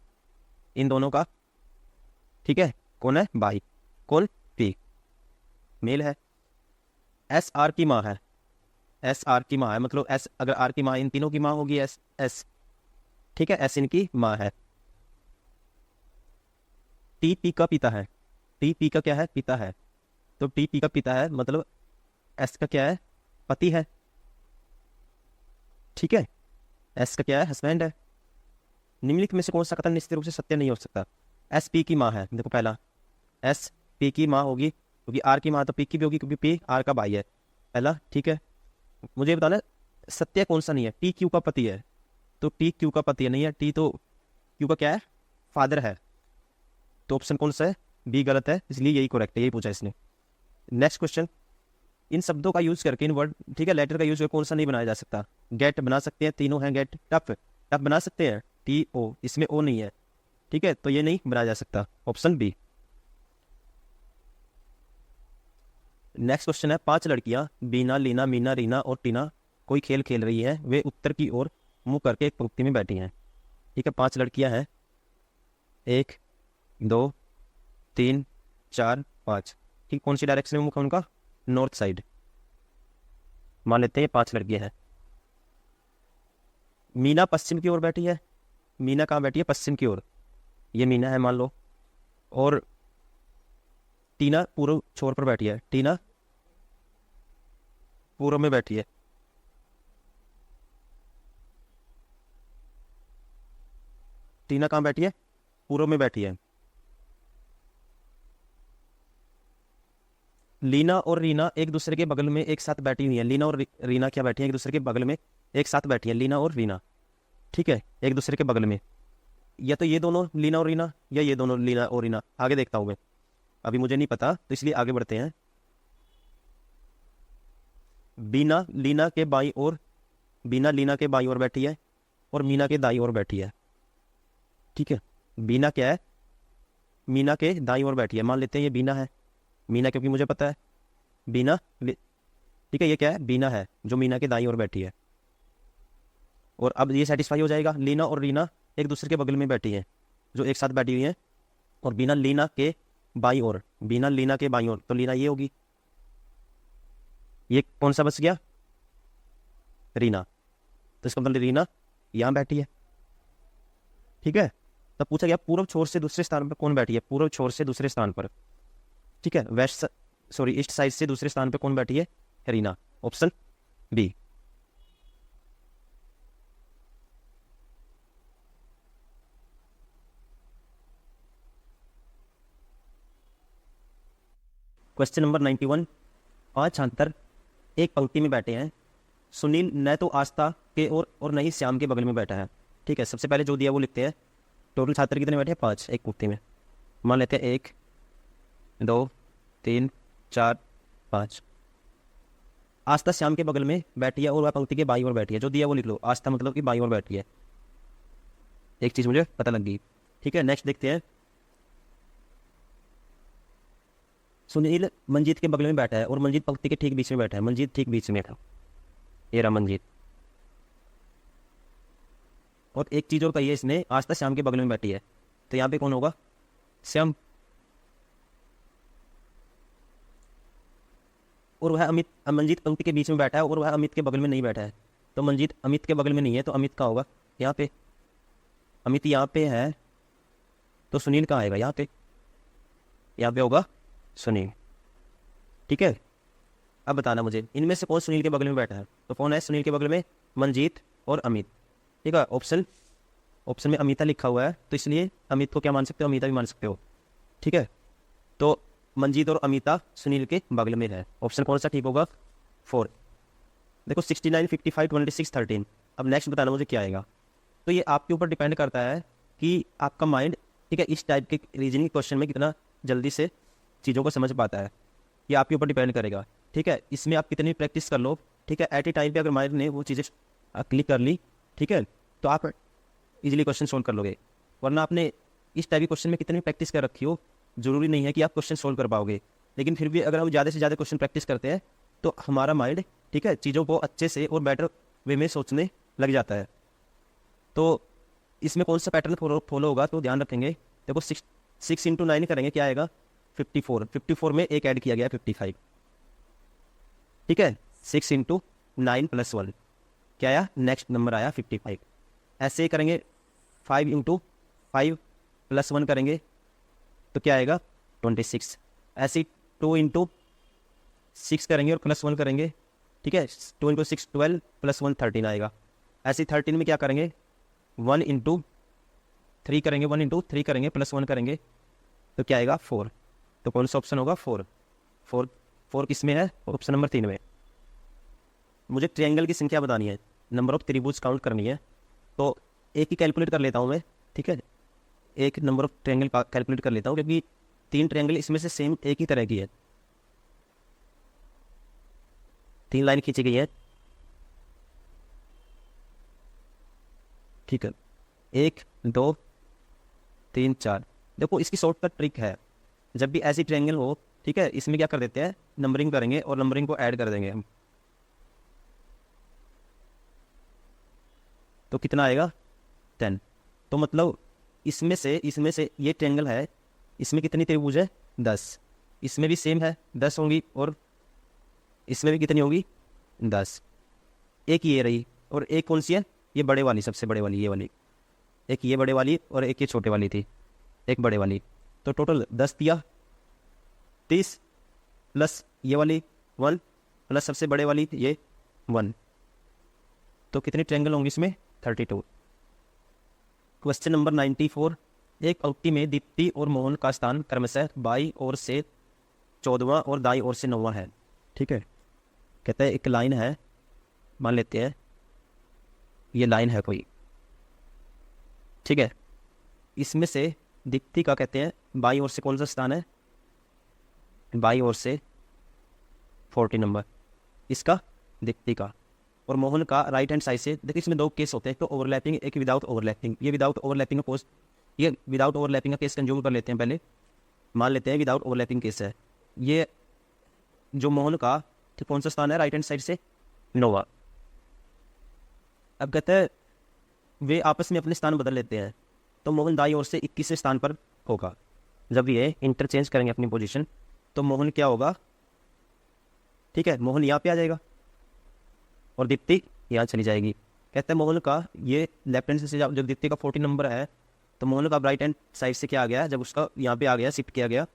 इन दोनों का, ठीक है, कौन है बाई, कौन, पी, मेल है। एस आर की माँ है, एस आर की माँ है, मतलब एस अगर आर की माँ इन तीनों की माँ होगी एस एस, ठीक है, एस इनकी माँ है। टी पी का पिता है, टी पी का क्या है, पिता है, तो टी पी का पिता है मतलब एस का क्या है, पति है, ठीक है, एस का क्या है, हस्बैंड है। निम्नलिखित में से कौन सा कथन निश्चित रूप से सत्य नहीं हो सकता। एस पी की माँ है, देखो पहला एस पी की माँ होगी क्योंकि आर की माँ तो पी की भी होगी क्योंकि पी आर का भाई है, पहला, ठीक है। मुझे बताना सत्य कौन सा नहीं है, टी क्यू का पति है, तो टी क्यू का पति है, नहीं है, टी तो क्यू का क्या है, फादर है, तो ऑप्शन कौन सा है, बी गलत है, इसलिए यही करेक्ट है, यही पूछा इसने। नेक्स्ट क्वेश्चन, इन शब्दों का यूज करके, इन वर्ड, ठीक है, लेटर का यूज करके कौन सा नहीं बनाया जा सकता। गेट बना सकते हैं, तीनों हैं गेट। टफ, टफ बना सकते हैं, टी ओ, इसमें ओ नहीं है, ठीक है, तो ये नहीं बनाया जा सकता, ऑप्शन बी। नेक्स्ट क्वेश्चन है 5 लड़कियां बीना, लीना, मीना, रीना और टीना कोई खेल खेल रही है, वे उत्तर की ओर मुंह करके एक पंक्ति में बैठी हैं। ठीक है, 5 लड़कियां हैं, 1 2 3 4 5, ठीक, कौन सी डायरेक्शन में मुख है उनका, नॉर्थ साइड, मान लेते हैं 5 लड़कियां हैं। मीना पश्चिम की ओर बैठी है, मीना कहाँ बैठी है, पश्चिम की ओर, ये मीना है मान लो, और टीना पूर्व छोर पर बैठी है, टीना पूर्व में बैठी है, टीना कहाँ बैठी है, पूर्व में बैठी है। लीना और रीना एक दूसरे के बगल में एक साथ बैठी हुई है, लीना और रीना क्या बैठी है, एक दूसरे के बगल में एक साथ बैठी है, लीना और रीना, ठीक है, एक दूसरे के बगल में, या तो ये दोनों लीना और रीना या ये दोनों लीना और रीना, आगे देखता हूँ मैं, अभी मुझे नहीं पता तो इसलिए आगे बढ़ते हैं। बीना लीना के बाईं ओर, बीना लीना के बाईं ओर बैठी है और मीना के दाईं ओर बैठी है, ठीक है, बीना क्या है, मीना के दाईं ओर बैठी है, मान लेते हैं ये बीना है, मीना क्योंकि मुझे पता है बीना, ठीक है, ये क्या है, बीना है जो मीना के दाईं ओर बैठी है। और अब ये सेटिस्फाई हो जाएगा, लीना और रीना एक दूसरे के बगल में बैठी है, जो एक साथ बैठी हुई है, और बीना लीना के बाईं ओर, बीना लीना के बाईं ओर, तो लीना ये होगी, ये कौन सा बच गया, रीना, तो इसका मतलब रीना यहां बैठी है, ठीक है। तब पूछा गया पूर्व छोर से दूसरे स्थान पर कौन बैठी है, पूर्व छोर से दूसरे स्थान पर, ठीक है, वेस्ट सॉरी ईस्ट साइड से दूसरे स्थान पर कौन बैठी है, Reena, option B. Question number 91, 5 छात्र एक पंक्ति में बैठे हैं, सुनील न तो आस्था के और न ही श्याम के बगल में बैठा है, ठीक है। सबसे पहले जो दिया वो लिखते हैं, टोटल छात्र कितने बैठे हैं, 5 एक पंक्ति में, मान लेते हैं 1 2 3 4 5। आस्था श्याम के बगल में बैठी है और वह पंक्ति के बाईं ओर बैठी है, जो दिया वो लिख लो, आस्था मतलब कि बाईं ओर बैठी है, एक चीज मुझे पता लग गई, ठीक है। नेक्स्ट देखते हैं, सुनील मंजीत के बगल में बैठा है और मंजीत पंक्ति के ठीक बीच में बैठा है, मंजीत ठीक बीच में था, ये रहा मंजीत। और एक चीज और कही है इसने, आस्था श्याम के बगल में बैठी है, तो यहाँ पे कौन होगा, श्याम। और वह मंजीत पंक्ति के बीच में बैठा है और वह अमित के बगल में नहीं बैठा है, तो मंजीत अमित के बगल में नहीं है, तो अमित कहाँ होगा? यहाँ पे। अमित यहाँ पे है, तो सुनील कहाँ आएगा? यहाँ पे होगा सुनील। ठीक है, अब बताना मुझे इनमें से कौन सुनील के बगल में बैठा है। तो कौन है सुनील के बगल में? मंजीत और अमित। ठीक है, ऑप्शन में अमिता लिखा हुआ है, तो इसलिए अमित को क्या मान सकते हो? अमिता भी मान सकते हो। ठीक है, तो मंजीत और अमिता सुनील के बगल में है। ऑप्शन कौन सा ठीक होगा? 4। देखो 69, 55, 26, 13। अब नेक्स्ट बताना मुझे क्या आएगा। तो ये आपके ऊपर डिपेंड करता है कि आपका माइंड, ठीक है, इस टाइप के रीजनिंग क्वेश्चन में कितना जल्दी से चीज़ों को समझ पाता है, ये आपके ऊपर डिपेंड करेगा। ठीक है, इसमें आप कितनी प्रैक्टिस कर लो, ठीक है, एट ए टाइम पे अगर माइंड ने वो चीज़ें क्लिक कर ली, ठीक है, तो आप इजीली क्वेश्चन सोल्व कर लोगे। वरना आपने इस टाइप के क्वेश्चन में कितनी प्रैक्टिस कर रखी हो, जरूरी नहीं है कि आप क्वेश्चन सोल्व कर पाओगे। लेकिन फिर भी अगर हम ज़्यादा से ज़्यादा क्वेश्चन प्रैक्टिस करते हैं तो हमारा माइंड, ठीक है, चीज़ों को अच्छे से और बेटर वे में सोचने लग जाता है। तो इसमें कौन सा पैटर्न फॉलो होगा, तो ध्यान रखेंगे। देखो 6 इंटू 9 करेंगे, क्या आएगा? 54। 54 में एक ऐड किया गया 55। ठीक है, 6 इंटू 9 प्लस 1 क्या आया? नेक्स्ट नंबर आया 55। ऐसे ही करेंगे 5 इंटू 5 प्लस 1 करेंगे तो क्या आएगा? 26। ऐसे ही 2 इंटू 6 करेंगे और प्लस 1 करेंगे, ठीक है, 2 इंटू 6 12 प्लस 1 13 आएगा। ऐसे ही 13 में क्या करेंगे? 1 इंटू 3 करेंगे, 1 इंटू 3 करेंगे प्लस 1 करेंगे तो क्या आएगा? 4। तो कौन सा ऑप्शन होगा? 4 किस में है? ऑप्शन नंबर 3 में। मुझे ट्रायंगल की संख्या बतानी है, नंबर ऑफ त्रिभुज काउंट करनी है, तो एक ही कैलकुलेट कर लेता हूँ मैं। ठीक है, एक नंबर ऑफ ट्रायंगल कैलकुलेट कर लेता हूँ, क्योंकि 3 ट्रायंगल इसमें से सेम एक ही तरह की है। 3 लाइन खींची गई है। ठीक है, 1 2 3 4। देखो इसकी शॉर्टकट ट्रिक है, जब भी ऐसी ट्रायंगल हो, ठीक है, इसमें क्या कर देते हैं? नंबरिंग करेंगे और नंबरिंग को ऐड कर देंगे हम। तो कितना आएगा? 10। तो मतलब इसमें से ये ट्रायंगल है, इसमें कितनी त्रिभुज है? 10। इसमें भी सेम है, 10 होंगी, और इसमें भी कितनी होगी? 10। एक ये रही, और एक कौन सी है? ये बड़े वाली, सबसे बड़े वाली, ये वाली। एक ये बड़े वाली और एक ये छोटे वाली थी, एक बड़े वाली। तो टोटल 10 दिया, 30 प्लस ये वाली 1 प्लस सबसे बड़े वाली ये 1, तो कितने ट्रायंगल होंगे इसमें? 32। Question number 94। एक पंक्ति में दीप्ति और मोहन का स्थान क्रमशः बाई ओर से 14वां और दाई ओर से 9वां है। ठीक है, कहते हैं एक लाइन है, मान लेते हैं ये लाइन है कोई, ठीक है, इसमें से दीप्ति का कहते हैं बाई ओर से कौन सा स्थान है? बाई ओर से 40 नंबर, इसका दीप्ति का, और मोहन का राइट हैंड साइड से। देखिए इसमें 2 केस होते हैं, एक तो ओवरलैपिंग, एक विदाउट ओवरलैपिंग। ये विदाउट ओवरलैपिंग का पोस्ट, ये विदाउट ओवरलैपिंग का केस कंज्यूम कर लेते हैं। पहले मान लेते हैं विदाउट ओवरलैपिंग केस है। ये जो मोहन का तो कौन सा स्थान है? राइट हैंड साइड से 9वां। अब कहते हैं वे आपस में अपने स्थान बदल लेते हैं, तो मोहन दाई ओर से 21वें स्थान पर होगा। जब ये इंटरचेंज करेंगे अपनी पोजीशन, तो मोहन क्या होगा? ठीक है, मोहन यहाँ पे आ जाएगा और दीप्ति यहाँ चली जाएगी। कहते हैं मोहन का ये लेफ्ट हैंड से जब दीप्ति का 40 नंबर है, तो मोहन का राइट हैंड साइड से क्या आ गया? जब उसका यहाँ पे आ गया, शिफ्ट किया गया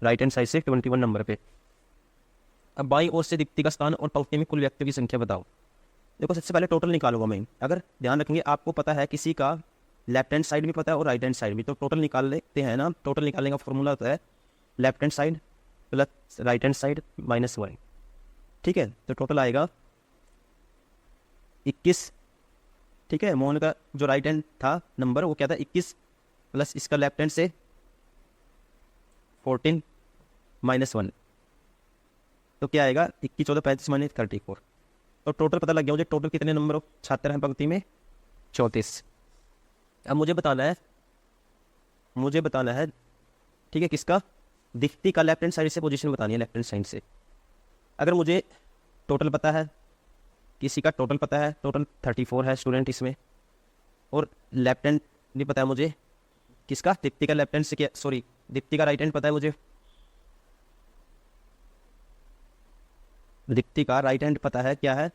राइट हैंड साइड से 21 नंबर पे। अब बाई ओर से दीप्ति का स्थान और पंक्ति में कुल व्यक्तियों की संख्या बताओ। देखो सबसे पहले टोटल निकालूंगा मैं। अगर ध्यान रखेंगे, आपको पता है किसी का लेफ्ट हैंड साइड भी पता है और राइट हैंड साइड भी, तो टोटल निकाल लेते हैं ना। टोटल निकालने का फॉर्मूला होता है left hand side plus right hand side -1। ठीक है, तो टोटल आएगा 21। ठीक है, मोहन का जो राइट हैंड था नंबर वो क्या था? 21 प्लस इसका लेफ्ट हैंड से 14 -1, तो क्या आएगा? 21 14 35 -34। तो टोटल पता लग गया मुझे, टोटल कितने नंबर छात्र हैं पंक्ति में? 34। अब मुझे बताना है, ठीक है, किसका? दीप्ति का लेफ्ट हैंड साइड से पोजीशन बतानी है, लेफ्ट हैंड साइड से। अगर मुझे टोटल पता है, किसी का टोटल पता है, टोटल 34 है स्टूडेंट इसमें, और लेफ्ट हैंड नहीं पता है मुझे, किसका? दीप्ति का लेफ्ट हैंड से क्या, सॉरी, दीप्ति का राइट हैंड पता है मुझे, दीप्ति का राइट हैंड पता है क्या है,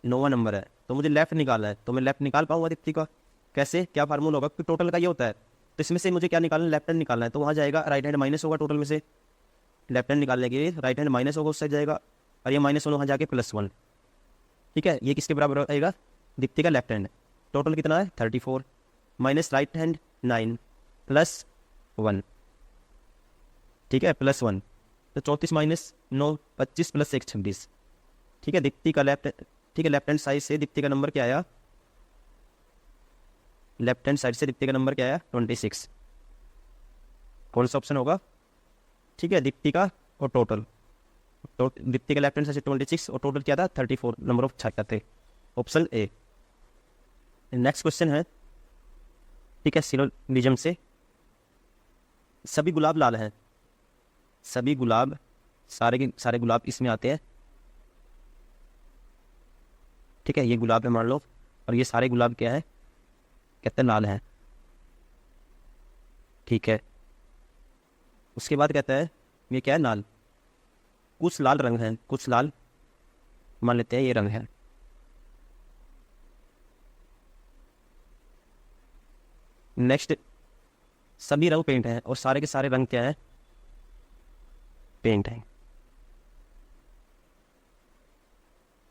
9वां नंबर है, तो मुझे लेफ्ट निकालना है, तो मैं लेफ्ट निकाल पाऊंगा दीप्ति का? कैसे, क्या फार्मूला होगा? क्योंकि टोटल का ये होता है, तो इसमें से मुझे क्या निकालना है, लेफ्ट हैंड निकालना है, तो वहाँ जाएगा राइट हैंड माइनस होगा टोटल में से, लेफ्ट हैंड निकालने के लिए राइट हैंड माइनस होगा, उससे जाएगा, और ये -1 वहाँ जाके +1। ठीक है, ये किसके बराबर आएगा, दीप्ति का लेफ्ट हैंड। टोटल कितना है 34, माइनस राइट हैंड 9 +1, ठीक है +1, तो 34 - 9 25 + 1 26। ठीक है, दीप्ति का लेफ्ट, ठीक है, लेफ्ट हैंड साइड से दीप्ति का नंबर क्या आया, लेफ्ट हैंड साइड से दीप्ति का नंबर क्या आया 26। कौन सा ऑप्शन होगा? ठीक है, दीप्ति का और टोटल, तो दीप्ति का लेफ्ट हैंड साइड से 26 और टोटल क्या था 34 नंबर ऑफ छक्का थे, ऑप्शन ए। नेक्स्ट क्वेश्चन है, ठीक है, सिलोनिज्म से, सभी गुलाब लाल हैं, सभी गुलाब, सारे के सारे गुलाब इसमें आते हैं। ठीक है, ये गुलाब है मान लो, और ये सारे गुलाब क्या है, कहते हैं लाल है। ठीक है, उसके बाद कहता है ये क्या है, लाल, कुछ लाल रंग है, कुछ लाल, मान लेते हैं ये रंग है। नेक्स्ट, सभी रंग पेंट है, और सारे के सारे रंग क्या है, पेंट है।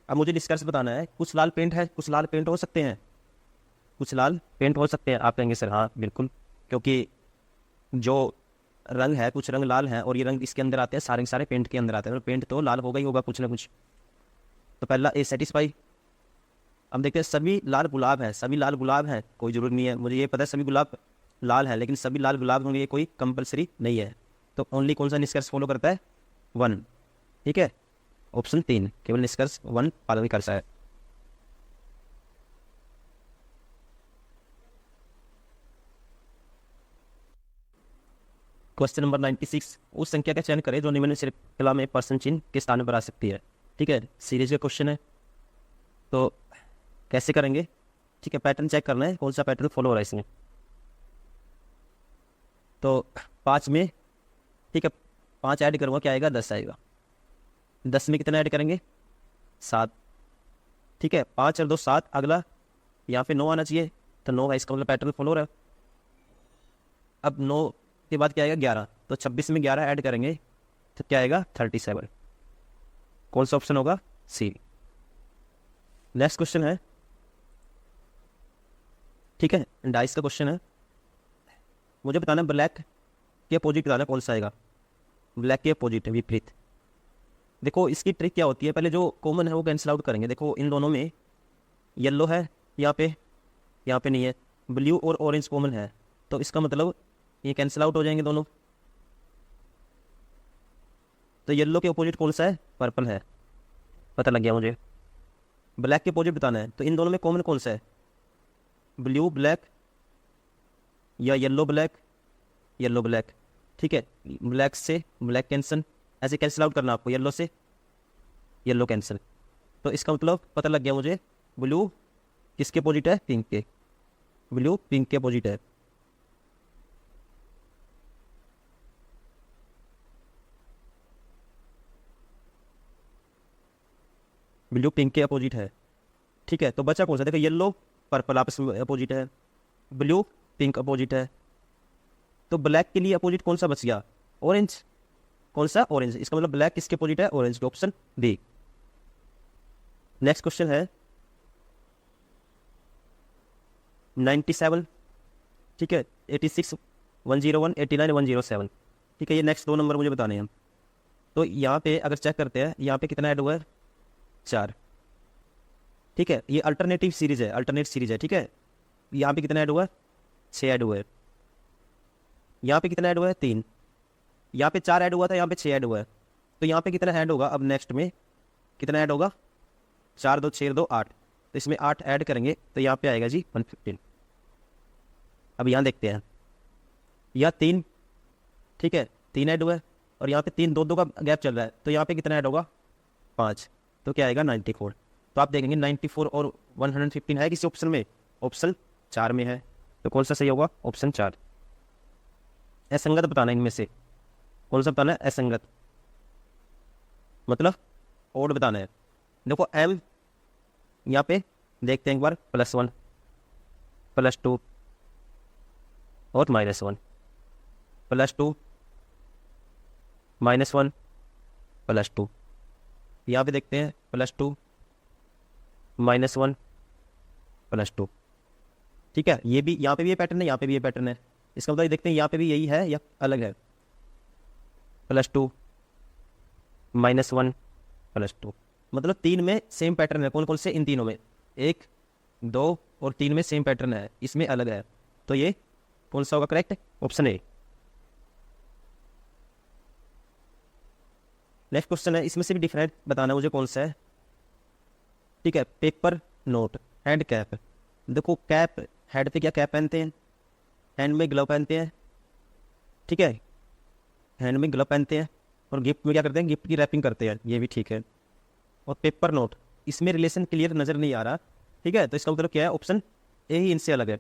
अब मुझे निष्कर्ष बताना है, कुछ लाल पेंट है, कुछ लाल पेंट हो सकते हैं, कुछ लाल पेंट हो सकते हैं। आप कहेंगे सर हाँ बिल्कुल, क्योंकि जो रंग है, कुछ रंग लाल है, और ये रंग इसके अंदर आते हैं, सारे के सारे पेंट के अंदर आते हैं, तो पेंट तो लाल होगा ही होगा कुछ ना कुछ। तो पहला ए सेटिस्फाई। अब देखते हैं, सभी लाल गुलाब है, सभी लाल गुलाब है, कोई जरूरत नहीं है, मुझे ये पता है सभी गुलाब लाल है, लेकिन सभी लाल गुलाब होंगे ये कोई कंपलसरी नहीं है, तो ओनली कौन सा निष्कर्ष फॉलो करता है, 1। ठीक है, ऑप्शन 3 केवल निष्कर्ष 1 पालन करता है। क्वेश्चन नंबर 96, उस संख्या का चयन करें जो निम्न श्रृंखला में पर्सन चिन्ह के स्थान पर आ सकती है। ठीक है, सीरीज का क्वेश्चन है, तो कैसे करेंगे? ठीक है, पैटर्न चेक करना है, कौन सा पैटर्न फॉलो हो रहा है इसमें। तो 5 में, ठीक है, 5 ऐड करूँगा, क्या आएगा, 10 आएगा। 10 में कितना ऐड करेंगे, 7। ठीक है, 5 और 2 7, अगला यहाँ पे 9 आना चाहिए, तो 9 है, इसका मतलब पैटर्न फॉलो हो रहा है। अब 9 के बाद क्या आएगा, 11, तो 26 में 11 ऐड करेंगे, तो क्या आएगा 37। कौन सा ऑप्शन होगा, सी। नेक्स्ट क्वेश्चन है, ठीक है, डाइस का क्वेश्चन है, मुझे बताना ब्लैक के अपोजिट बताना कौन सा आएगा, ब्लैक के अपोजिट है, विपरीत। देखो इसकी ट्रिक क्या होती है, पहले जो कॉमन है वो कैंसिल आउट करेंगे। देखो इन दोनों में येलो है यहाँ पे नहीं है, ब्लू और ऑरेंज कॉमन है, तो इसका मतलब ये कैंसिल आउट हो जाएंगे दोनों। तो येलो के अपोजिट कौन सा है, पर्पल है, पता लग गया मुझे। ब्लैक के अपोजिट बताना है, तो इन दोनों में कॉमन कौन सा है, ब्लू ब्लैक या येलो ब्लैक, येलो ब्लैक। ठीक है, ब्लैक से ब्लैक कैंसिल, ऐसे कैंसिल आउट करना आपको, येलो से येलो कैंसिल। तो इसका मतलब पता लग गया मुझे, ब्लू किसके अपोजिट है, पिंक के, ब्लू पिंक के अपोजिट है। ब्लू पिंक के अपोजिट है। ठीक है, तो बचा कौन सा, देखो येलो पर्पल आपस में अपोजिट है, ब्लू पिंक अपोजिट है, तो ब्लैक के लिए अपोजिट कौन सा बच गया, ऑरेंज। कौन सा, ऑरेंज। इसका मतलब ब्लैक किसके अपोजिट है, ऑरेंज के, ऑप्शन बी। नेक्स्ट क्वेश्चन है 97, ठीक है, 86 101 89 107। ठीक है, ये नेक्स्ट 2 नंबर मुझे बताने हैं। तो यहाँ पे अगर चेक करते हैं, यहाँ पे कितना ऐड हुआ है, 4। ठीक है, ये अल्टरनेटिव सीरीज है, अल्टरनेट सीरीज है। ठीक है, यहाँ पे कितना ऐड हुआ है, 6 ऐड हुआ है। यहाँ पे कितना ऐड हुआ है, 3। यहाँ पे 4 ऐड हुआ था, यहाँ पे 6 ऐड हुआ है, तो यहाँ पे कितना ऐड होगा, अब नेक्स्ट में कितना ऐड होगा, 4 2 6 2 8, तो इसमें 8 ऐड करेंगे, तो यहाँ पे आएगा जी 115। अब यहाँ देखते हैं, यहाँ 3, ठीक है, 3 ऐड हुआ है, और यहाँ पे 3 2 2 का गैप चल रहा है, तो यहाँ पे कितना ऐड होगा, 5, तो क्या आएगा 94। तो आप देखेंगे 94 और 115 है किसी ऑप्शन में, ऑप्शन 4 में है, तो कौन सा सही होगा, ऑप्शन 4। असंगत बताना, इनमें से कौन सा बताना है, असंगत। मतलब ओड बताना है। देखो एम यहाँ पे देखते हैं एक बार, +1 +2 और -1 +2 -1 +2। यहाँ पे देखते हैं +2 -1 +2। ठीक है, ये भी यहाँ पे भी ये पैटर्न है, यहाँ पे भी ये पैटर्न है। इसका मतलब ये देखते हैं यहाँ पे भी यही है या अलग है। +2 -1 +2, मतलब 3 में सेम पैटर्न है। कौन कौन से? इन तीनों में 1 2 और 3 में सेम पैटर्न है, इसमें अलग है। तो ये कौन सा होगा correct? Option A. Next question है, इसमें से भी डिफरेंट बताना मुझे कौन सा है। ठीक है, पेपर नोट हैंड कैप। देखो कैप, हेड पे क्या कैप पहनते हैं, हैंड में ग्लव पहनते हैं। ठीक है, हैंड में ग्लव पहनते हैं और गिफ्ट में क्या करते हैं, गिफ्ट की रैपिंग करते हैं, ये भी ठीक है। और पेपर नोट, इसमें रिलेशन क्लियर नज़र नहीं आ रहा। ठीक है, तो इसका मतलब क्या है? ऑप्शन ए ही इनसे अलग है।